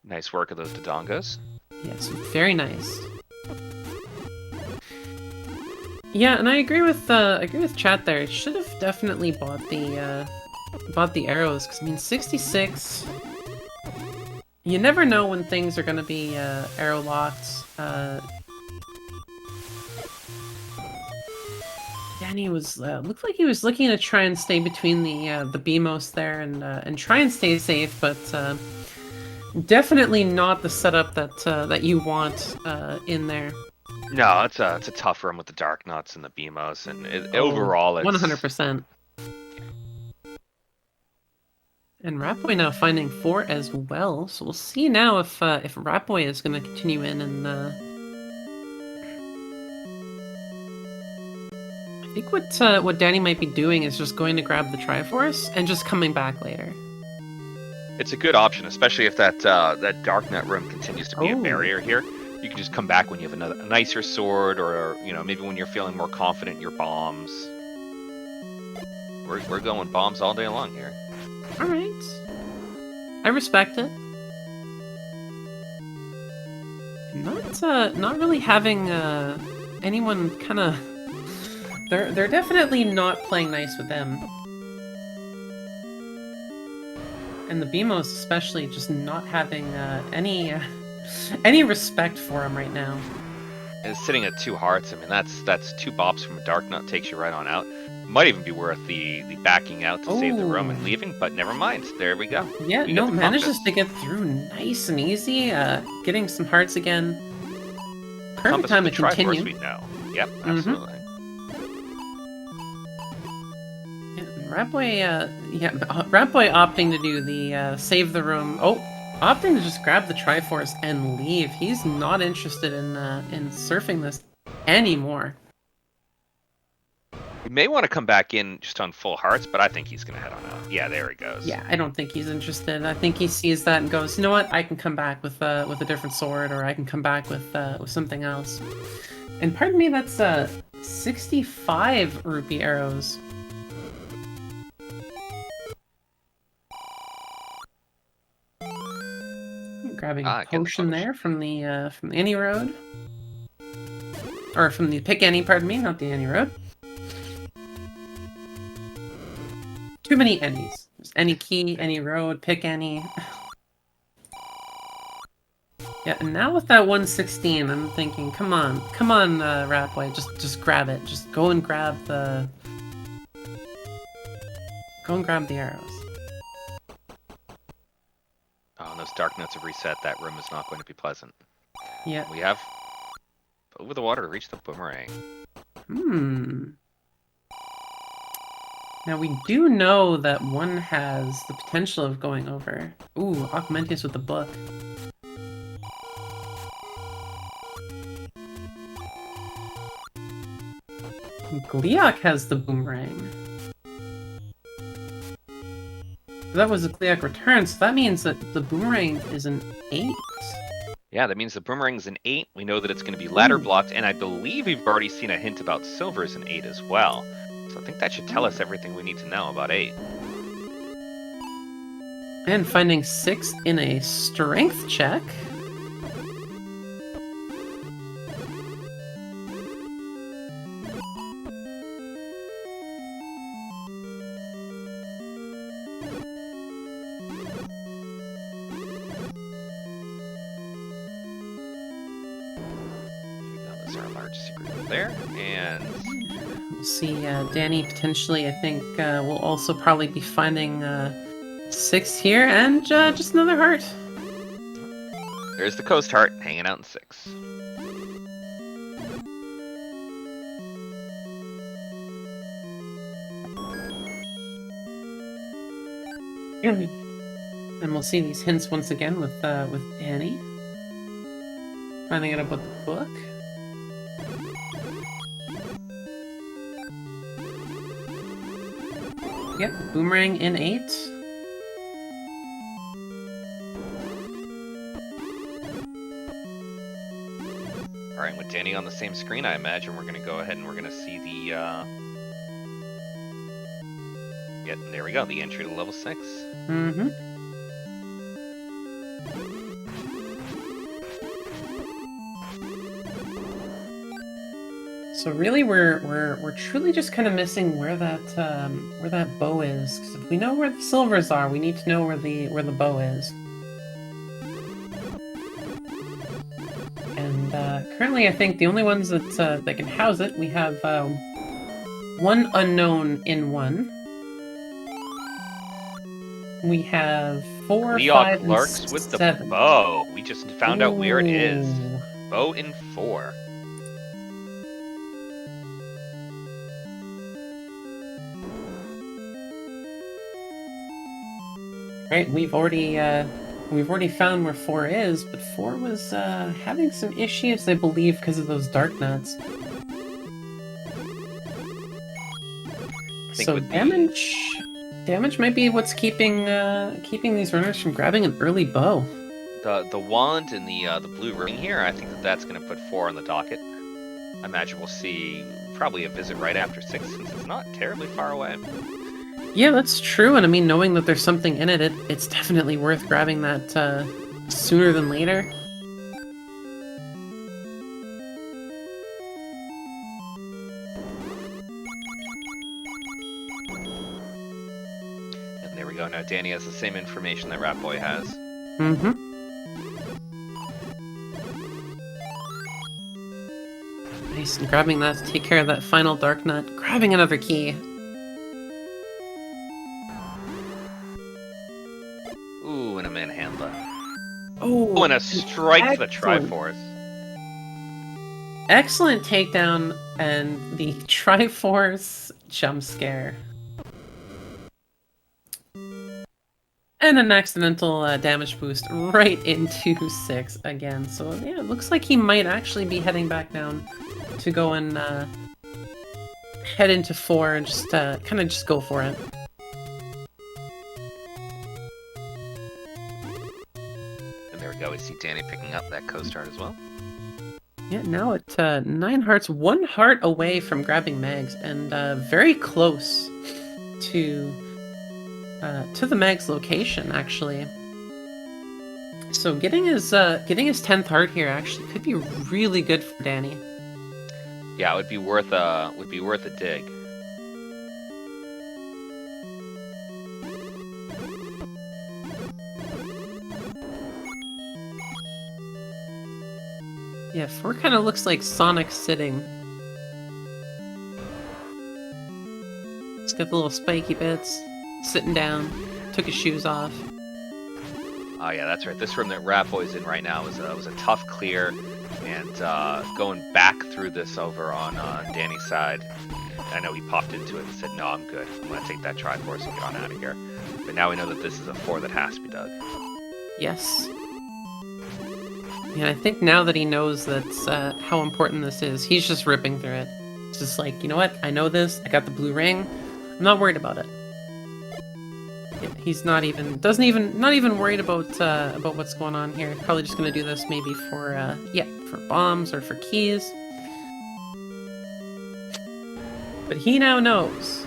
Nice work of those dodongos. Yes, very nice. Yeah, and I agree with chat there. It should have definitely bought the arrows, because I mean 66. You never know when things are gonna be arrow locked. Danny was looked like he was looking to try and stay between the BMOS there and try and stay safe, but definitely not the setup that you want in there. No, it's a tough room with the Dark Nuts and the BMOS, and overall it's 100%. And Ratboy now finding 4 as well, so we'll see now if Ratboy is going to continue in and I think what Danny might be doing is just going to grab the Triforce and just coming back later. It's a good option, especially if that Darknet room continues to be a barrier here. You can just come back when you have a nicer sword, or maybe when you're feeling more confident in your bombs. We're going bombs all day long here. All right, I respect it. Not really having anyone kind of. They're definitely not playing nice with them. And the BMOs especially just not having any respect for him right now. And sitting at 2 hearts, I mean that's 2 bops from a Dark Nut, takes you right on out. Might even be worth the backing out to save the room and leaving, but never mind. There we go. Yeah, no, manages to get through nice and easy, getting some hearts again. Perfect time to continue. We know. Yep, absolutely. Ratboy, Ratboy opting to do the save the room. Oh, opting to just grab the Triforce and leave. He's not interested in surfing this anymore. He may want to come back in just on full hearts, but I think he's going to head on out. Yeah, there he goes. Yeah, I don't think he's interested. I think he sees that and goes, you know what? I can come back with a different sword, or I can come back with something else. And pardon me, that's 65 rupee arrows. Grabbing a potion there from the Any Road, or from the Pick Any, pardon me, not the Any Road. Too many Any's. There's Any Key, Any Road, Pick Any. Yeah, and now with that 116, I'm thinking, come on, Ratboy, just grab it. Just go and grab the arrows. Oh, and those Dark Nuts have reset. That room is not going to be pleasant. Yeah. We have over the water to reach the boomerang. Now we do know that one has the potential of going over. Ooh, Augmentius with the book. Gliok has the boomerang. That was a Gleok return, so that means that the boomerang is an 8. Yeah, that means the boomerang's an 8. We know that it's going to be ladder blocked, and I believe we've already seen a hint about silver's an 8 as well. So I think that should tell us everything we need to know about 8. And finding 6 in a strength check. That was our large secret there, and We'll see Danny potentially, I think, will also probably be finding 6 here, and just another heart. there's the coast heart hanging out in 6. And we'll see these hints once again with Danny. Finding out about the book. Yep, boomerang in 8. Alright, with Danny on the same screen, I imagine we're going to go ahead and we're going to see the... Yeah, there we go, the entry to level 6. Mm-hmm. So really, we're truly just kind of missing where that bow is. Because if we know where the silvers are, we need to know where the bow is. And currently, I think the only ones that can house it, we have one unknown in 1. We have 4, 5, lurks and with 7. the bow. We just found out where it is. Ooh. Bow in 4. Right, we've already found where 4 is, but 4 was having some issues, I believe, because of those dark nuts. So damage might be what's keeping these runners from grabbing an early bow. The wand and the blue ring here, I think that's going to put 4 on the docket. I imagine we'll see probably a visit right after 6, since it's not terribly far away. Yeah, that's true, and I mean, knowing that there's something in it, it's definitely worth grabbing that sooner than later. And there we go. Now Danny has the same information that Ratboy has. Mm-hmm. Nice, and grabbing that to take care of that final dark nut. Grabbing another key. Ooh, and a manhandler. Oh, and a strike to the excellent. Triforce. Excellent takedown, and the Triforce jump scare. And an accidental damage boost right into 6 again. So yeah, it looks like he might actually be heading back down to go and head into 4 and just kind of just go for it. And there we go. We see Danny picking up that coast heart as well. Yeah, now at 9 hearts, 1 heart away from grabbing Mags, and very close to the Mag's location, actually. So getting his 10th heart here actually could be really good for Danny. Yeah, it would be worth a dig. Yeah, 4 kind of looks like Sonic sitting. He's got the little spiky bits, sitting down, took his shoes off. Oh yeah, that's right. This room that Ratboy's in right now was a tough clear, and going back through this over on Danny's side, I know he popped into it and said, "No, I'm good. I'm gonna take that Triforce and get on out of here." But now we know that this is a 4 that has to be dug. Yes. Yeah, I think now that he knows that's how important this is, he's just ripping through it. It's just like, you know what? I know this. I got the blue ring. I'm not worried about it. He's not even worried about what's going on here. Probably just gonna do this maybe for for bombs or for keys. But he now knows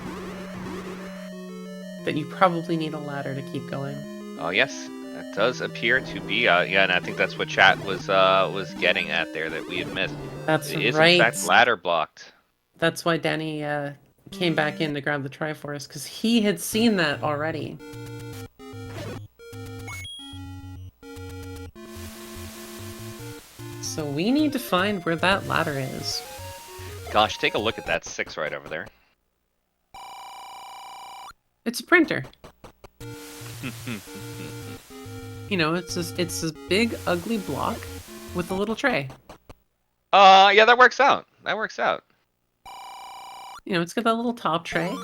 that you probably need a ladder to keep going. Oh yes, that does appear to be yeah, and I think that's what chat was getting at there that we had missed. That's It is right. in fact ladder blocked. That's why Danny came back in to grab the Triforce, because he had seen that already. So we need to find where that ladder is. Gosh, take a look at that 6 right over there. It's a printer. You know, it's this big, ugly block with a little tray. Yeah, that works out. That works out. You know, it's got that little top tray.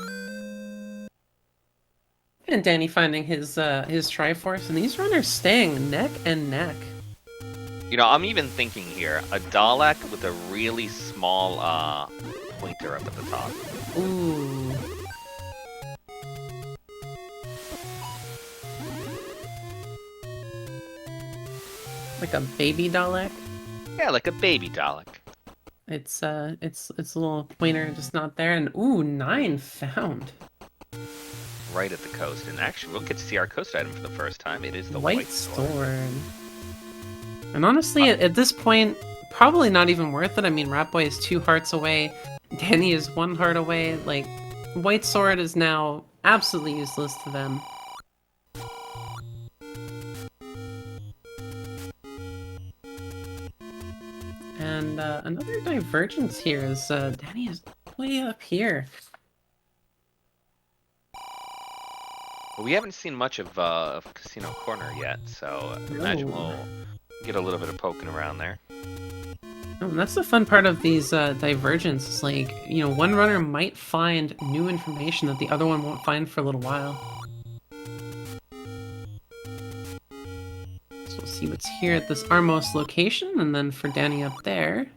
And Danny finding his Triforce, and these runners staying neck and neck. You know, I'm even thinking here, a Dalek with a really small pointer up at the top. Ooh. Like a baby Dalek? Yeah, like a baby Dalek. It's a little pointer just not there, and ooh, 9 found. Right at the coast, and actually we'll get to see our coast item for the first time. It is the White White Sword. And honestly, at this point, probably not even worth it. I mean, Ratboy is 2 hearts away, Danny is 1 heart away. Like, White Sword is now absolutely useless to them. And another divergence here is Danny is way up here. Well, we haven't seen much of Casino Corner yet, so I imagine we'll get a little bit of poking around there. Oh, and that's the fun part of these divergences. Like, you know, one runner might find new information that the other one won't find for a little while. So we'll see what's here at this Armos location, and then for Danny up there,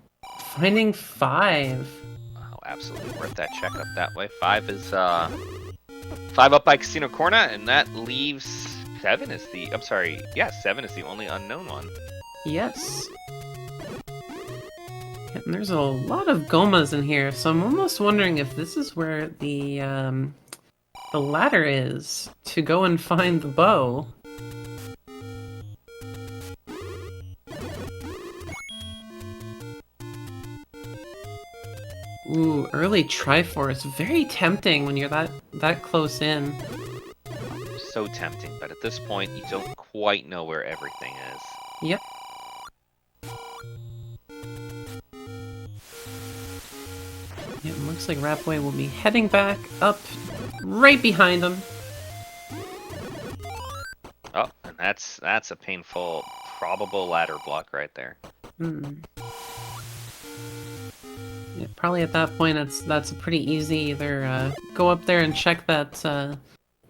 finding 5. Oh, absolutely worth that check up that way. 5 is 5 up by Casino Corner, and that leaves 7 is the 7 is the only unknown one. Yes. And there's a lot of Gomas in here, so I'm almost wondering if this is where the ladder is to go and find the bow. Ooh, early Triforce. Very tempting when you're that close in. So tempting, but at this point you don't quite know where everything is. Yep. Yeah, it looks like Ratboy will be heading back up right behind him. Oh, and that's a painful, probable ladder block right there. Yeah, probably at that point that's a pretty easy either go up there and check that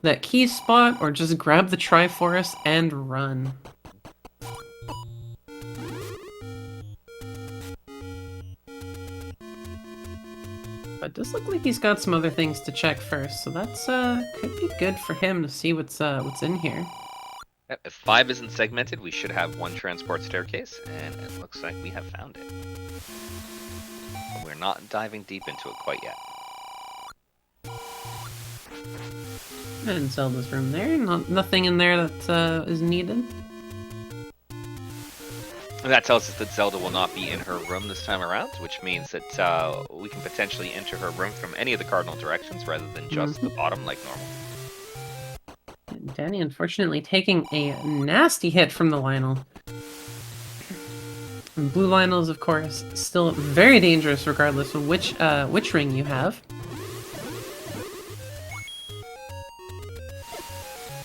that key spot, or just grab the Triforce and run. But it does look like he's got some other things to check first, so that's could be good for him to see what's in here. Yep, if 5 isn't segmented, we should have 1 transport staircase, and it looks like we have found it. But we're not diving deep into it quite yet. And Zelda's room there, nothing in there that is needed. And that tells us that Zelda will not be in her room this time around, which means that we can potentially enter her room from any of the cardinal directions rather than just the bottom like normal. And Danny, unfortunately, taking a nasty hit from the Lionel. And blue Lionels, of course, still very dangerous regardless of which ring you have.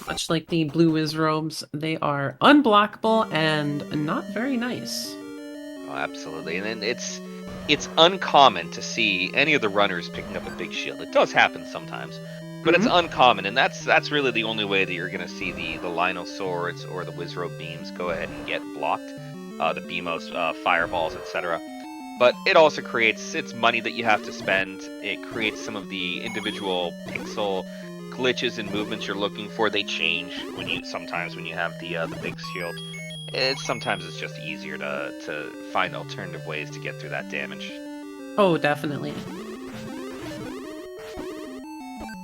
Much like the blue Wizrobes, they are unblockable and not very nice. Oh, absolutely. And it's uncommon to see any of the runners picking up a big shield. It does happen sometimes, but it's uncommon, and that's really the only way that you're going to see the Lionel Swords or the Wizrobe Beams go ahead and get blocked. The Beamos, Fireballs, etc. But it also creates, it's money that you have to spend. It creates some of the individual pixel glitches and movements you're looking for, they change sometimes when you have the big shield. Sometimes it's just easier to find alternative ways to get through that damage. Oh, definitely.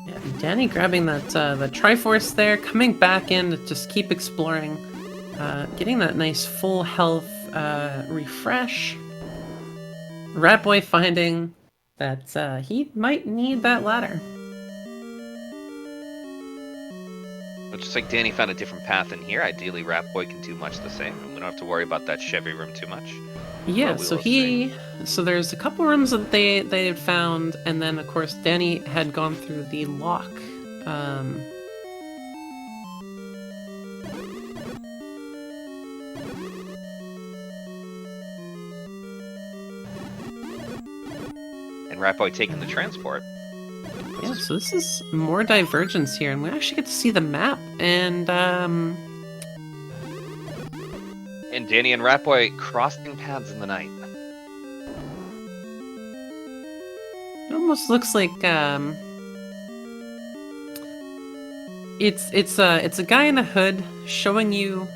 Yeah, Danny grabbing that the Triforce there, coming back in to just keep exploring, getting that nice full health refresh. Ratboy finding that he might need that ladder. Just like Danny found a different path in here, ideally Ratboy can do much the same, and we don't have to worry about that Chevy room too much. Yeah, so there's a couple rooms that they had found, and then of course Danny had gone through the lock. And Ratboy taking the transport. Yeah, so this is more divergence here, and we actually get to see the map, and Danny and Ratboy crossing paths in the night. it almost looks like it's a guy in a hood showing you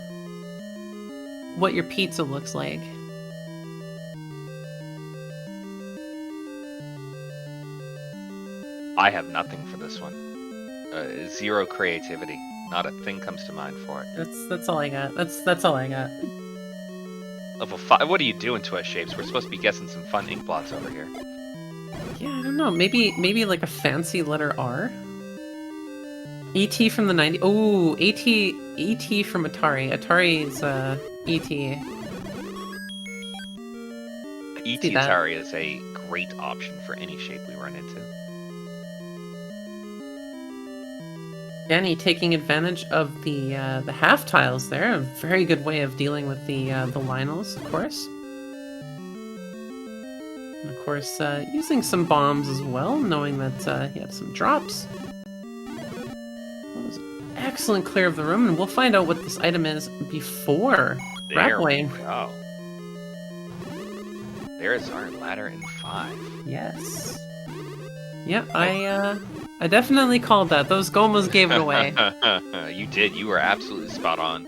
what your pizza looks like. I have nothing for this one. Zero creativity. Not a thing comes to mind for it. That's all I got. That's all I got. Level 5. What are you doing to us, Shapes? We're supposed to be guessing some fun ink blots over here. Yeah, I don't know. Maybe like a fancy letter R. ET from the 90s. Oh, ET from Atari. Atari's ET. ET Atari is a great option for any shape we run into. Danny taking advantage of the half tiles there. A very good way of dealing with the Lionels, of course. And of course, using some bombs as well, knowing that he had some drops. That was an excellent clear of the room, and we'll find out what this item is before Ratboy. Wow. There's our ladder in 5. Yes. Yeah, I definitely called that. Those Gomas gave it away. You did. You were absolutely spot on.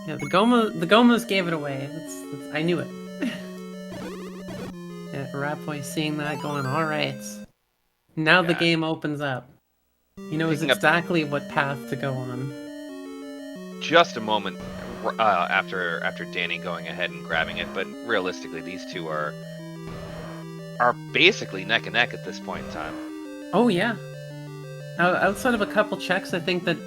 Yeah, the Gomas gave it away. I knew it. Yeah, Ratboy seeing that going, alright. Now the game opens up. He knows exactly what path to go on. Just a moment after Danny going ahead and grabbing it, but realistically these two are basically neck and neck at this point in time. Oh yeah. Outside of a couple checks, I think that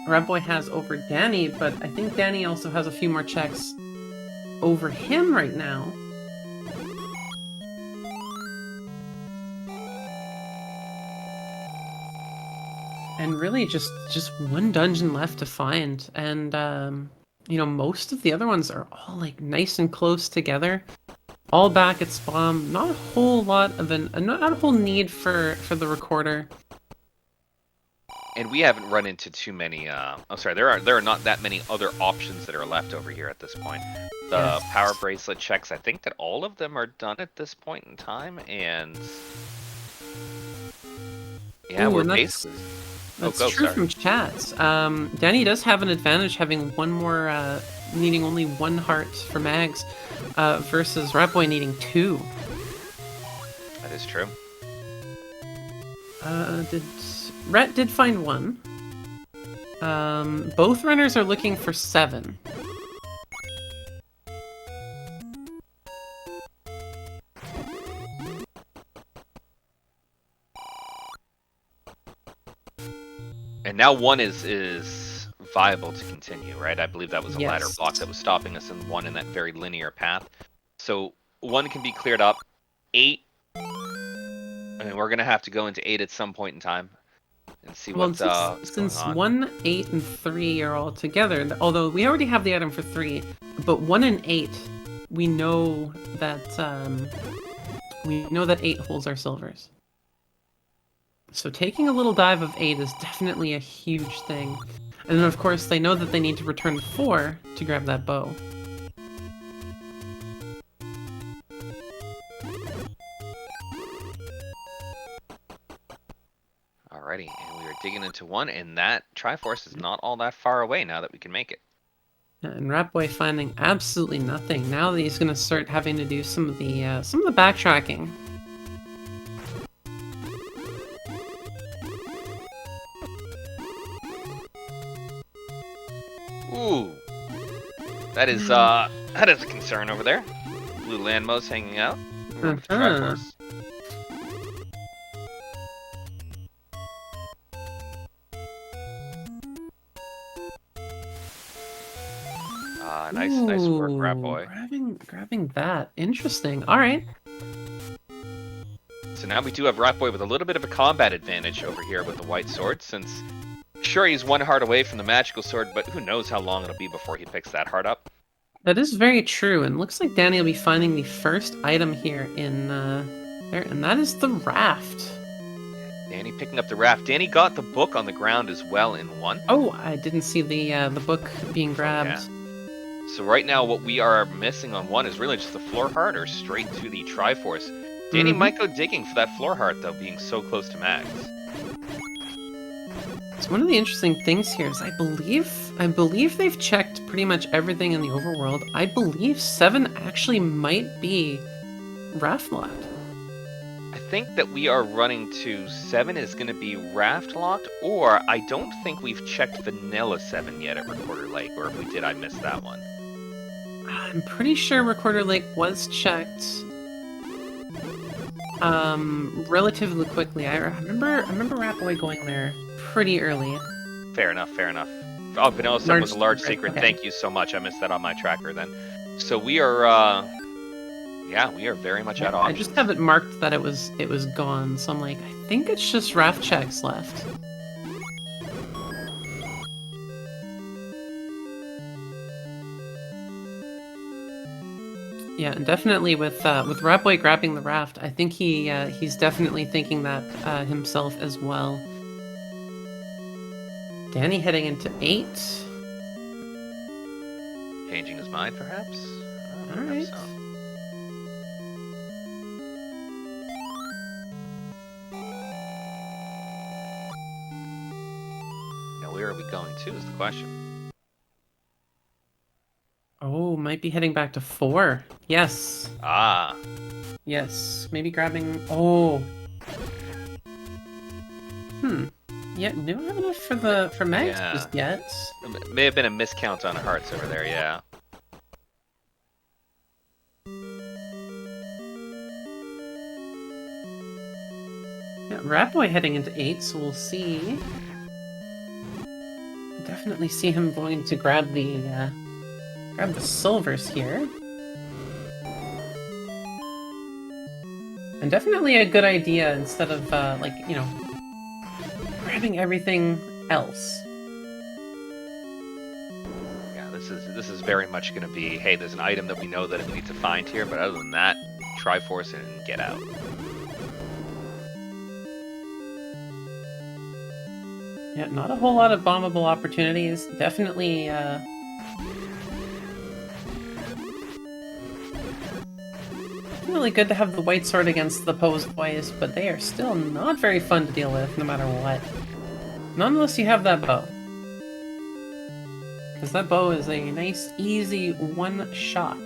Ratboy has over Danny, but I think Danny also has a few more checks over him right now. And really just one dungeon left to find, and most of the other ones are all like nice and close together. All back at spawn. Not a whole lot of not a whole need for the recorder. And we haven't run into too many. There are not that many other options that are left over here at this point. The power bracelet checks. I think that all of them are done at this point in time, and yeah, we're basically. That's true from chat. Danny does have an advantage having one more, needing only one heart for mags, versus Ratboy needing 2. That is true. Rat did find 1. Both runners are looking for 7. And now 1 is viable to continue, right? I believe that was a ladder block that was stopping us, and 1 in that very linear path. So 1 can be cleared up. 8. I mean, we're gonna have to go into 8 at some point in time and see what's going on. Since 1, 8, and 3 are all together, although we already have the item for 3, but 1 and 8, we know that 8 holds our silvers. So taking a little dive of 8 is definitely a huge thing. And then of course they know that they need to return 4 to grab that bow. and we are digging into one, and that Triforce is not all that far away now that we can make it. And Ratboy finding absolutely nothing. Now that he's gonna start having to do some of the backtracking. Ooh, that is a concern over there. Blue Landmo's hanging out. With the Triforce. Nice work, Ratboy. Grabbing that. Interesting. All right. So now we do have Ratboy with a little bit of a combat advantage over here with the white sword, since sure he's one heart away from the magical sword, but who knows how long it'll be before he picks that heart up. That is very true, and looks like Danny will be finding the first item here in there, and that is the raft. Danny picking up the raft. Danny got the book on the ground as well in one. Oh, I didn't see the book being grabbed. Yeah. So right now what we are missing on one is really just the floor heart or straight to the Triforce. Danny might go digging for that floor heart though, being so close to max. So one of the interesting things here is I believe they've checked pretty much everything in the overworld. I believe 7 actually might be raft locked. I think that we are running to 7 is going to be raft locked, or I don't think we've checked vanilla 7 yet at Recorder Lake, or if we did, I missed that one. I'm pretty sure Recorder Lake was checked relatively quickly. I remember Ratboy going there pretty early. Fair enough. Oh, vanilla 7 was a large secret. Okay. Thank you so much. I missed that on my tracker then. So we are we are very much out of options. I just have it marked that it was gone, so I'm like, I think it's just raft checks left. Yeah, and definitely with Ratboy grabbing the raft, I think he's definitely thinking that himself as well. Danny heading into 8. Changing his mind, perhaps? All right. So. Now, where are we going to is the question. Oh, might be heading back to 4. Yes. Ah. Yes. Maybe grabbing... Oh. Yeah, no, not enough for Max just yet. It may have been a miscount on hearts over there, yeah. Yeah, Ratboy heading into 8, so we'll see. Definitely see him going to grab the silvers here. And definitely a good idea instead of grabbing everything else. Yeah, this is very much going to be, hey, there's an item that we know that we need to find here, but other than that, Triforce and get out. Yeah, not a whole lot of bombable opportunities. Definitely really good to have the white sword against the Pose Boys, but they are still not very fun to deal with no matter what. Not unless you have that bow. Because that bow is a nice, easy one shot.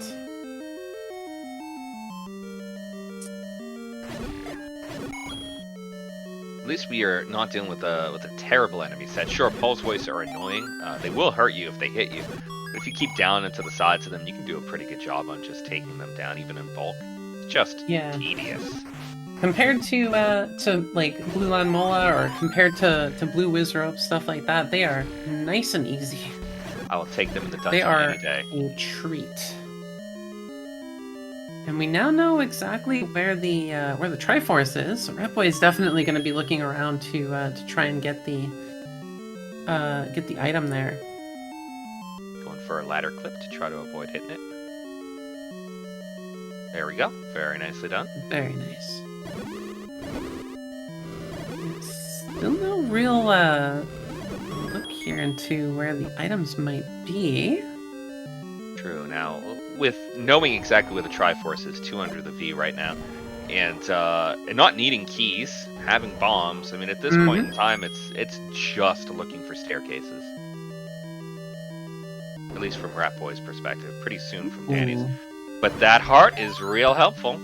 At least we are not dealing with a terrible enemy set. Sure, Pulse Voice are annoying. They will hurt you if they hit you. But if you keep down into the sides of them, you can do a pretty good job on just taking them down, even in bulk. It's just tedious. Compared to like Blue Land Mola or compared to Blue Wizrope, stuff like that, they are nice and easy. I will take them in the dungeon they are any day. A treat. And we now know exactly where the Triforce is. So Ratboy is definitely going to be looking around to try and get the item there. Going for a ladder clip to try to avoid hitting it. There we go. Very nicely done. Very nice. Still no real look here into where the items might be. True. Now, with knowing exactly where the Triforce is, 2 under the V right now, And not needing keys, having bombs. I mean, at this point in time, it's just looking for staircases. At least from Ratboy's perspective. Pretty soon from Danny's. But that heart is real helpful.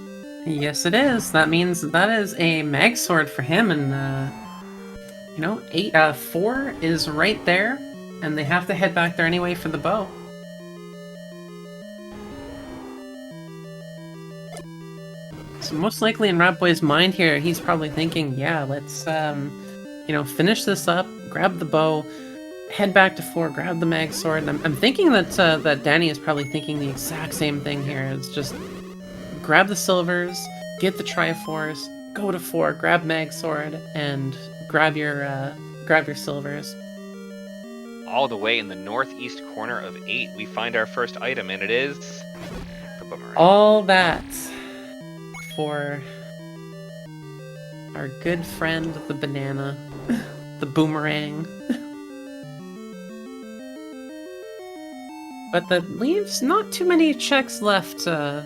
Yes, it is. That means that is a mag sword for him, and you know, 4 is right there, and they have to head back there anyway for the bow. So most likely in Ratboy's mind here, he's probably thinking, yeah, let's, you know, finish this up, grab the bow, head back to 4, grab the mag sword. And I'm thinking that that Danny is probably thinking the exact same thing here. It's just grab the silvers, get the Triforce, go to 4, grab mag sword, and grab your silvers. All the way in the northeast corner of 8, we find our first item, and it is the boomerang. All that for our good friend, the banana, the boomerang. But that leaves not too many checks left, I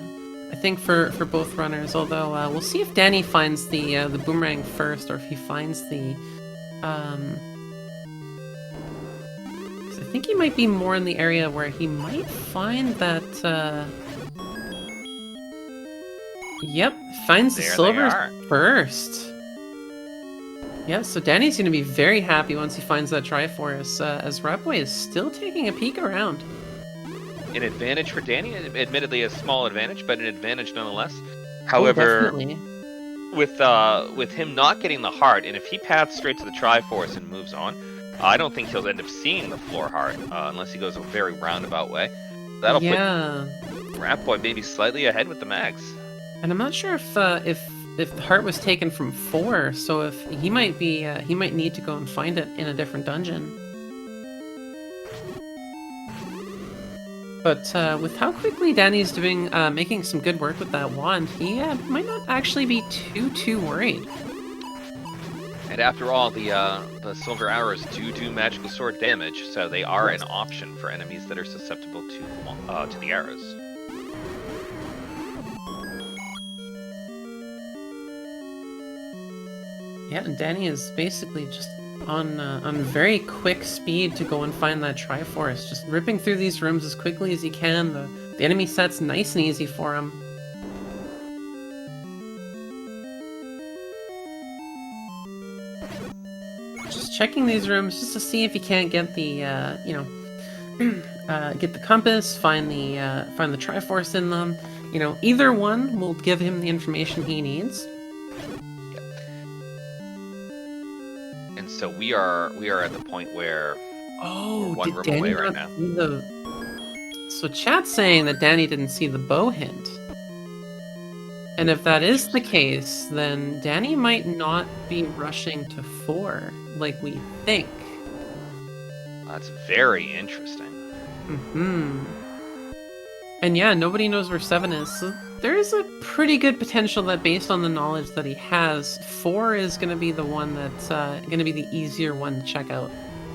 think, for both runners. Although we'll see if Danny finds the boomerang first, or if he finds the. 'Cause I think he might be more in the area where he might find that. Yep, finds the silvers first. Yeah, so Danny's going to be very happy once he finds that Triforce, as Ratboy is still taking a peek around. An advantage for Danny, admittedly a small advantage, but an advantage nonetheless. However, with him not getting the heart, and if he paths straight to the Triforce and moves on, I don't think he'll end up seeing the floor heart, unless he goes a very roundabout way. That'll put Ratboy maybe slightly ahead with the mags. And I'm not sure if the heart was taken from 4, so if he might be he might need to go and find it in a different dungeon. But with how quickly Danny's doing, making some good work with that wand, he might not actually be too worried. And after all, the silver arrows do magical sword damage, so they are an option for enemies that are susceptible to the arrows. Yeah, and Danny is basically just on very quick speed to go and find that Triforce, just ripping through these rooms as quickly as he can. The enemy set's nice and easy for him. Just checking these rooms just to see if he can't get the you know, get the compass, find the Triforce in them. You know, either one will give him the information he needs. So we are at the point where we're one room away right now. So chat's saying that Danny didn't see the bow hint. And if that is the case, then Danny might not be rushing to 4 like we think. That's very interesting. And yeah, nobody knows where 7 is, so there is a pretty good potential that based on the knowledge that he has, 4 is going to be the one that's going to be the easier one to check out.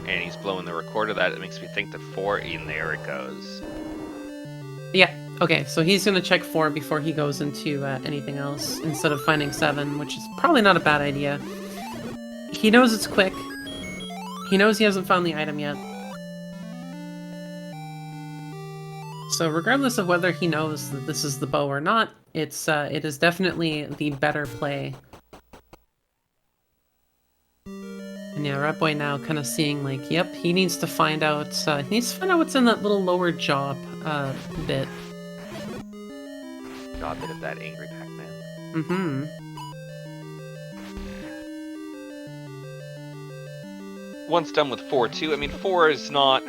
And he's blowing the recorder. That makes me think that 4, in there it goes. Yeah, okay, so he's going to check 4 before he goes into anything else, instead of finding 7, which is probably not a bad idea. He knows it's quick. He knows he hasn't found the item yet. So regardless of whether he knows that this is the bow or not, it is definitely the better play. And yeah, Ratboy now kind of seeing like, yep, he needs to find out. He needs to find out what's in that little lower jaw bit. Jaw bit of that angry Pac-Man. Once done with 4 too. I mean, 4 is not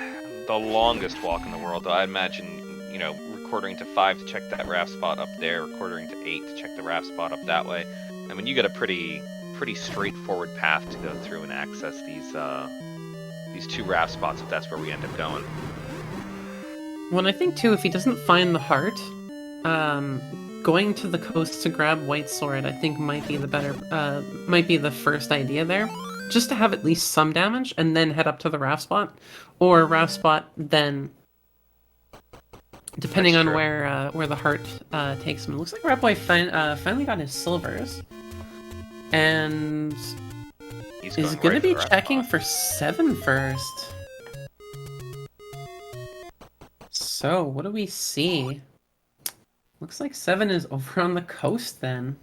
the longest walk in the world, though. I imagine, you know, recording to 5 to check that raft spot up there, recording to 8 to check the raft spot up that way. I mean, you got a pretty straightforward path to go through and access these 2 raft spots if that's where we end up going. Well, and I think too, if he doesn't find the heart, going to the coast to grab White Sword, I think might be the first idea there. Just to have at least some damage, and then head up to the raft spot, or raft spot, then depending That's on true. where the heart takes him. It looks like Ratboy finally got his silvers, and He's is going going to right for be the red checking spot. for 7 first. So, what do we see? Looks like 7 is over on the coast then.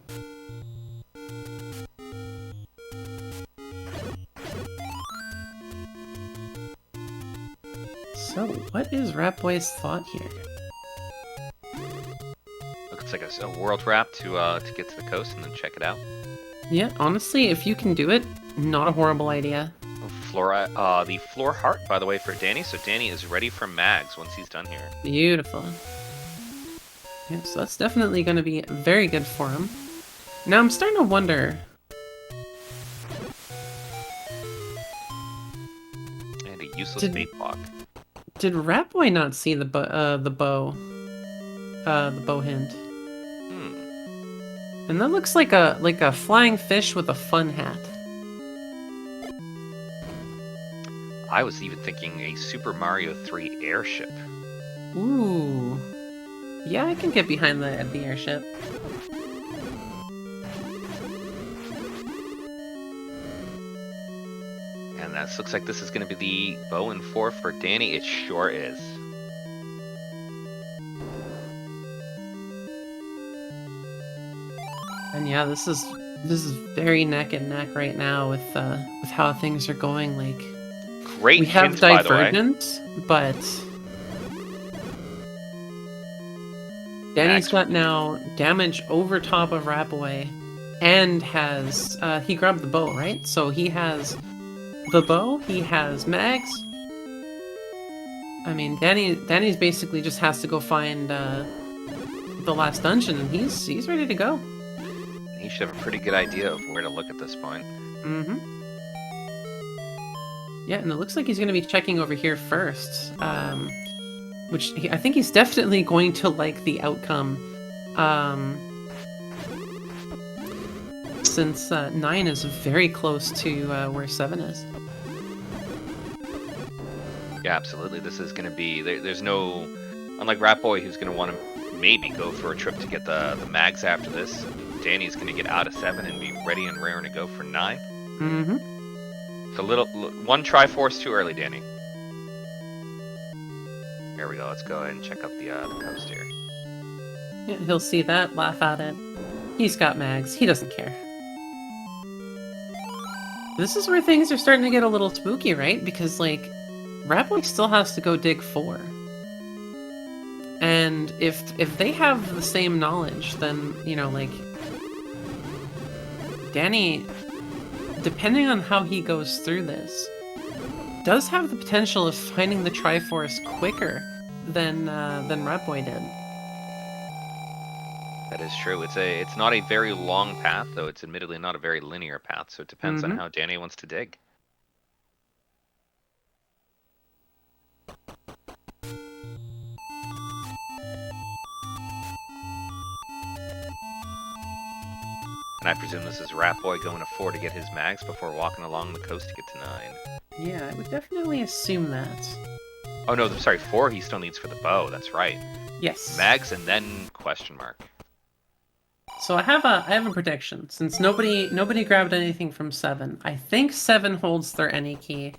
So, what is Ratboy's thought here? Looks like a world wrap to get to the coast and then check it out. Yeah, honestly, if you can do it, not a horrible idea. The floor heart, by the way, for Danny. So Danny is ready for mags once he's done here. Beautiful. Yeah, so that's definitely going to be very good for him. Now I'm starting to wonder. And a useless Did- bait block. Did Ratboy not see the bow hint? Hmm. And that looks like a flying fish with a fun hat. I was even thinking a Super Mario 3 airship. Ooh. Yeah, I can get behind the airship. And that looks like this is going to be the bow and 4 for Danny. It sure is. And yeah, this is very neck and neck right now with how things are going. Like Great we have hint, by the way. Divergent, but Danny's got now damage over top of Ratboy, and has he grabbed the bow, right? So he has the bow, he has mags. I mean, Danny's basically just has to go find the last dungeon, and he's ready to go. He should have a pretty good idea of where to look at this point. Mm-hmm. Yeah, and it looks like he's going to be checking over here first, which I think he's definitely going to like the outcome, since 9 is very close to where 7 is. Yeah, absolutely. This is going to be... There's no... Unlike Ratboy, who's going to want to maybe go for a trip to get the mags after this, Danny's going to get out of 7 and be ready and raring to go for 9. Mm-hmm. It's a little... One Triforce too early, Danny. There we go. Let's go ahead and check out the coast here. Yeah, he'll see that, laugh at it. He's got mags. He doesn't care. This is where things are starting to get a little spooky, right? Because, like, Ratboy still has to go dig 4. And if they have the same knowledge, then, you know, like, Danny, depending on how he goes through this, does have the potential of finding the Triforce quicker than Ratboy did. That is true. It's not a very long path, though it's admittedly not a very linear path, so it depends on how Danny wants to dig. And I presume this is Ratboy going to 4 to get his mags before walking along the coast to get to 9. Yeah, I would definitely assume that. Oh no, sorry, 4 he still needs for the bow, that's right. Yes. Mags and then question mark. So I have a prediction. Since nobody grabbed anything from 7, I think 7 holds their any key,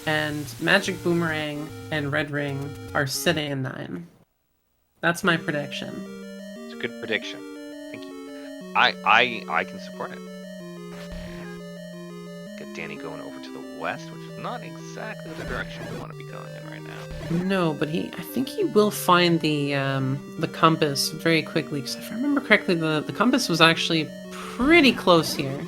and Magic Boomerang and Red Ring are sitting in 9. That's my prediction. It's a good prediction. Thank you. I can support it. Get Danny going over to the west, which is not exactly the direction we want to be going in right now. No, but I think he will find the compass very quickly, because if I remember correctly, the compass was actually pretty close here.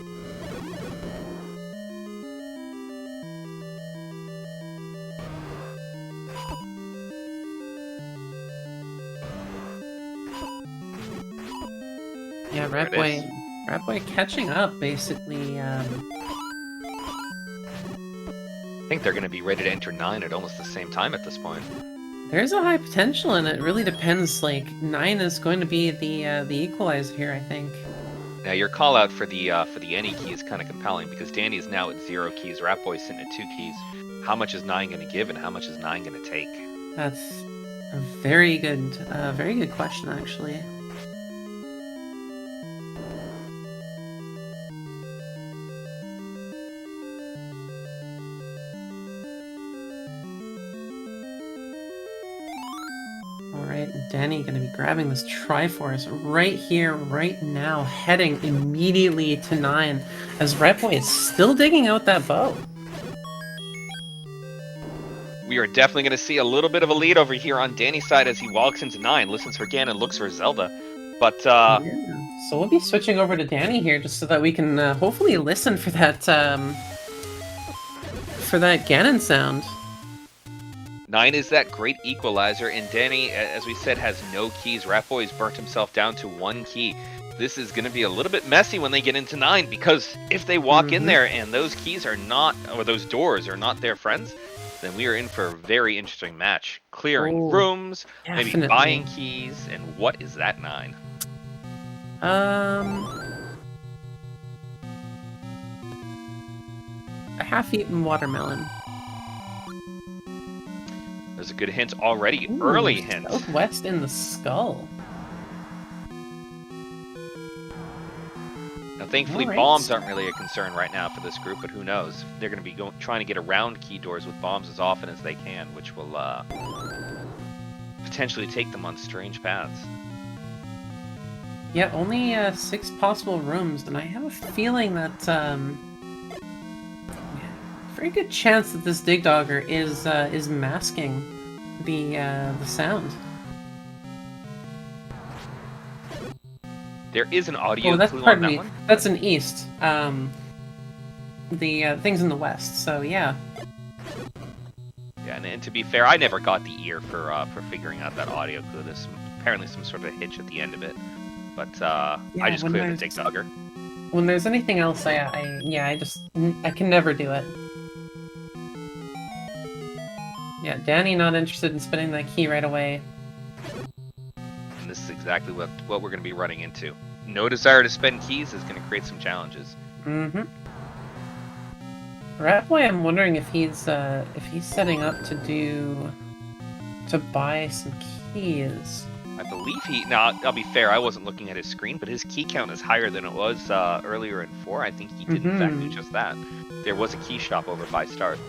Yeah, Ratboy catching up, basically. I think they're going to be ready to enter 9 at almost the same time at this point. There's a high potential, and it really depends. Like 9 is going to be the equalizer here, I think. Now your call out for the any key is kind of compelling because Danny is now at 0 keys. Ratboy's sitting at 2 keys. How much is 9 going to give, and how much is 9 going to take? A very good question, actually. Alright, Danny gonna be grabbing this Triforce right here, right now, heading immediately to 9, as Ratboy is still digging out that bow. We are definitely going to see a little bit of a lead over here on Danny's side as he walks into 9, listens for Ganon, looks for Zelda. But, Yeah. So we'll be switching over to Danny here just so that we can hopefully listen for that Ganon sound. 9 is that great equalizer, and Danny, as we said, has no keys. Ratboy's burnt himself down to 1 key. This is going to be a little bit messy when they get into 9, because if they walk in there and those keys are not, or those doors are not their friends, then we are in for a very interesting match. Clearing rooms, definitely. maybe buying keys, and what is that 9? A half-eaten watermelon. There's a good hint already. Early hint. Southwest in the skull. Now, thankfully, bombs aren't really a concern right now for this group, but who knows? They're going to be trying to get around key doors with bombs as often as they can, which will potentially take them on strange paths. Yeah, only 6 possible rooms, and I have a feeling that very good chance that this Dig Dogger is masking the sound. There is an audio clue pardon on that me. one. That's an east. The thing's in the west. So yeah. Yeah, and to be fair, I never got the ear for figuring out that audio clue. There's apparently some sort of hitch at the end of it, but I just cleared the Dig Dogger. When there's anything else, I can never do it. Yeah, Danny not interested in spinning that key right away. And this is exactly what we're going to be running into. No desire to spend keys is going to create some challenges. Mm-hmm. Ratboy, I'm wondering if he's setting up to buy some keys. I believe Now, I'll be fair, I wasn't looking at his screen, but his key count is higher than it was earlier in 4. I think he did in fact do just that. There was a key shop over by start.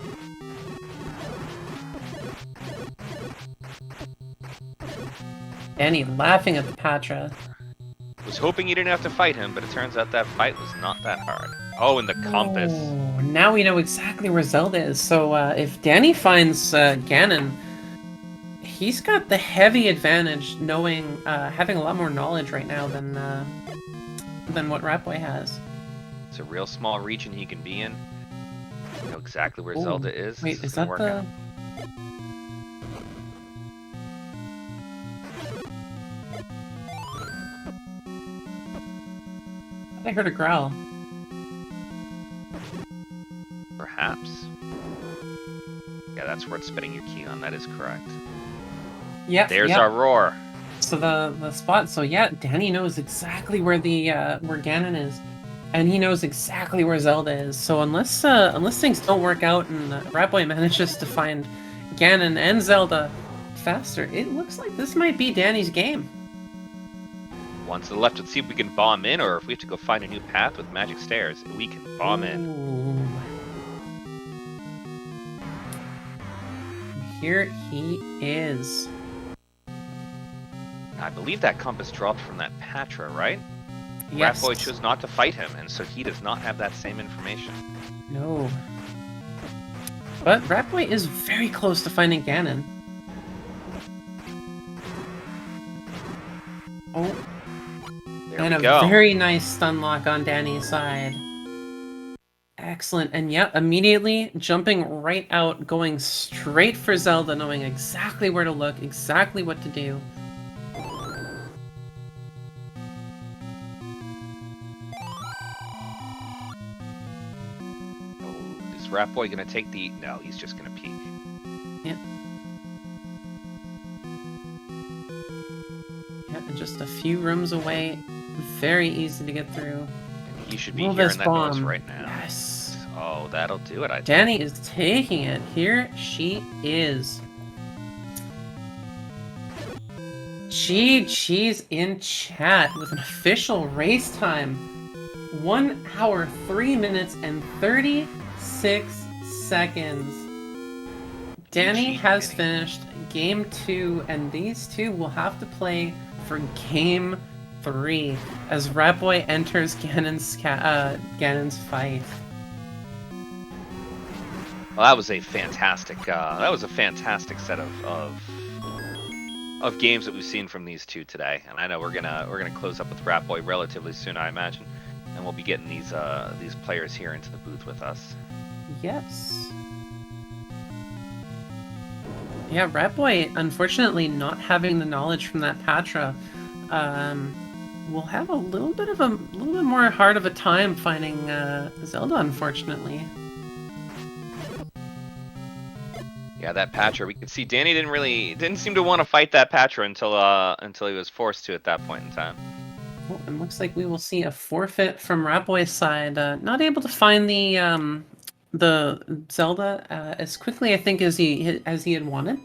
Danny laughing at the Patra. Was hoping you didn't have to fight him, but it turns out that fight was not that hard. Oh, and the compass. Oh, now we know exactly where Zelda is. So if Danny finds Ganon, he's got the heavy advantage, knowing having a lot more knowledge right now than what Ratboy has. It's a real small region he can be in. You know exactly where Zelda is. Wait, is that the? I heard a growl. Perhaps. Yeah, that's worth spending your key on. That is correct. Yeah. There's our roar. So the spot. So yeah, Danny knows exactly where the where Ganon is, and he knows exactly where Zelda is. So unless things don't work out and Ratboy manages to find Ganon and Zelda faster, it looks like this might be Danny's game. One to the left. Let's see if we can bomb in, or if we have to go find a new path with magic stairs. We can bomb in. Here he is. I believe that compass dropped from that Patra, right? Yes. Ratboy chose not to fight him, and so he does not have that same information. No. But Ratboy is very close to finding Ganon. Oh. There we go. Very nice stun lock on Danny's side. Excellent. And yeah, immediately jumping right out, going straight for Zelda, knowing exactly where to look, exactly what to do. Oh, is Ratboy going to take the... No, he's just going to peek. Yep. Yep, and just a few rooms away. Very easy to get through. And he should be hearing that noise right now. Yes. Oh, that'll do it, I think. Danny is taking it. Here she is. GG's in chat with an official race time. 1 hour, 3 minutes, and 36 seconds. Danny has finished game 2, and these two will have to play for game 3 as Ratboy enters Ganon's fight. Well, that was a fantastic set of games that we've seen from these two today, and I know we're gonna close up with Ratboy relatively soon, I imagine, and we'll be getting these players here into the booth with us. Yes. Yeah, Ratboy, unfortunately, not having the knowledge from that Patra, will have a little bit more hard of a time finding Zelda, unfortunately. Yeah, that Patra. We could see Danny didn't seem to want to fight that Patra until he was forced to at that point in time. Oh, and looks like we will see a forfeit from Ratboy's side. Not able to find the Zelda as quickly, I think, as he had wanted.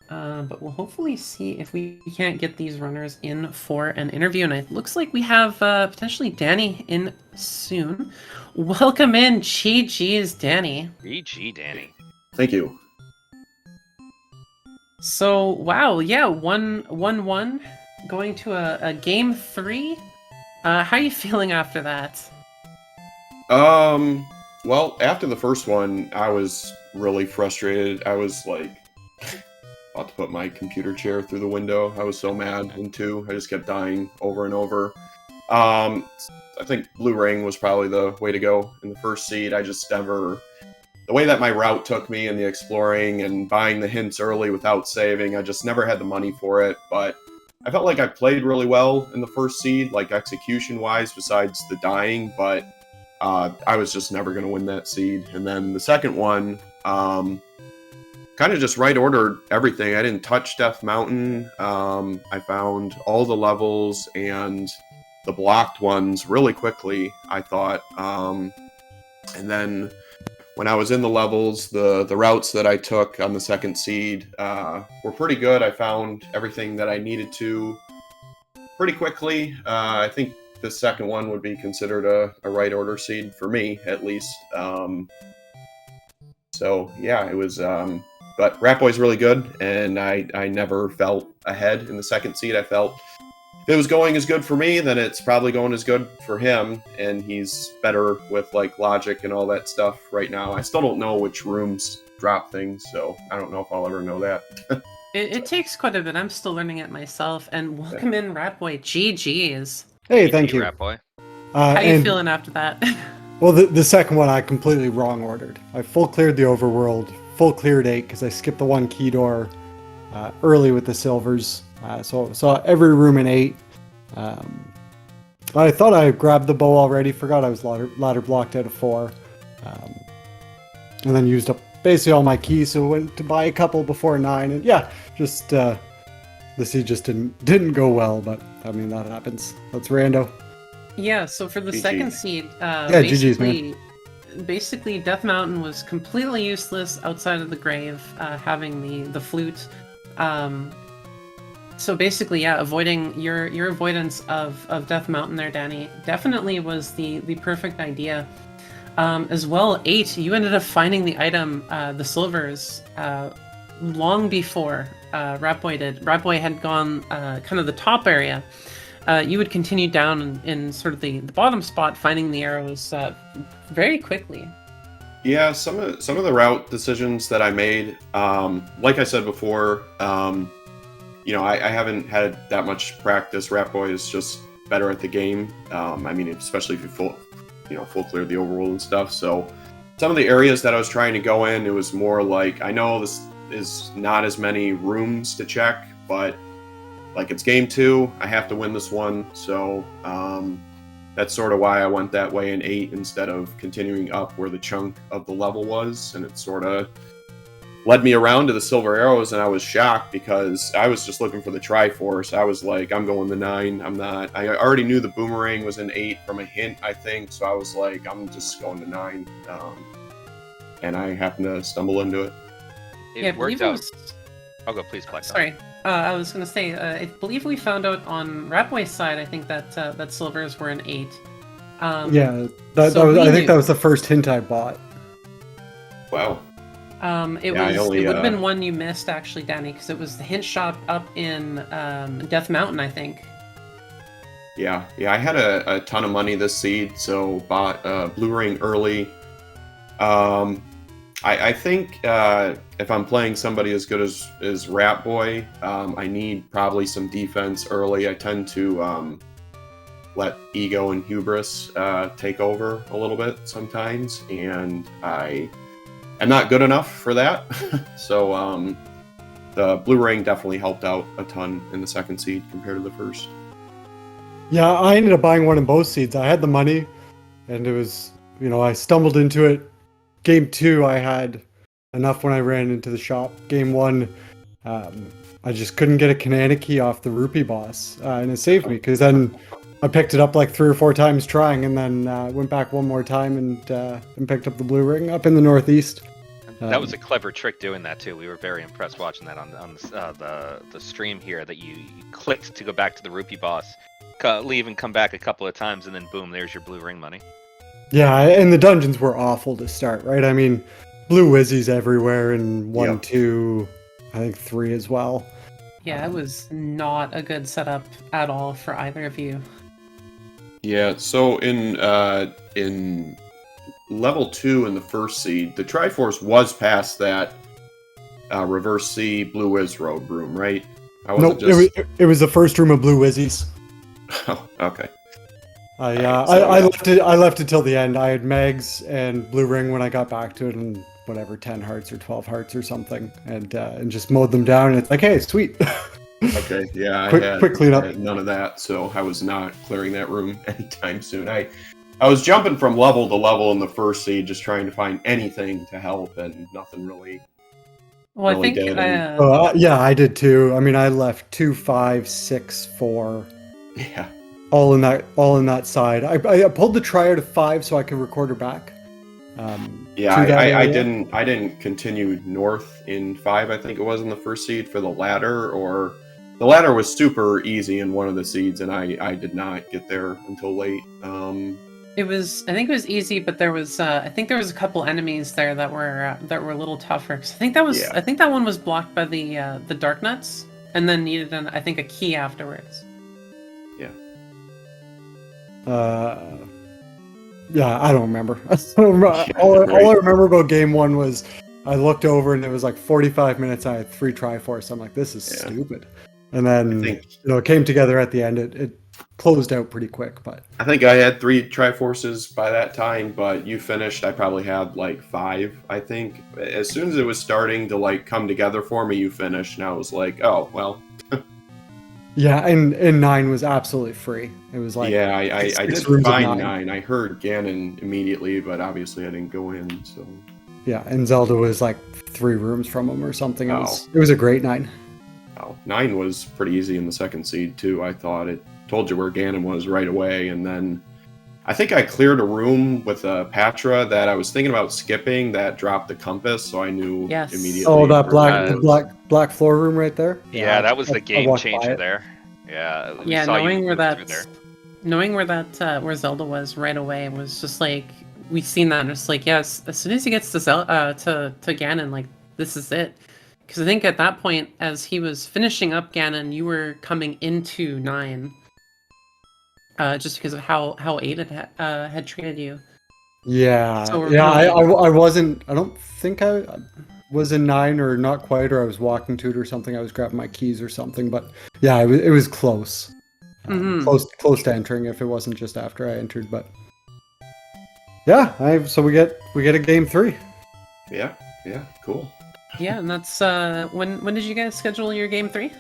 But we'll hopefully see if we can't get these runners in for an interview. And it looks like we have potentially Danny in soon. Welcome in, GG's Danny. GG, Danny. Thank you. So, wow, yeah, 1-1, going to a game 3. How are you feeling after that? Well, after the first one, I was really frustrated. I was like about to put my computer chair through the window. I was so mad in 2. I just kept dying over and over. I think Blue Ring was probably the way to go in the first seed. I just never... The way that my route took me in the exploring and buying the hints early without saving, I just never had the money for it. But I felt like I played really well in the first seed, like execution-wise, besides the dying. But I was just never going to win that seed. And then the second one, kind of just right-ordered everything. I didn't touch Death Mountain. I found all the levels and the blocked ones really quickly, I thought. And then... when I was in the levels, the routes that I took on the second seed were pretty good. I found everything that I needed to pretty quickly. I think the second one would be considered a right order seed for me, at least. So yeah, it was. But Ratboy's really good, and I never felt ahead in the second seed. I felt if it was going as good for me, then it's probably going as good for him, and he's better with like logic and all that stuff right now. I still don't know which rooms drop things, so I don't know if I'll ever know that. It takes quite a bit. I'm still learning it myself. And welcome in, Ratboy. GG's. Hey, thank you. Ratboy. How you feeling after that? Well, the second one I completely wrong ordered. I full cleared the overworld, full cleared 8 because I skipped the one key door early with the silvers. So saw every room in 8. I thought I grabbed the bow already. Forgot I was ladder blocked out of 4. And then used up basically all my keys. So went to buy a couple before 9. And yeah, just the seed just didn't go well. But I mean that happens. That's rando. Yeah. So for the GG. Second seed, Yeah, GG's, man. Basically, Death Mountain was completely useless outside of the grave, having the flute. So basically, yeah, avoiding your avoidance of Death Mountain there, Danny, definitely was the perfect idea. As well, 8, you ended up finding the item, the silvers, long before Ratboy did. Ratboy had gone kind of the top area. You would continue down in sort of the bottom spot, finding the arrows very quickly. Yeah, some of the route decisions that I made, like I said before, I haven't had that much practice. Ratboy is just better at the game. I mean, especially if you full clear the overworld and stuff. So some of the areas that I was trying to go in, it was more like, I know this is not as many rooms to check, but like it's game 2, I have to win this one. So that's sort of why I went that way in 8 instead of continuing up where the chunk of the level was. And it sort of led me around to the silver arrows, and I was shocked because I was just looking for the Triforce. I was like, I'm going to 9. I already knew the boomerang was in 8 from a hint, I think, so I was like, I'm just going to 9. And I happened to stumble into it. It worked out. Oh, go, please, Black. Sorry. I was gonna say, I believe we found out on Ratboy's side. I think that that silvers were an 8. Yeah, that so was. we I think knew. that was the first hint I bought. Wow. It Yeah, I was. only, It would have been one you missed actually, Danny, because it was the hint shop up in Death Mountain, I think. Yeah, I had a ton of money this seed, so bought blue ring early. I think if I'm playing somebody as good as Ratboy, I need probably some defense early. I tend to let ego and hubris take over a little bit sometimes, and I'm not good enough for that. So the blue ring definitely helped out a ton in the second seed compared to the first. Yeah, I ended up buying one in both seeds. I had the money, and it was, I stumbled into it. Game 2, I had enough when I ran into the shop. Game 1, I just couldn't get a Kanana key off the rupee boss, and it saved me because then I picked it up like 3 or 4 times trying, and then went back one more time and picked up the blue ring up in the northeast. That was a clever trick doing that too. We were very impressed watching that on the stream here. That you clicked to go back to the rupee boss, leave and come back a couple of times, and then boom, there's your blue ring money. Yeah, and the dungeons were awful to start, right? I mean, blue wizzies everywhere, and 1, Yep. 2, I think 3 as well. Yeah, it was not a good setup at all for either of you. Yeah, so in level 2 in the first seed, the Triforce was past that reverse C blue whiz road room, right? I Nope, it was the first room of blue wizzies. Oh, okay. I left it till the end. I had Megs and blue ring when I got back to it, and whatever 10 hearts or 12 hearts or something, and just mowed them down. And it's like, hey, sweet. Okay, yeah, Quick cleanup. I had none of that, so I was not clearing that room anytime soon. I was jumping from level to level in the first seed, just trying to find anything to help, and nothing really. Well, Really I think did, Yeah, I did too. I mean, I left 2, 5, 6, 4, Yeah. all in that side. I pulled the triad of 5 so I could record her back. Yeah, to that I area. didn't continue north in 5. I think it was in the first seed for the ladder, or the ladder was super easy in one of the seeds, and I did not get there until late. it was. I think it was easy, but there was. I think there was a couple enemies there that were a little tougher. 'Cause I think that was. Yeah. I think that one was blocked by the dark nuts, and then needed I think a key afterwards. Yeah, I don't remember. All I remember about game 1 was I looked over and it was like 45 minutes. I had 3 Triforce. I'm like, this is Yeah. stupid. And then I think it came together at the end. It closed out pretty quick, but I think I had 3 Triforces by that time, but you finished. I probably had like 5. I think as soon as it was starting to like come together for me, you finished, and I was like, oh well. yeah, and 9 was absolutely free. It was like Yeah, I six did rooms of find 9. 9. I heard Ganon immediately, but obviously I didn't go in. So Yeah, and Zelda was like 3 rooms from him or something. It Oh. was a great 9. oh, 9 was pretty easy in the second seed too. I thought it told you where Ganon was right away, and then I think I cleared a room with a Patra that I was thinking about skipping that dropped the compass, so I knew Yes. immediately. Oh, that where it the was. black floor room right there. Yeah, that was the I game walked by changer it. there. Yeah, we Yeah, saw you knowing where move through that, there. knowing where Zelda was right away was just like we seen that and it's like yes, as soon as he gets to to Ganon, like this is it. Because I think at that point, as he was finishing up Ganon, you were coming into 9. Just because of how 8 had treated you. Yeah, So we're yeah. really- I wasn't. I don't think I was in 9 or not quite, or I was walking to it or something. I was grabbing my keys or something. But yeah, it was close. Mhm. Close to entering if it wasn't just after I entered. But yeah, so we get a game 3. Yeah, cool. Yeah, and that's when did you guys schedule your game 3?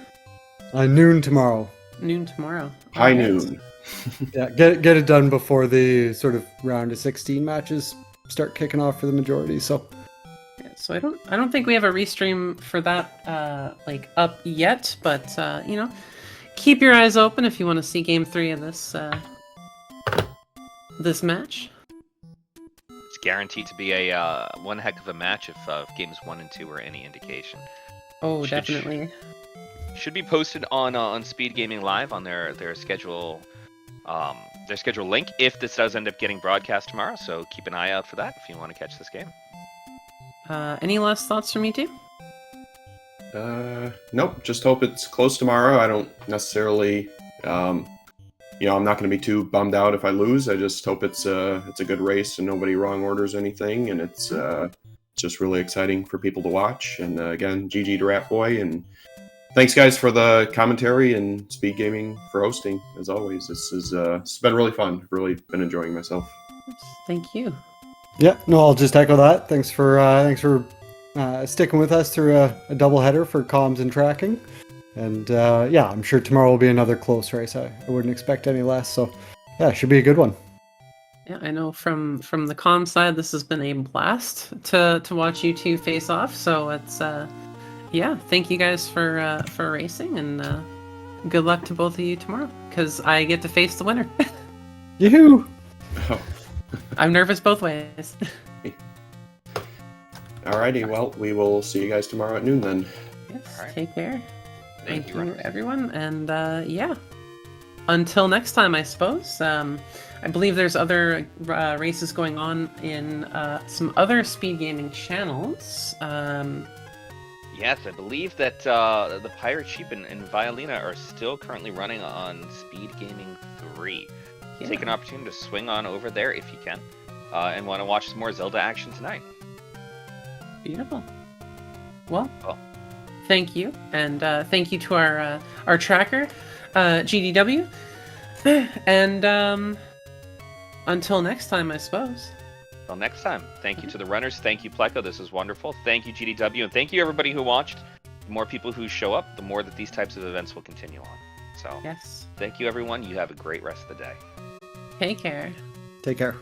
Noon tomorrow. Noon tomorrow. High Alright. noon. Yeah, get it done before the sort of round of 16 matches start kicking off for the majority. So Yeah, so I don't think we have a restream for that like up yet, but keep your eyes open if you want to see game 3 of this match. It's guaranteed to be a one heck of a match if games 1 and 2 are any indication. Oh, Should- definitely. should be posted on Speed Gaming Live on their schedule link if this does end up getting broadcast tomorrow. So keep an eye out for that if you want to catch this game. Any last thoughts from you two? Nope. Just hope it's close tomorrow. I don't necessarily, I'm not going to be too bummed out if I lose. I just hope it's a good race and nobody wrong orders anything, and it's just really exciting for people to watch. And again, GG to Ratboy, and thanks guys for the commentary and Speed Gaming for hosting. As always, it's been really fun. Really been enjoying myself. Thank you. Yeah, no, I'll just echo that. Thanks for sticking with us through a doubleheader for comms and tracking. And yeah, I'm sure tomorrow will be another close race. I wouldn't expect any less. So yeah, it should be a good one. Yeah, I know from the comm side, this has been a blast to watch you two face off. So it's yeah, thank you guys for racing, and good luck to both of you tomorrow, because I get to face the winner. Yoo-hoo! I'm nervous both ways. Alrighty, well, we will see you guys tomorrow at noon then. Yes, All right. take care. Thank you, runners. everyone, and yeah, until next time, I suppose. I believe there's other races going on in some other Speed Gaming channels. Yes, I believe that the Pirate Sheep and Violina are still currently running on Speed Gaming 3. Yeah. Take an opportunity to swing on over there if you can, and want to watch some more Zelda action tonight. Beautiful. Well, Well. thank you, and thank you to our tracker, GDW, and until next time, I suppose. Until next time, thank you to the runners. Thank you, Pleco. This was wonderful. Thank you, GDW, and thank you everybody who watched. The more people who show up, the more that these types of events will continue on. So, Yes. thank you, everyone. You have a great rest of the day. Take care. Take care.